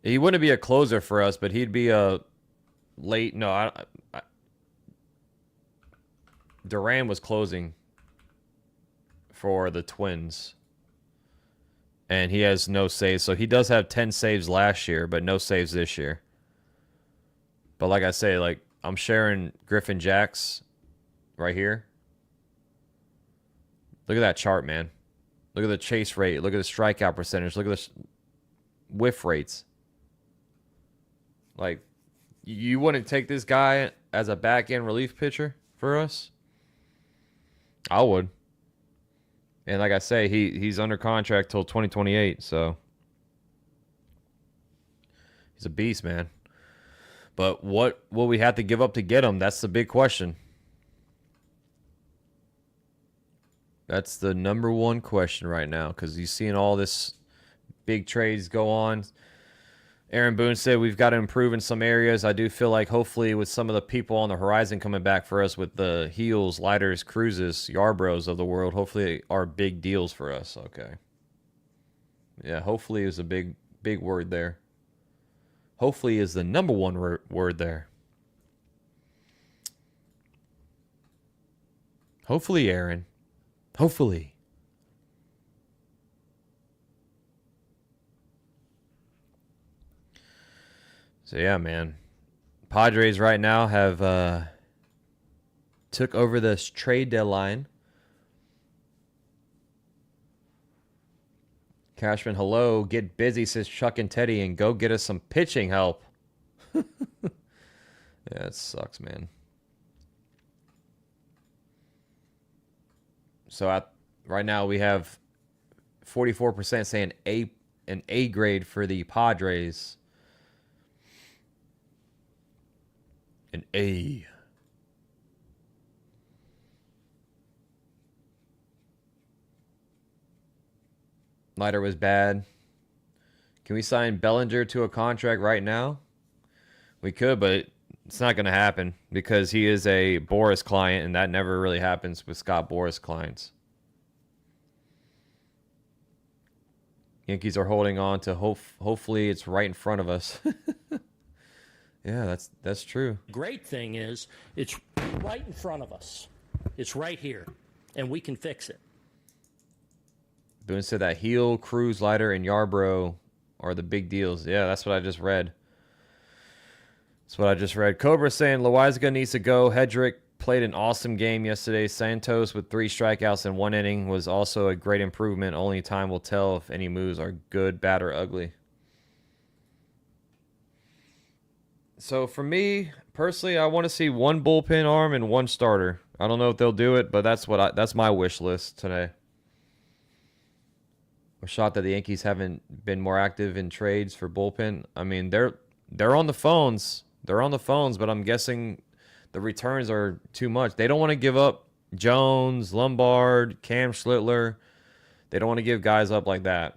He wouldn't be a closer for us, but he'd be a late. No, Duran was closing for the Twins. And he has no saves. So he does have 10 saves last year, but no saves this year. But like I say, like I'm sharing Griffin Jacks right here. Look at that chart, man. Look at the chase rate. Look at the strikeout percentage. Look at the whiff rates. Like, you wouldn't take this guy as a back-end relief pitcher for us? I would. And like I say, he's under contract till 2028, so he's a beast, man. But what will we have to give up to get him? That's the big question. That's the number one question right now, because you're seeing all this big trades go on. Aaron Boone said we've got to improve in some areas. I do feel like hopefully with some of the people on the horizon coming back for us with the Heels, Lighters, Cruises, Yarbros of the world, hopefully are big deals for us. Okay. Yeah, hopefully is a big word there. Hopefully is the number one word there. Hopefully, Aaron. Hopefully. So yeah, man. Padres right now have took over this trade deadline. Cashman, hello. Get busy, says Chuck and Teddy, and go get us some pitching help. Yeah, it sucks, man. So right now we have 44% saying an A grade for the Padres. An A. Leiter was bad. Can we sign Bellinger to a contract right now? We could, but it's not going to happen because he is a Boris client, and that never really happens with Scott Boris clients. Yankees are holding on to hopefully it's right in front of us. Yeah, that's true. Great thing is it's right in front of us. It's right here, and we can fix it. Boone said that Heel, Cruz, Leiter, and Yarbrough are the big deals. Yeah, that's what I just read. Cobra saying Loizaga needs to go. Hedrick played an awesome game yesterday. Santos with 3 strikeouts in 1 inning was also a great improvement. Only time will tell if any moves are good, bad, or ugly. So for me, personally, I want to see 1 bullpen arm and 1 starter. I don't know if they'll do it, but that's my wish list today. I'm shocked that the Yankees haven't been more active in trades for bullpen. I mean, they're on the phones. They're on the phones, but I'm guessing the returns are too much. They don't want to give up Jones, Lombard, Cam Schlittler. They don't want to give guys up like that.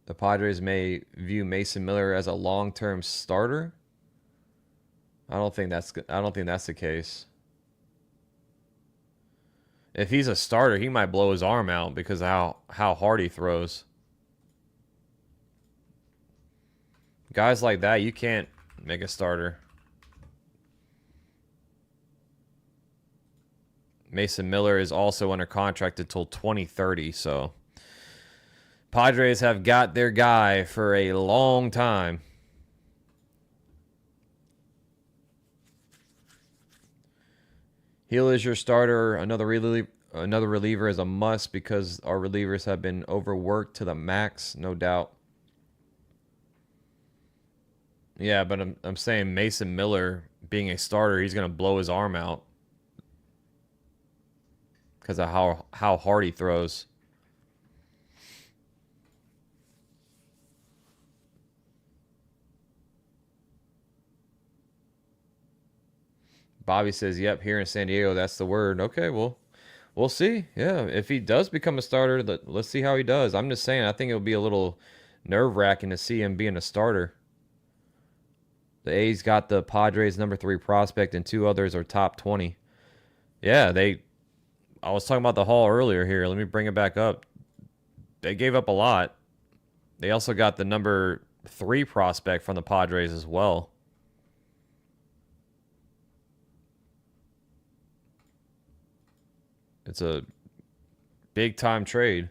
The Padres may view Mason Miller as a long-term starter. I don't think that's the case. If he's a starter, he might blow his arm out because of how hard he throws. Guys like that, you can't make a starter. Mason Miller is also under contract until 2030, so Padres have got their guy for a long time. Heel is your starter. Another reliever is a must because our relievers have been overworked to the max, no doubt. Yeah, but I'm saying Mason Miller being a starter, he's going to blow his arm out because of how hard he throws. Bobby says, yep, here in San Diego, that's the word. Okay, well, we'll see. Yeah, if he does become a starter, let's see how he does. I'm just saying, I think it'll be a little nerve-wracking to see him being a starter. The A's got the Padres' number 3 prospect, and 2 others are top 20. Yeah, I was talking about the haul earlier here. Let me bring it back up. They gave up a lot. They also got the number 3 prospect from the Padres as well. It's a big-time trade.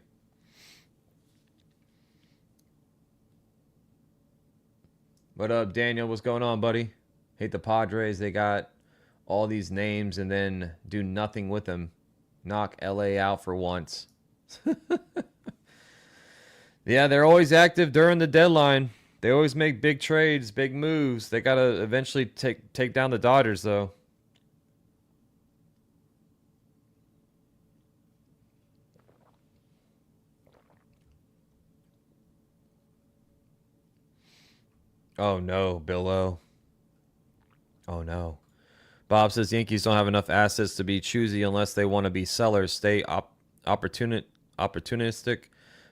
What up, Daniel? What's going on, buddy? Hate the Padres. They got all these names and then do nothing with them. Knock LA out for once. Yeah, they're always active during the deadline. They always make big trades, big moves. They got to eventually take down the Dodgers, though. Oh, no, Billo. Oh, no. Bob says Yankees don't have enough assets to be choosy unless they want to be sellers. Stay opportunistic.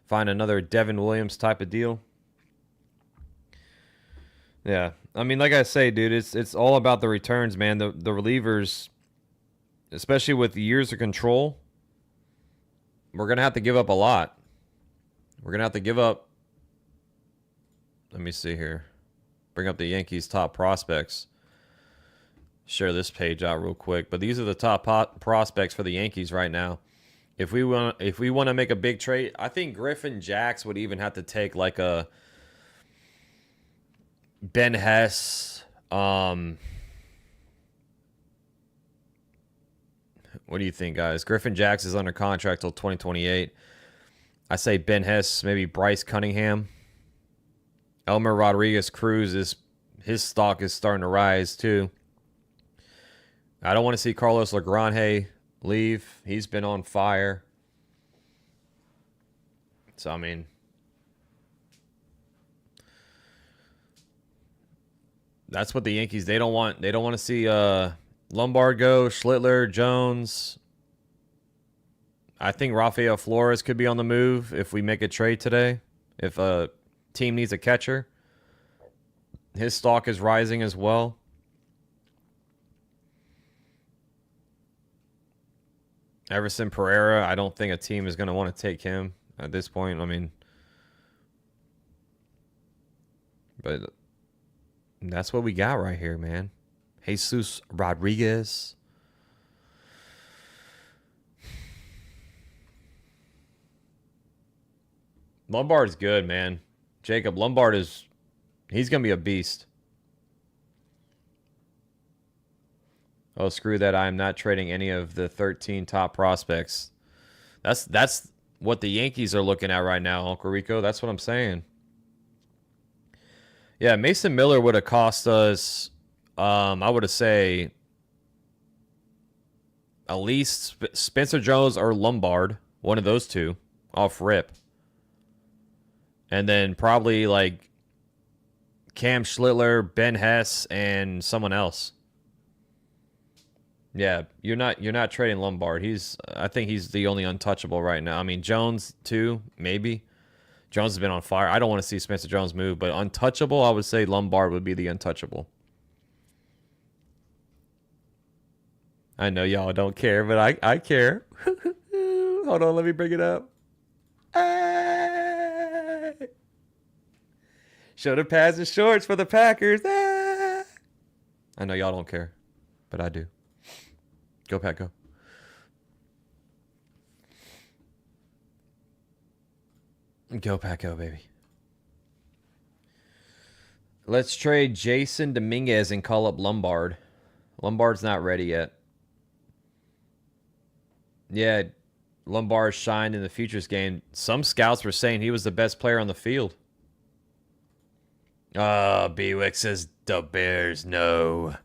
Find another Devin Williams type of deal. Yeah. I mean, like I say, dude, it's all about the returns, man. The relievers, especially with years of control, we're going to have to give up a lot. We're going to have to give up. Let me see here. Bring up the Yankees' top prospects. Share this page out real quick. But these are the top prospects for the Yankees right now. If we want to make a big trade, I think Griffin Jax would even have to take like a Ben Hess. What do you think, guys? Griffin Jax is under contract till 2028. I say Ben Hess, maybe Bryce Cunningham. Elmer Rodriguez Cruz his stock is starting to rise too. I don't want to see Carlos Legrand leave. He's been on fire. So I mean, that's what the Yankees they don't want. They don't want to see Lombard go, Schlittler, Jones. I think Rafael Flores could be on the move if we make a trade today. If a team needs a catcher, his stock is rising as well. Everson Pereira, I don't think a team is going to want to take him at this point. I mean, but that's what we got right here, man. Jesus Rodriguez. Lombard's good, man. Jacob, Lombard he's going to be a beast. Oh, screw that. I am not trading any of the 13 top prospects. That's what the Yankees are looking at right now, Uncle Rico. That's what I'm saying. Yeah, Mason Miller would have cost us, I would have say, at least Spencer Jones or Lombard. One of those two off rip. And then probably like Cam Schlittler, Ben Hess, and someone else. Yeah, you're not trading Lombard. I think he's the only untouchable right now. I mean, Jones too, maybe. Jones has been on fire. I don't want to see Spencer Jones move, but untouchable, I would say Lombard would be the untouchable. I know y'all don't care, but I care. Hold on, let me bring it up. Hey! Shoulder pads and shorts for the Packers. Ah! I know y'all don't care, but I do. Go, Pack, go. Go, Pack, go, baby. Let's trade Jason Dominguez and call up Lombard. Lombard's not ready yet. Yeah, Lombard shined in the futures game. Some scouts were saying he was the best player on the field. Bewick says the Bears no.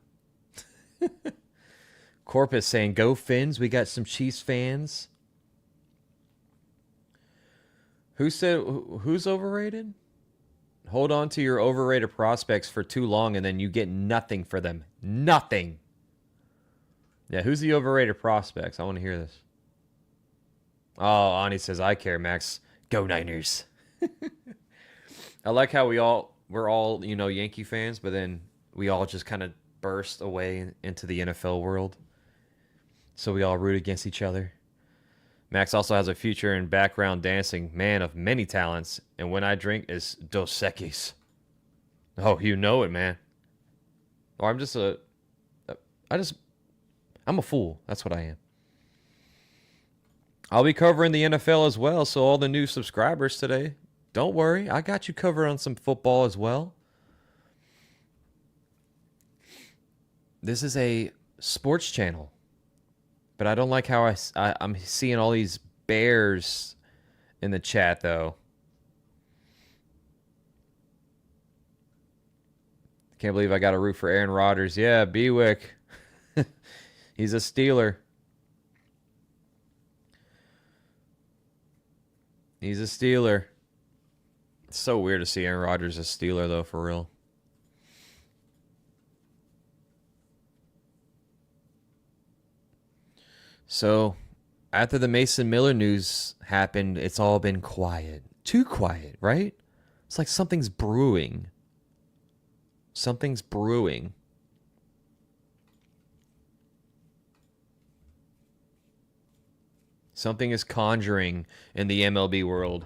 Corpus saying, go Fins. We got some Chiefs fans. Who said, who's overrated? Hold on to your overrated prospects for too long and then you get nothing for them. Nothing. Yeah, who's the overrated prospects? I want to hear this. Oh, Ani says, I care, Max. Go Niners. I like how we're all, Yankee fans, but then we all just kind of burst away into the NFL world. So we all root against each other. Max also has a future in background dancing, man of many talents, and when I drink is Dos Equis. Oh, you know it, man. Or I'm a fool. That's what I am. I'll be covering the NFL as well, so all the new subscribers today, don't worry. I got you covered on some football as well. This is a sports channel, but I don't like how I'm seeing all these bears in the chat, though. Can't believe I got to root for Aaron Rodgers. Yeah, Bewick. He's a Steeler. He's a Steeler. It's so weird to see Aaron Rodgers a Steeler, though, for real. So, after the Mason Miller news happened, it's all been quiet. Too quiet, right? It's like something's brewing. Something's brewing. Something is conjuring in the MLB world.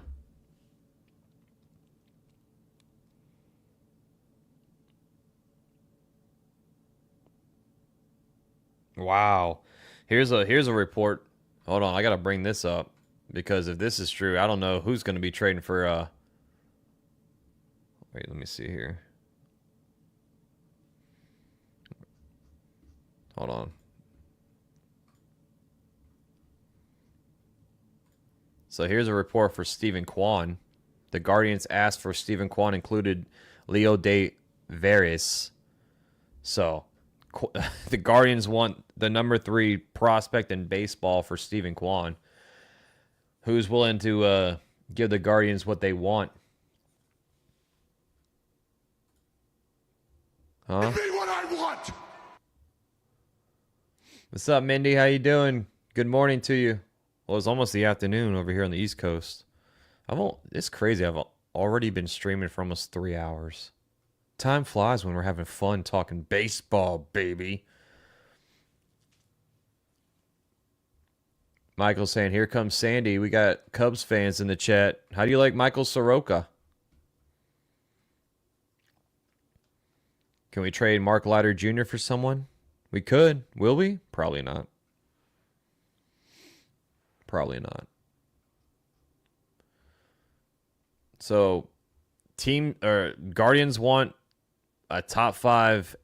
Wow. Here's a report. Hold on, I gotta bring this up because if this is true, I don't know who's gonna be trading for wait, let me see here. Hold on. So here's a report for Stephen Kwan. The Guardians asked for Stephen Kwan included Leo De Veras. So the Guardians want the number 3 prospect in baseball for Stephen Kwan. Who's willing to give the Guardians what they want? Huh? Give me what I want. What's up, Mindy? How you doing? Good morning to you. Well, it's almost the afternoon over here on the East Coast. It's crazy. I've already been streaming for almost 3 hours. Time flies when we're having fun talking baseball, baby. Michael's saying, here comes Sandy. We got Cubs fans in the chat. How do you like Michael Soroka? Can we trade Mark Leiter Jr. for someone? We could. Will we? Probably not. Probably not. So, Guardians want a top 5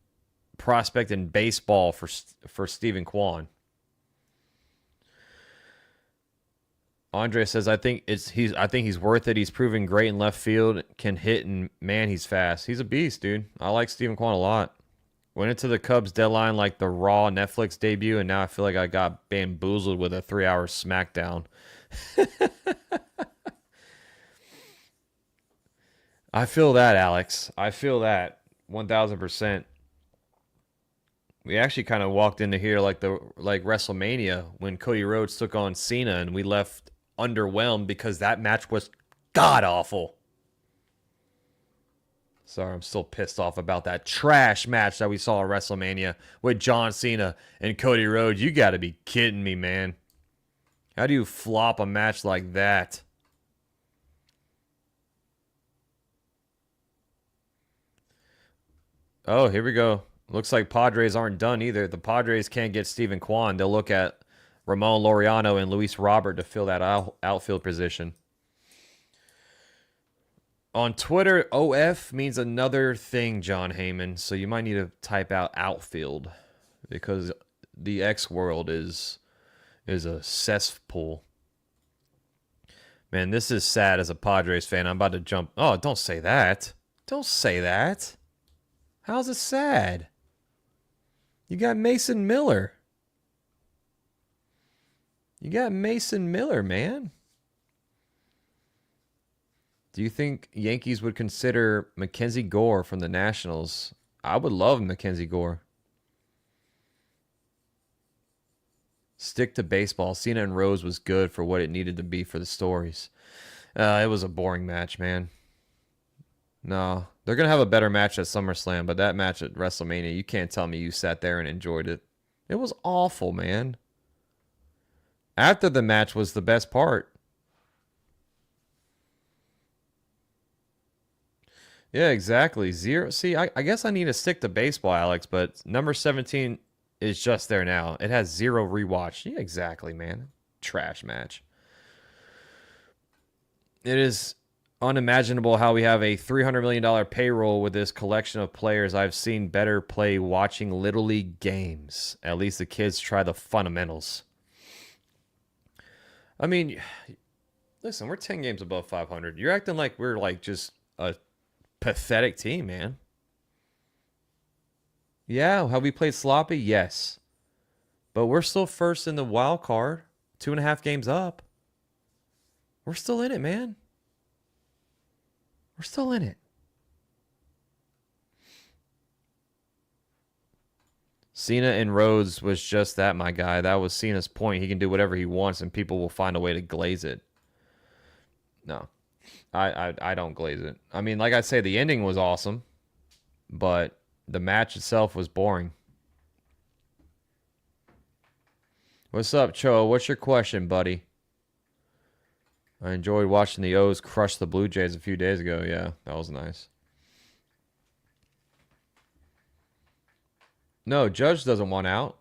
prospect in baseball for Stephen Kwan. Andre says, I think he's worth it. He's proven great in left field, can hit, and man, he's fast. He's a beast, dude. I like Stephen Kwan a lot. Went into the Cubs deadline like the Raw Netflix debut, and now I feel like I got bamboozled with a 3-hour SmackDown. I feel that, Alex. I feel that 1,000%. We actually kind of walked into here like WrestleMania when Cody Rhodes took on Cena, and we left underwhelmed because that match was god awful. Sorry, I'm still pissed off about that trash match that we saw at WrestleMania with John Cena and Cody Rhodes. You got to be kidding me, man. How do you flop a match like that? Oh, here we go. Looks like Padres aren't done either. The Padres can't get Stephen Kwan. They'll look at Ramon Laureano and Luis Robert to fill that outfield position. On Twitter, OF means another thing, John Heyman. So you might need to type out outfield because the X world is a cesspool. Man, this is sad as a Padres fan. I'm about to jump. Oh, don't say that. Don't say that. How's it sad? You got Mason Miller. You got Mason Miller, man. Do you think Yankees would consider Mackenzie Gore from the Nationals? I would love Mackenzie Gore. Stick to baseball. Cena and Rose was good for what it needed to be for the stories. It was a boring match, man. No, they're going to have a better match at SummerSlam, but that match at WrestleMania, you can't tell me you sat there and enjoyed it. It was awful, man. After the match was the best part. Yeah, exactly. Zero. See, I guess I need to stick to baseball, Alex, but number 17 is just there now. It has 0 rewatch. Yeah, exactly, man. Trash match. It is unimaginable how we have a $300 million payroll with this collection of players. I've seen better play watching Little League games. At least the kids try the fundamentals. I mean, listen, we're 10 games above 500. You're acting like we're like just a pathetic team, man. Yeah, have we played sloppy? Yes. But we're still first in the wild card, 2.5 games up. We're still in it, man. We're still in it. Cena and Rhodes was just that, my guy. That was Cena's point. He can do whatever he wants, and people will find a way to glaze it. No. I don't glaze it. I mean, like I say, the ending was awesome, but the match itself was boring. What's up, Cho? What's your question, buddy? I enjoyed watching the O's crush the Blue Jays a few days ago. Yeah, that was nice. No, Judge doesn't want out.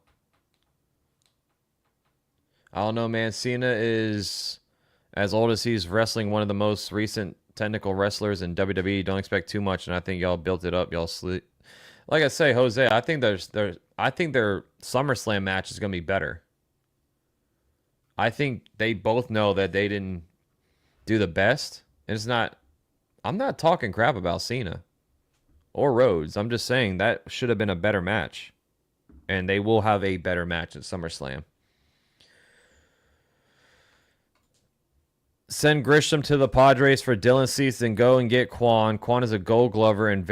I don't know, man. Cena is as old as he's wrestling one of the most recent technical wrestlers in WWE. Don't expect too much, and I think y'all built it up. Y'all sleep. Like I say, Jose, I think their SummerSlam match is gonna be better. I think they both know that they didn't do the best. And it's not. I'm not talking crap about Cena or Rhodes. I'm just saying that should have been a better match, and they will have a better match at SummerSlam. Send Grisham to the Padres for Dylan Cease and go and get Quan. Quan is a Gold Glover and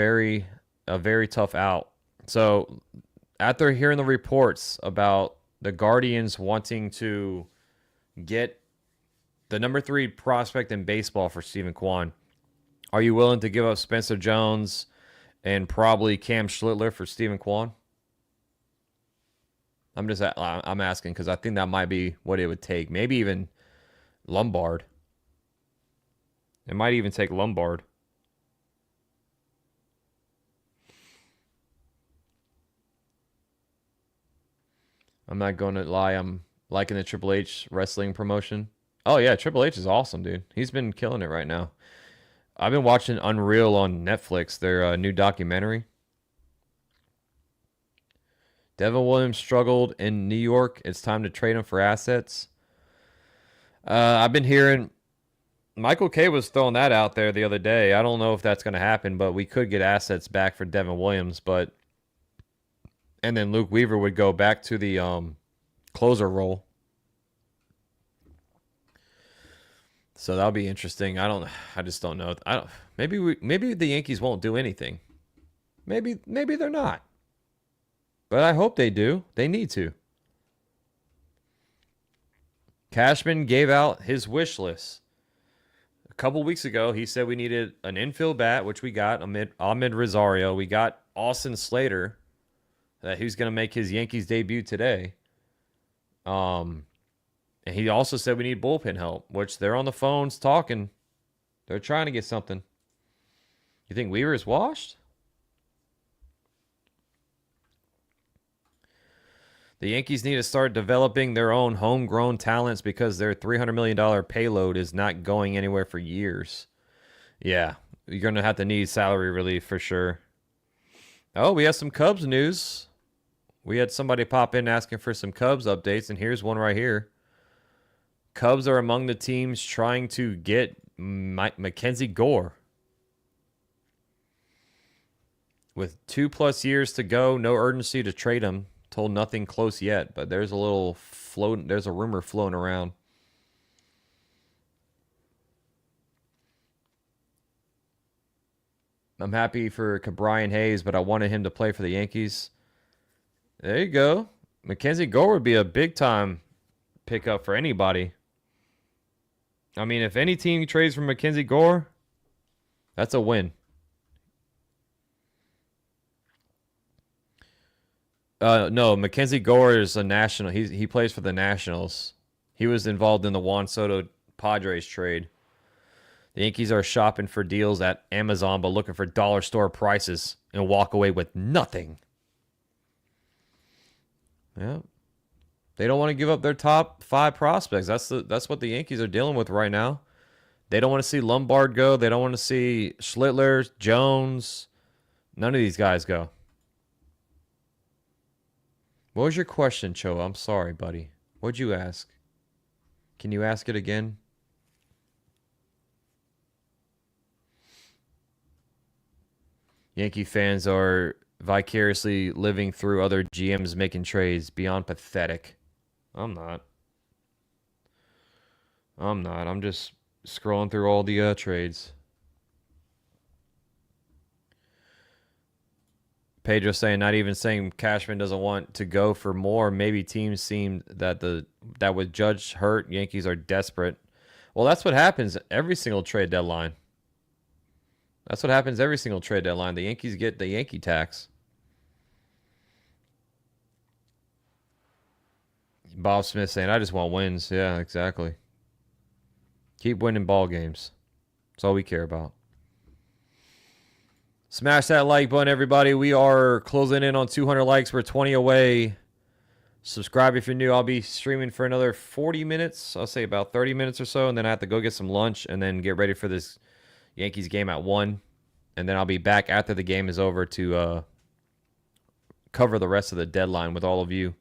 a very tough out. So after hearing the reports about the Guardians wanting to get the number 3 prospect in baseball for Stephen Kwan, are you willing to give up Spencer Jones and probably Cam Schlittler for Stephen Kwan? I'm asking because I think that might be what it would take. Maybe even Lombard. It might even take Lombard. I'm not going to lie. I'm liking the Triple H wrestling promotion. Oh, yeah. Triple H is awesome, dude. He's been killing it right now. I've been watching Unreal on Netflix, their new documentary. Devin Williams struggled in New York. It's time to trade him for assets. I've been hearing Michael K was throwing that out there the other day. I don't know if that's going to happen, but we could get assets back for Devin Williams. And then Luke Weaver would go back to the closer role. So that'll be interesting. I just don't know. Maybe the Yankees won't do anything. Maybe they're not. But I hope they do. They need to. Cashman gave out his wish list. A couple weeks ago, he said we needed an infield bat, which we got, Ahmed Rosario. We got Austin Slater, that he's going to make his Yankees debut today. And he also said we need bullpen help, which they're on the phones talking. They're trying to get something. You think Weaver is washed? The Yankees need to start developing their own homegrown talents because their $300 million payload is not going anywhere for years. Yeah, you're going to have to need salary relief for sure. Oh, we have some Cubs news. We had somebody pop in asking for some Cubs updates, and here's one right here. Cubs are among the teams trying to get Mackenzie Gore. With 2+ years to go, no urgency to trade him. Told nothing close yet, but there's a rumor floating around. I'm happy for Brian Hayes, but I wanted him to play for the Yankees. There you go. Mackenzie Gore would be a big time pickup for anybody. I mean, if any team trades for Mackenzie Gore, that's a win. No, Mackenzie Gore is a national. He plays for the Nationals. He was involved in the Juan Soto Padres trade. The Yankees are shopping for deals at Amazon, but looking for dollar store prices and walk away with nothing. Yeah. They don't want to give up their top 5 prospects. That's what the Yankees are dealing with right now. They don't want to see Lombard go. They don't want to see Schlittler, Jones. None of these guys go. What was your question, Cho? I'm sorry, buddy. What'd you ask? Can you ask it again? Yankee fans are vicariously living through other GMs making trades. Beyond pathetic. I'm not. I'm just scrolling through all the trades. Pedro saying, not even saying Cashman doesn't want to go for more. Maybe teams seem that with Judge hurt, Yankees are desperate. Well, that's what happens every single trade deadline. That's what happens every single trade deadline. The Yankees get the Yankee tax. Bob Smith saying, I just want wins. Yeah, exactly. Keep winning ball games. That's all we care about. Smash that like button, everybody. We are closing in on 200 likes. We're 20 away. Subscribe if you're new. I'll be streaming for another 40 minutes. I'll say about 30 minutes or so. And then I have to go get some lunch and then get ready for this Yankees game at 1. And then I'll be back after the game is over to cover the rest of the deadline with all of you.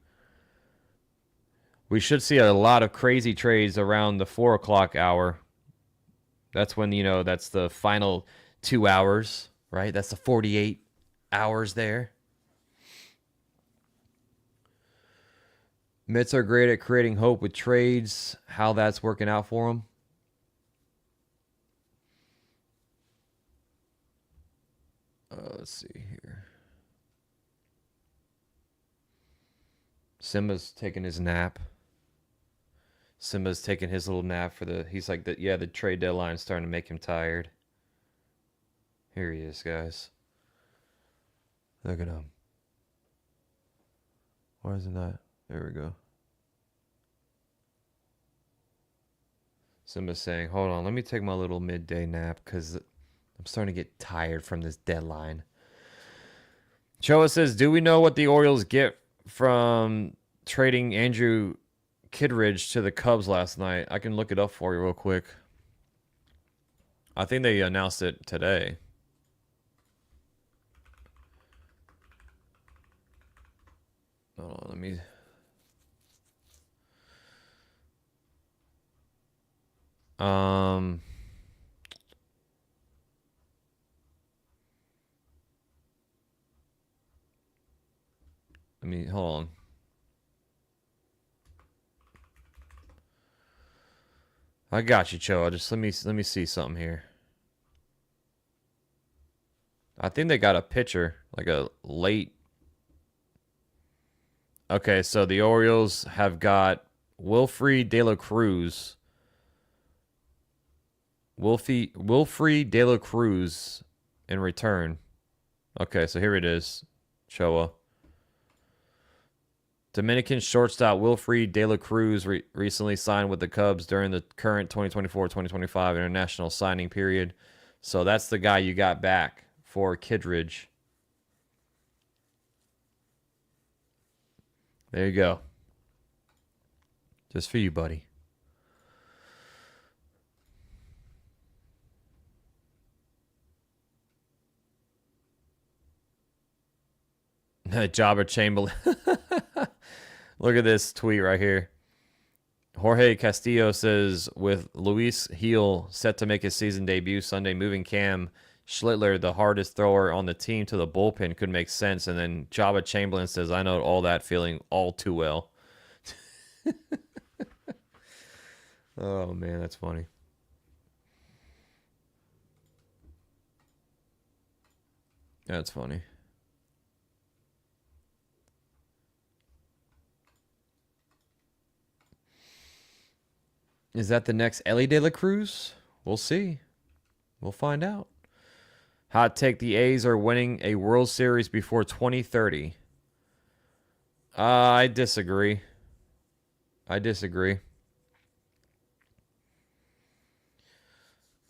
We should see a lot of crazy trades around the 4 o'clock hour. That's when, that's the final 2 hours, right? That's the 48 hours there. Mets are great at creating hope with trades. How that's working out for them. Let's see here. Simba's taking his nap. Simba's taking his little nap for the... He's like, the trade deadline's starting to make him tired. Here he is, guys. Look at him. Why isn't that? There we go. Simba's saying, hold on, let me take my little midday nap because I'm starting to get tired from this deadline. Choa says, do we know what the Orioles get from trading Andrew Kittredge to the Cubs last night? I can look it up for you real quick. I think they announced it today. Hold on, let me... hold on. I got you, Cho. Just let me see something here. I think they got a pitcher, like a late. Okay, so the Orioles have got Wilfred De La Cruz. Wilfred De La Cruz in return. Okay, so here it is. Choa. Dominican shortstop Wilfred De La Cruz recently signed with the Cubs during the current 2024-2025 international signing period. So that's the guy you got back for Kittredge. There you go. Just for you, buddy. Jobber Chamberlain. Look at this tweet right here. Jorge Castillo says, with Luis Gil set to make his season debut Sunday, moving Cam Schlittler, the hardest thrower on the team, to the bullpen could make sense. And then Jabba Chamberlain says, I know all that feeling all too well. Oh, man, that's funny. That's funny. Is that the next Ellie De La Cruz? We'll see. We'll find out. Hot take: the A's are winning a World Series before 2030. I disagree.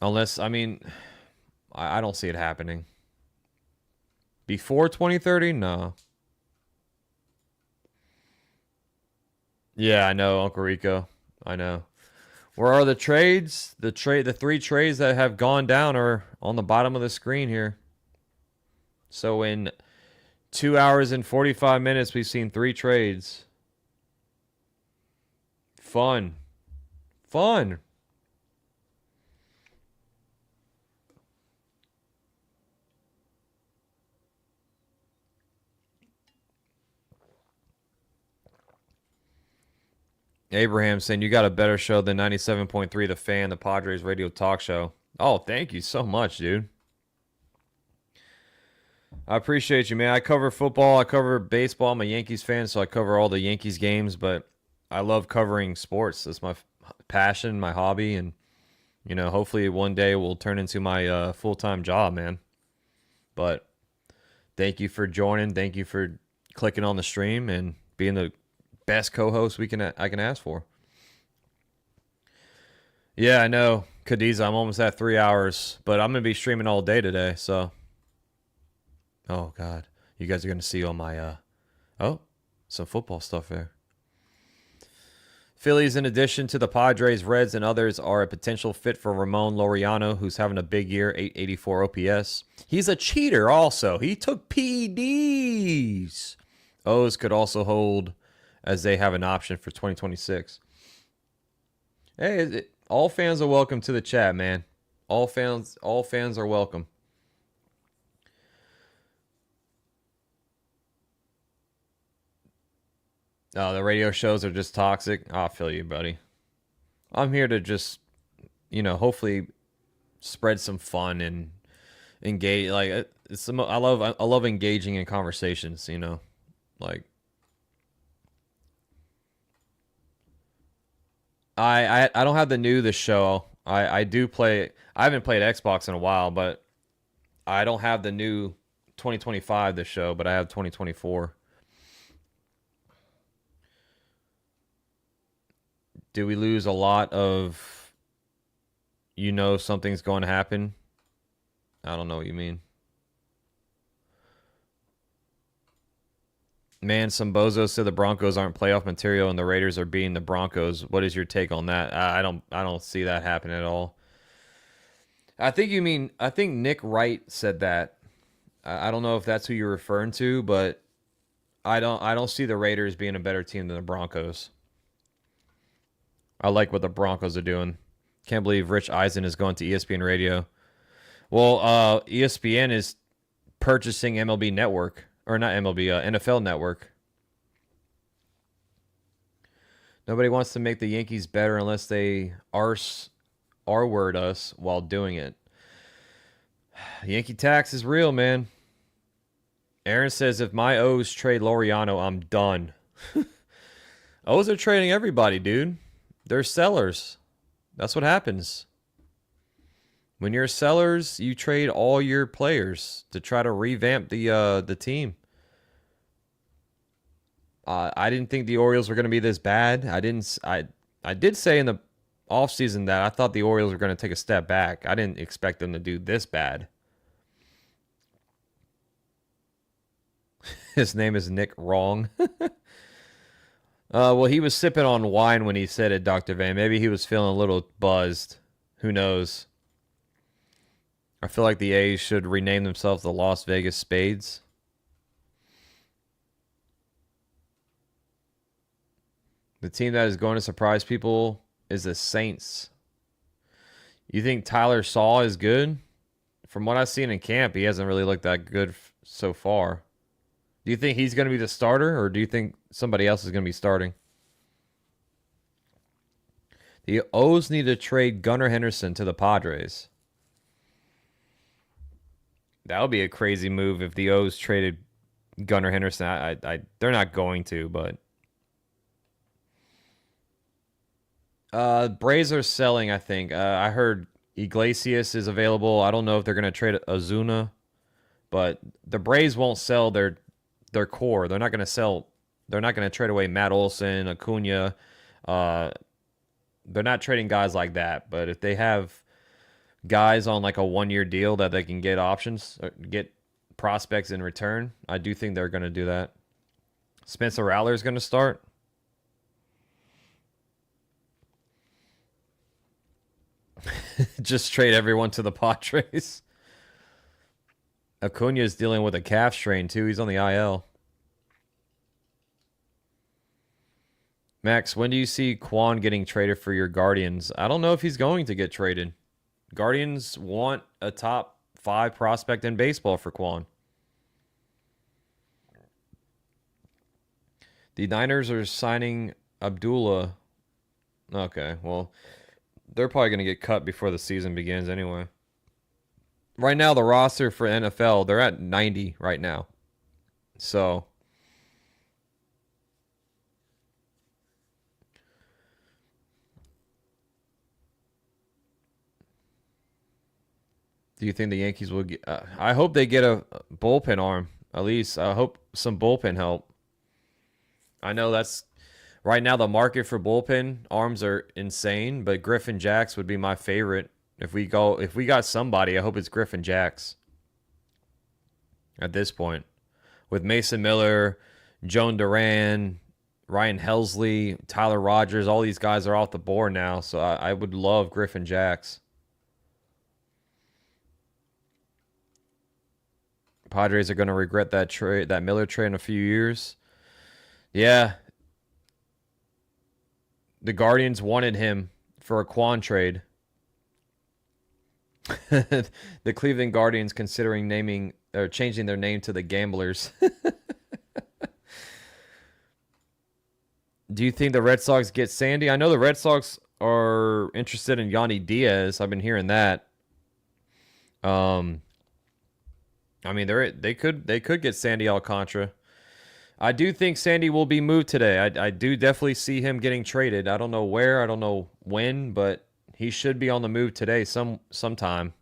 Unless, I mean, I don't see it happening. Before 2030? No. Yeah, I know, Uncle Rico. I know. Where are the trades? The 3 trades that have gone down are on the bottom of the screen here. So in 2 hours and 45 minutes, we've seen 3 trades. Fun. Abraham saying, you got a better show than 97.3 The Fan, the Padres radio talk show. Oh, thank you so much, dude. I appreciate you, man. I cover football. I cover baseball. I'm a Yankees fan, so I cover all the Yankees games, but I love covering sports. That's my passion, my hobby, and, you know, hopefully one day will turn into my full-time job, man. But thank you for joining. Thank you for clicking on the stream and being the best co-host I can ask for. Yeah, I know, Khadija. I'm almost at 3 hours, but I'm gonna be streaming all day today. So, oh god, you guys are gonna see all my some football stuff there. Phillies, in addition to the Padres, Reds, and others, are a potential fit for Ramon Laureano, who's having a big year, 884 OPS. He's a cheater also. He took PEDs. O's could also hold, as they have an option for 2026. Hey, all fans are welcome to the chat, man. All fans are welcome. Oh, the radio shows are just toxic. Oh, I feel you, buddy. I'm here to just, you know, hopefully spread some fun and engage. Like, I love engaging in conversations. You know, like. I don't have the show. I do play. I haven't played Xbox in a while, but I don't have the new 2025 the show, but I have 2024. Do we lose a lot of, you know, something's going to happen? I don't know what you mean. Man, some bozos said the Broncos aren't playoff material and the Raiders are beating the Broncos. What is your take on that? I don't see that happening at all. I think Nick Wright said that. I don't know if that's who you're referring to, but I don't see the Raiders being a better team than the Broncos. I like what the Broncos are doing. Can't believe Rich Eisen is going to ESPN Radio. Well, ESPN is purchasing MLB Network. Or not MLB, NFL Network. Nobody wants to make the Yankees better unless they R-word us while doing it. Yankee tax is real, man. Aaron says, if my O's trade Laureano, I'm done. O's are trading everybody, dude. They're sellers. That's what happens. When you're sellers, you trade all your players to try to revamp the team. I didn't think the Orioles were going to be this bad. I did say in the offseason that I thought the Orioles were going to take a step back. I didn't expect them to do this bad. His name is Nick Wrong. Well, he was sipping on wine when he said it, Dr. Van. Maybe he was feeling a little buzzed. Who knows? I feel like the A's should rename themselves the Las Vegas Spades. The team that is going to surprise people is the Saints. You think Tyler Saw is good? From what I've seen in camp, he hasn't really looked that good so far. Do you think he's going to be the starter, or do you think somebody else is going to be starting? The O's need to trade Gunnar Henderson to the Padres. That would be a crazy move if the O's traded Gunnar Henderson. They're not going to, but Braves are selling, I think. I heard Iglesias is available. I don't know if they're going to trade Ozuna, but the Braves won't sell their core. They're not going to sell. They're not going to trade away Matt Olson, Acuna. They're not trading guys like that. But if they have guys on like a 1-year deal that they can get options, or get prospects in return, I do think they're going to do that. Spencer Rattler is going to start. Just trade everyone to the Padres. Acuna is dealing with a calf strain too. He's on the IL. Max, when do you see Quan getting traded for your Guardians? I don't know if he's going to get traded. Guardians want a top 5 prospect in baseball for Quan. The Niners are signing Abdullah. Okay, well, they're probably going to get cut before the season begins anyway. Right now, the roster for NFL, they're at 90 right now. So, do you think the Yankees will get... I hope they get a bullpen arm. At least, I hope some bullpen help. I know that's... Right now, the market for bullpen arms are insane, but Griffin Jacks would be my favorite. If we got somebody, I hope it's Griffin Jacks. At this point, with Mason Miller, Joan Duran, Ryan Helsley, Tyler Rogers, all these guys are off the board now, so I would love Griffin Jacks. Padres are going to regret that trade, that Miller trade, in a few years. Yeah. The Guardians wanted him for a Quan trade. The Cleveland Guardians considering naming or changing their name to the Gamblers. Do you think the Red Sox get Sandy? I know the Red Sox are interested in Yanni Diaz. I've been hearing that. I mean, they could get Sandy Alcantara. I do think Sandy will be moved today. I do definitely see him getting traded. I don't know where, I don't know when, but he should be on the move today sometime.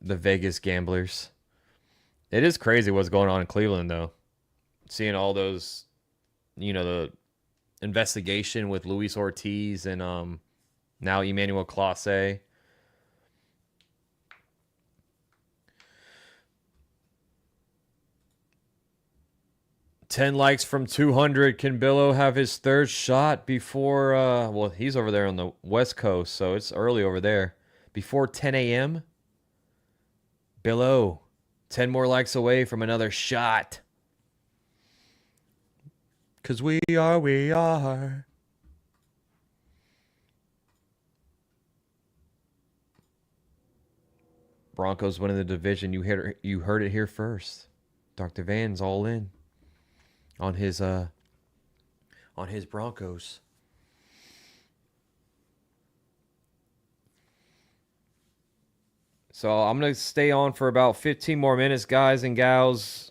The Vegas Gamblers. It is crazy what's going on in Cleveland, though. Seeing all those, the investigation with Luis Ortiz and now Emmanuel Clase. $10 likes from 200. Can Billo have his third shot before... well, he's over there on the West Coast, so it's early over there. Before 10 a.m.? Billo, 10 more likes away from another shot. Because we are. Broncos winning the division. You heard it here first. Dr. Van's all in on his Broncos. So I'm going to stay on for about 15 more minutes, guys and gals.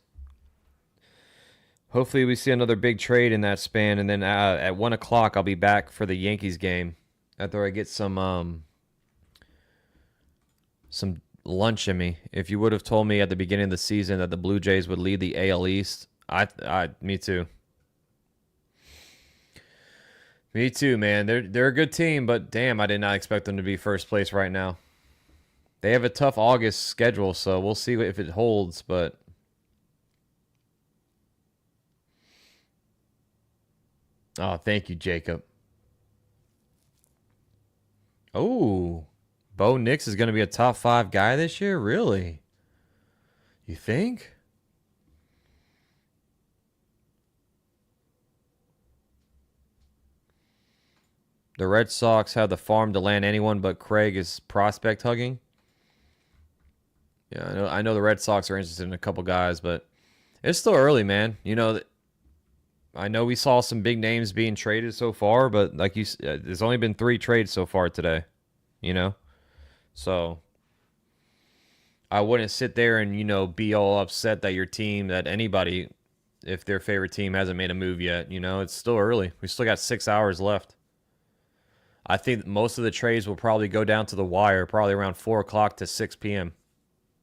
Hopefully we see another big trade in that span, and then at 1 o'clock I'll be back for the Yankees game after I get some lunch in me. If you would have told me at the beginning of the season that the Blue Jays would lead the AL East, me too. Me too, man. They're a good team, but damn, I did not expect them to be first place right now. They have a tough August schedule, so we'll see if it holds, but oh, thank you, Jacob. Oh, Bo Nix is going to be a top 5 guy this year? Really? You think? The Red Sox have the farm to land anyone but Craig is prospect hugging. Yeah, I know the Red Sox are interested in a couple guys, but it's still early, man. I know we saw some big names being traded so far, but like you said, there's only been 3 trades so far today, So I wouldn't sit there and, be all upset that your team, that anybody if their favorite team hasn't made a move yet. You know, it's still early. We still got 6 hours left. I think most of the trades will probably go down to the wire, probably around 4 o'clock to 6 p.m.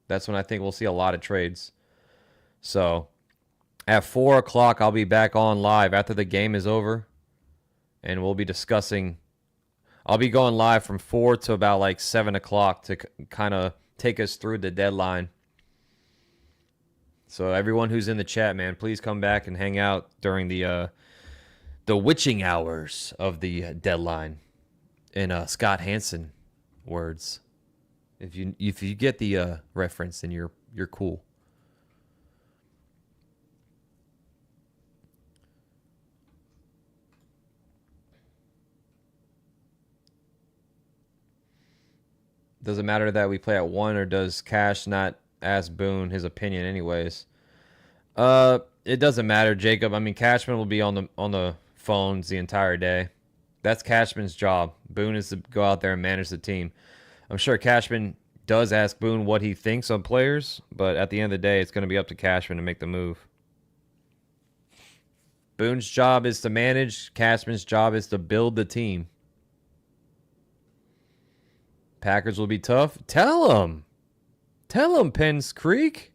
That's when I think we'll see a lot of trades. So at 4 o'clock, I'll be back on live after the game is over, and we'll be discussing. I'll be going live from 4 to about like 7 o'clock to kind of take us through the deadline. So everyone who's in the chat, man, please come back and hang out during the witching hours of the deadline. In Scott Hansen words, if you get the reference, then you're cool. Does it matter that we play at 1, or does Cash not ask Boone his opinion anyways? It doesn't matter, Jacob. I mean, Cashman will be on the phones the entire day. That's Cashman's job. Boone is to go out there and manage the team. I'm sure Cashman does ask Boone what he thinks on players, but at the end of the day, it's going to be up to Cashman to make the move. Boone's job is to manage. Cashman's job is to build the team. Packers will be tough. Tell them. Tell them, Penns Creek.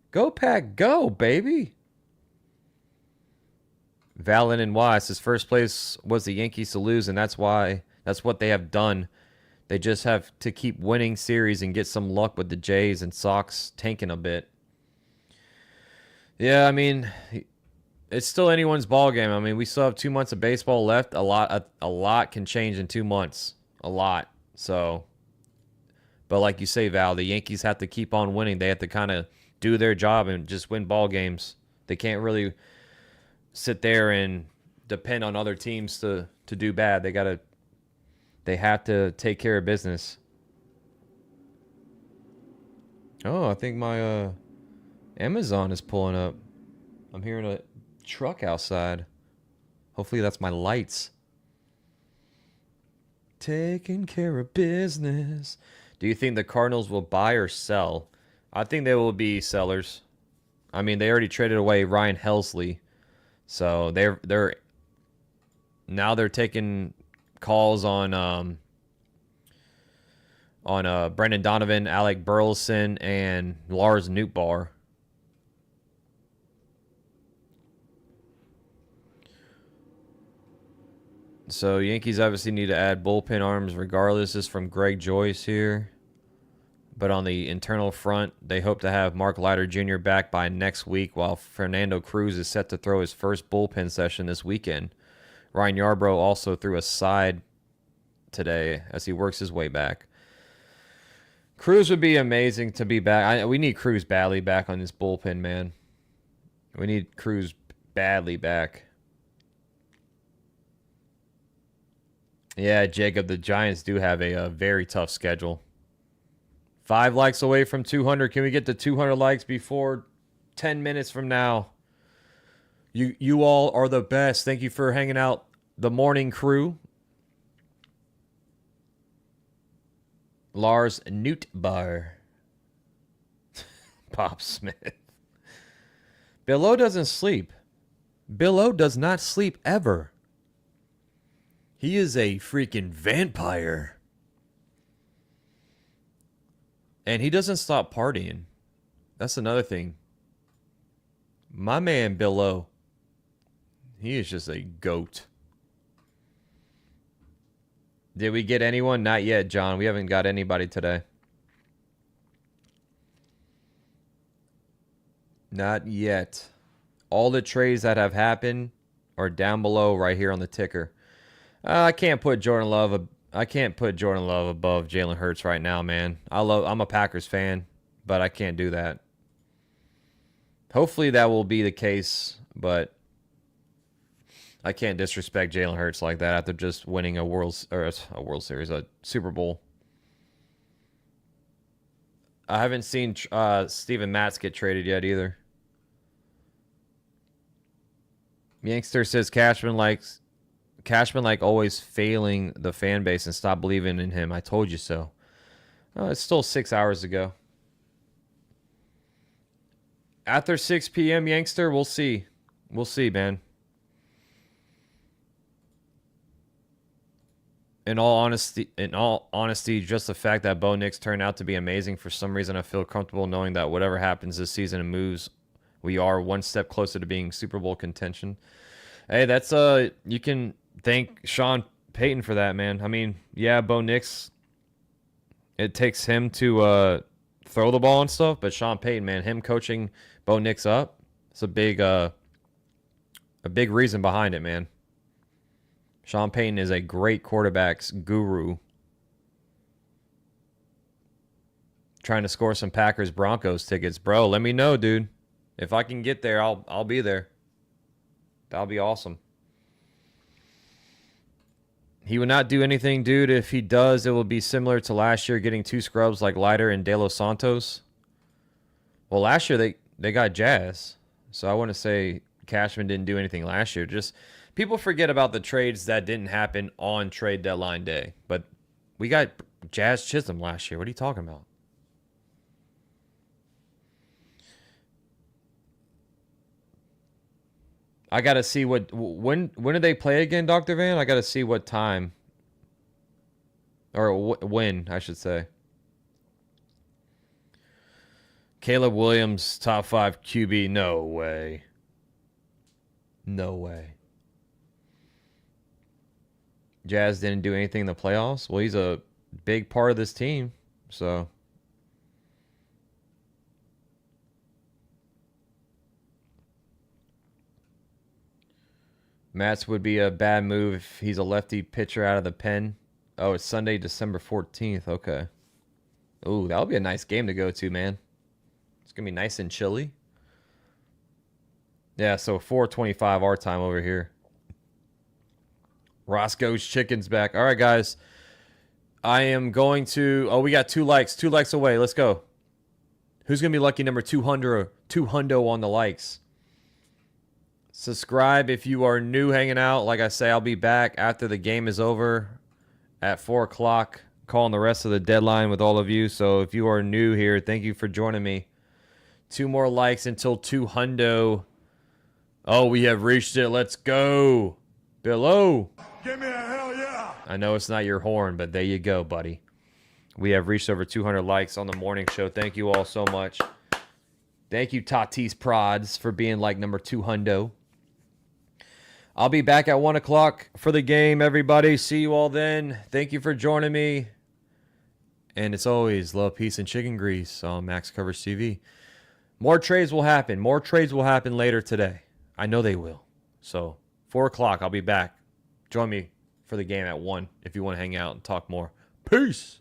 Go Pack, go, baby. Valen and Weiss, his first place was the Yankees to lose, and that's what they have done. They just have to keep winning series and get some luck with the Jays and Sox tanking a bit. Yeah, I mean, it's still anyone's ball game. I mean, we still have 2 months of baseball left. A lot can change in 2 months. A lot. So, but like you say, Val, the Yankees have to keep on winning. They have to kind of do their job and just win ball games. They can't really sit there and depend on other teams to do bad. They have to take care of business. Oh, I think my Amazon is pulling up. I'm hearing a truck outside. Hopefully that's my lights. Taking care of business. Do you think the Cardinals will buy or sell? I think they will be sellers. I mean, they already traded away Ryan Helsley. So they're taking calls on Brendan Donovan, Alec Burleson, and Lars Nootbaar. So Yankees obviously need to add bullpen arms regardless. This is from Greg Joyce here. But on the internal front, they hope to have Mark Leiter Jr. back by next week, while Fernando Cruz is set to throw his first bullpen session this weekend. Ryan Yarbrough also threw a side today as he works his way back. Cruz would be amazing to be back. We need Cruz badly back on this bullpen, man. We need Cruz badly back. Yeah, Jacob, the Giants do have a very tough schedule. 5 likes away from 200. Can we get to 200 likes before 10 minutes from now? You all are the best. Thank you for hanging out, the morning crew. Lars Nootbaar. Bob Smith. Bill O doesn't sleep. Bill O does not sleep ever. He is a freaking vampire. And he doesn't stop partying. That's another thing. My man, Bill O, he is just a goat. Did we get anyone? Not yet, John. We haven't got anybody today. Not yet. All the trades that have happened are down below right here on the ticker. I can't put Jordan Love above Jalen Hurts right now, man. I'm a Packers fan, but I can't do that. Hopefully that will be the case, but I can't disrespect Jalen Hurts like that after just winning a World Series, a Super Bowl. I haven't seen Steven Matz get traded yet either. Yankster says Cashman like always failing the fan base and stop believing in him. I told you so. It's still 6 hours ago. After 6 p.m. Yankster, we'll see. We'll see, man. In all honesty, just the fact that Bo Nix turned out to be amazing, for some reason I feel comfortable knowing that whatever happens this season and moves, we are one step closer to being Super Bowl contention. Hey, that's you can thank Sean Payton for that, man. I mean, yeah, Bo Nix, it takes him to throw the ball and stuff, but Sean Payton, man, him coaching Bo Nix up, it's a big reason behind it, man. Sean Payton is a great quarterbacks guru. Trying to score some Packers Broncos tickets, bro. Let me know, dude. If I can get there, I'll be there. That'll be awesome. He would not do anything, dude. If he does, it will be similar to last year, getting 2 scrubs like Leiter and De Los Santos. Well, last year they got Jazz, so I want to say Cashman didn't do anything last year. Just people forget about the trades that didn't happen on trade deadline day. But we got Jazz Chisholm last year. What are you talking about? I got to see when did they play again, Dr. Van? I got to see what time. Or when, I should say. Caleb Williams, top 5 QB. No way. No way. Jazz didn't do anything in the playoffs. Well, he's a big part of this team, so. Mats would be a bad move if he's a lefty pitcher out of the pen. Oh, it's Sunday, December 14th. Okay. Ooh, that would be a nice game to go to, man. It's going to be nice and chilly. Yeah, so 4:25 our time over here. Roscoe's Chicken's back. All right, guys. I am going to... Oh, we got 2 likes. 2 likes away. Let's go. Who's going to be lucky number 200 on the likes? Subscribe if you are new hanging out. Like I say, I'll be back after the game is over at 4 o'clock, calling the rest of the deadline with all of you. So if you are new here, thank you for joining me. 2 more likes until 200. Oh, we have reached it. Let's go. Below. Give me a hell yeah. I know it's not your horn, but there you go, buddy. We have reached over 200 likes on the morning show. Thank you all so much. Thank you, Tatis Prods, for being like number 200. I'll be back at 1 o'clock for the game, everybody. See you all then. Thank you for joining me. And it's always love, peace, and chicken grease on Max Coverage TV. More trades will happen. More trades will happen later today. I know they will. So, 4 o'clock, I'll be back. Join me for the game at 1 if you want to hang out and talk more. Peace.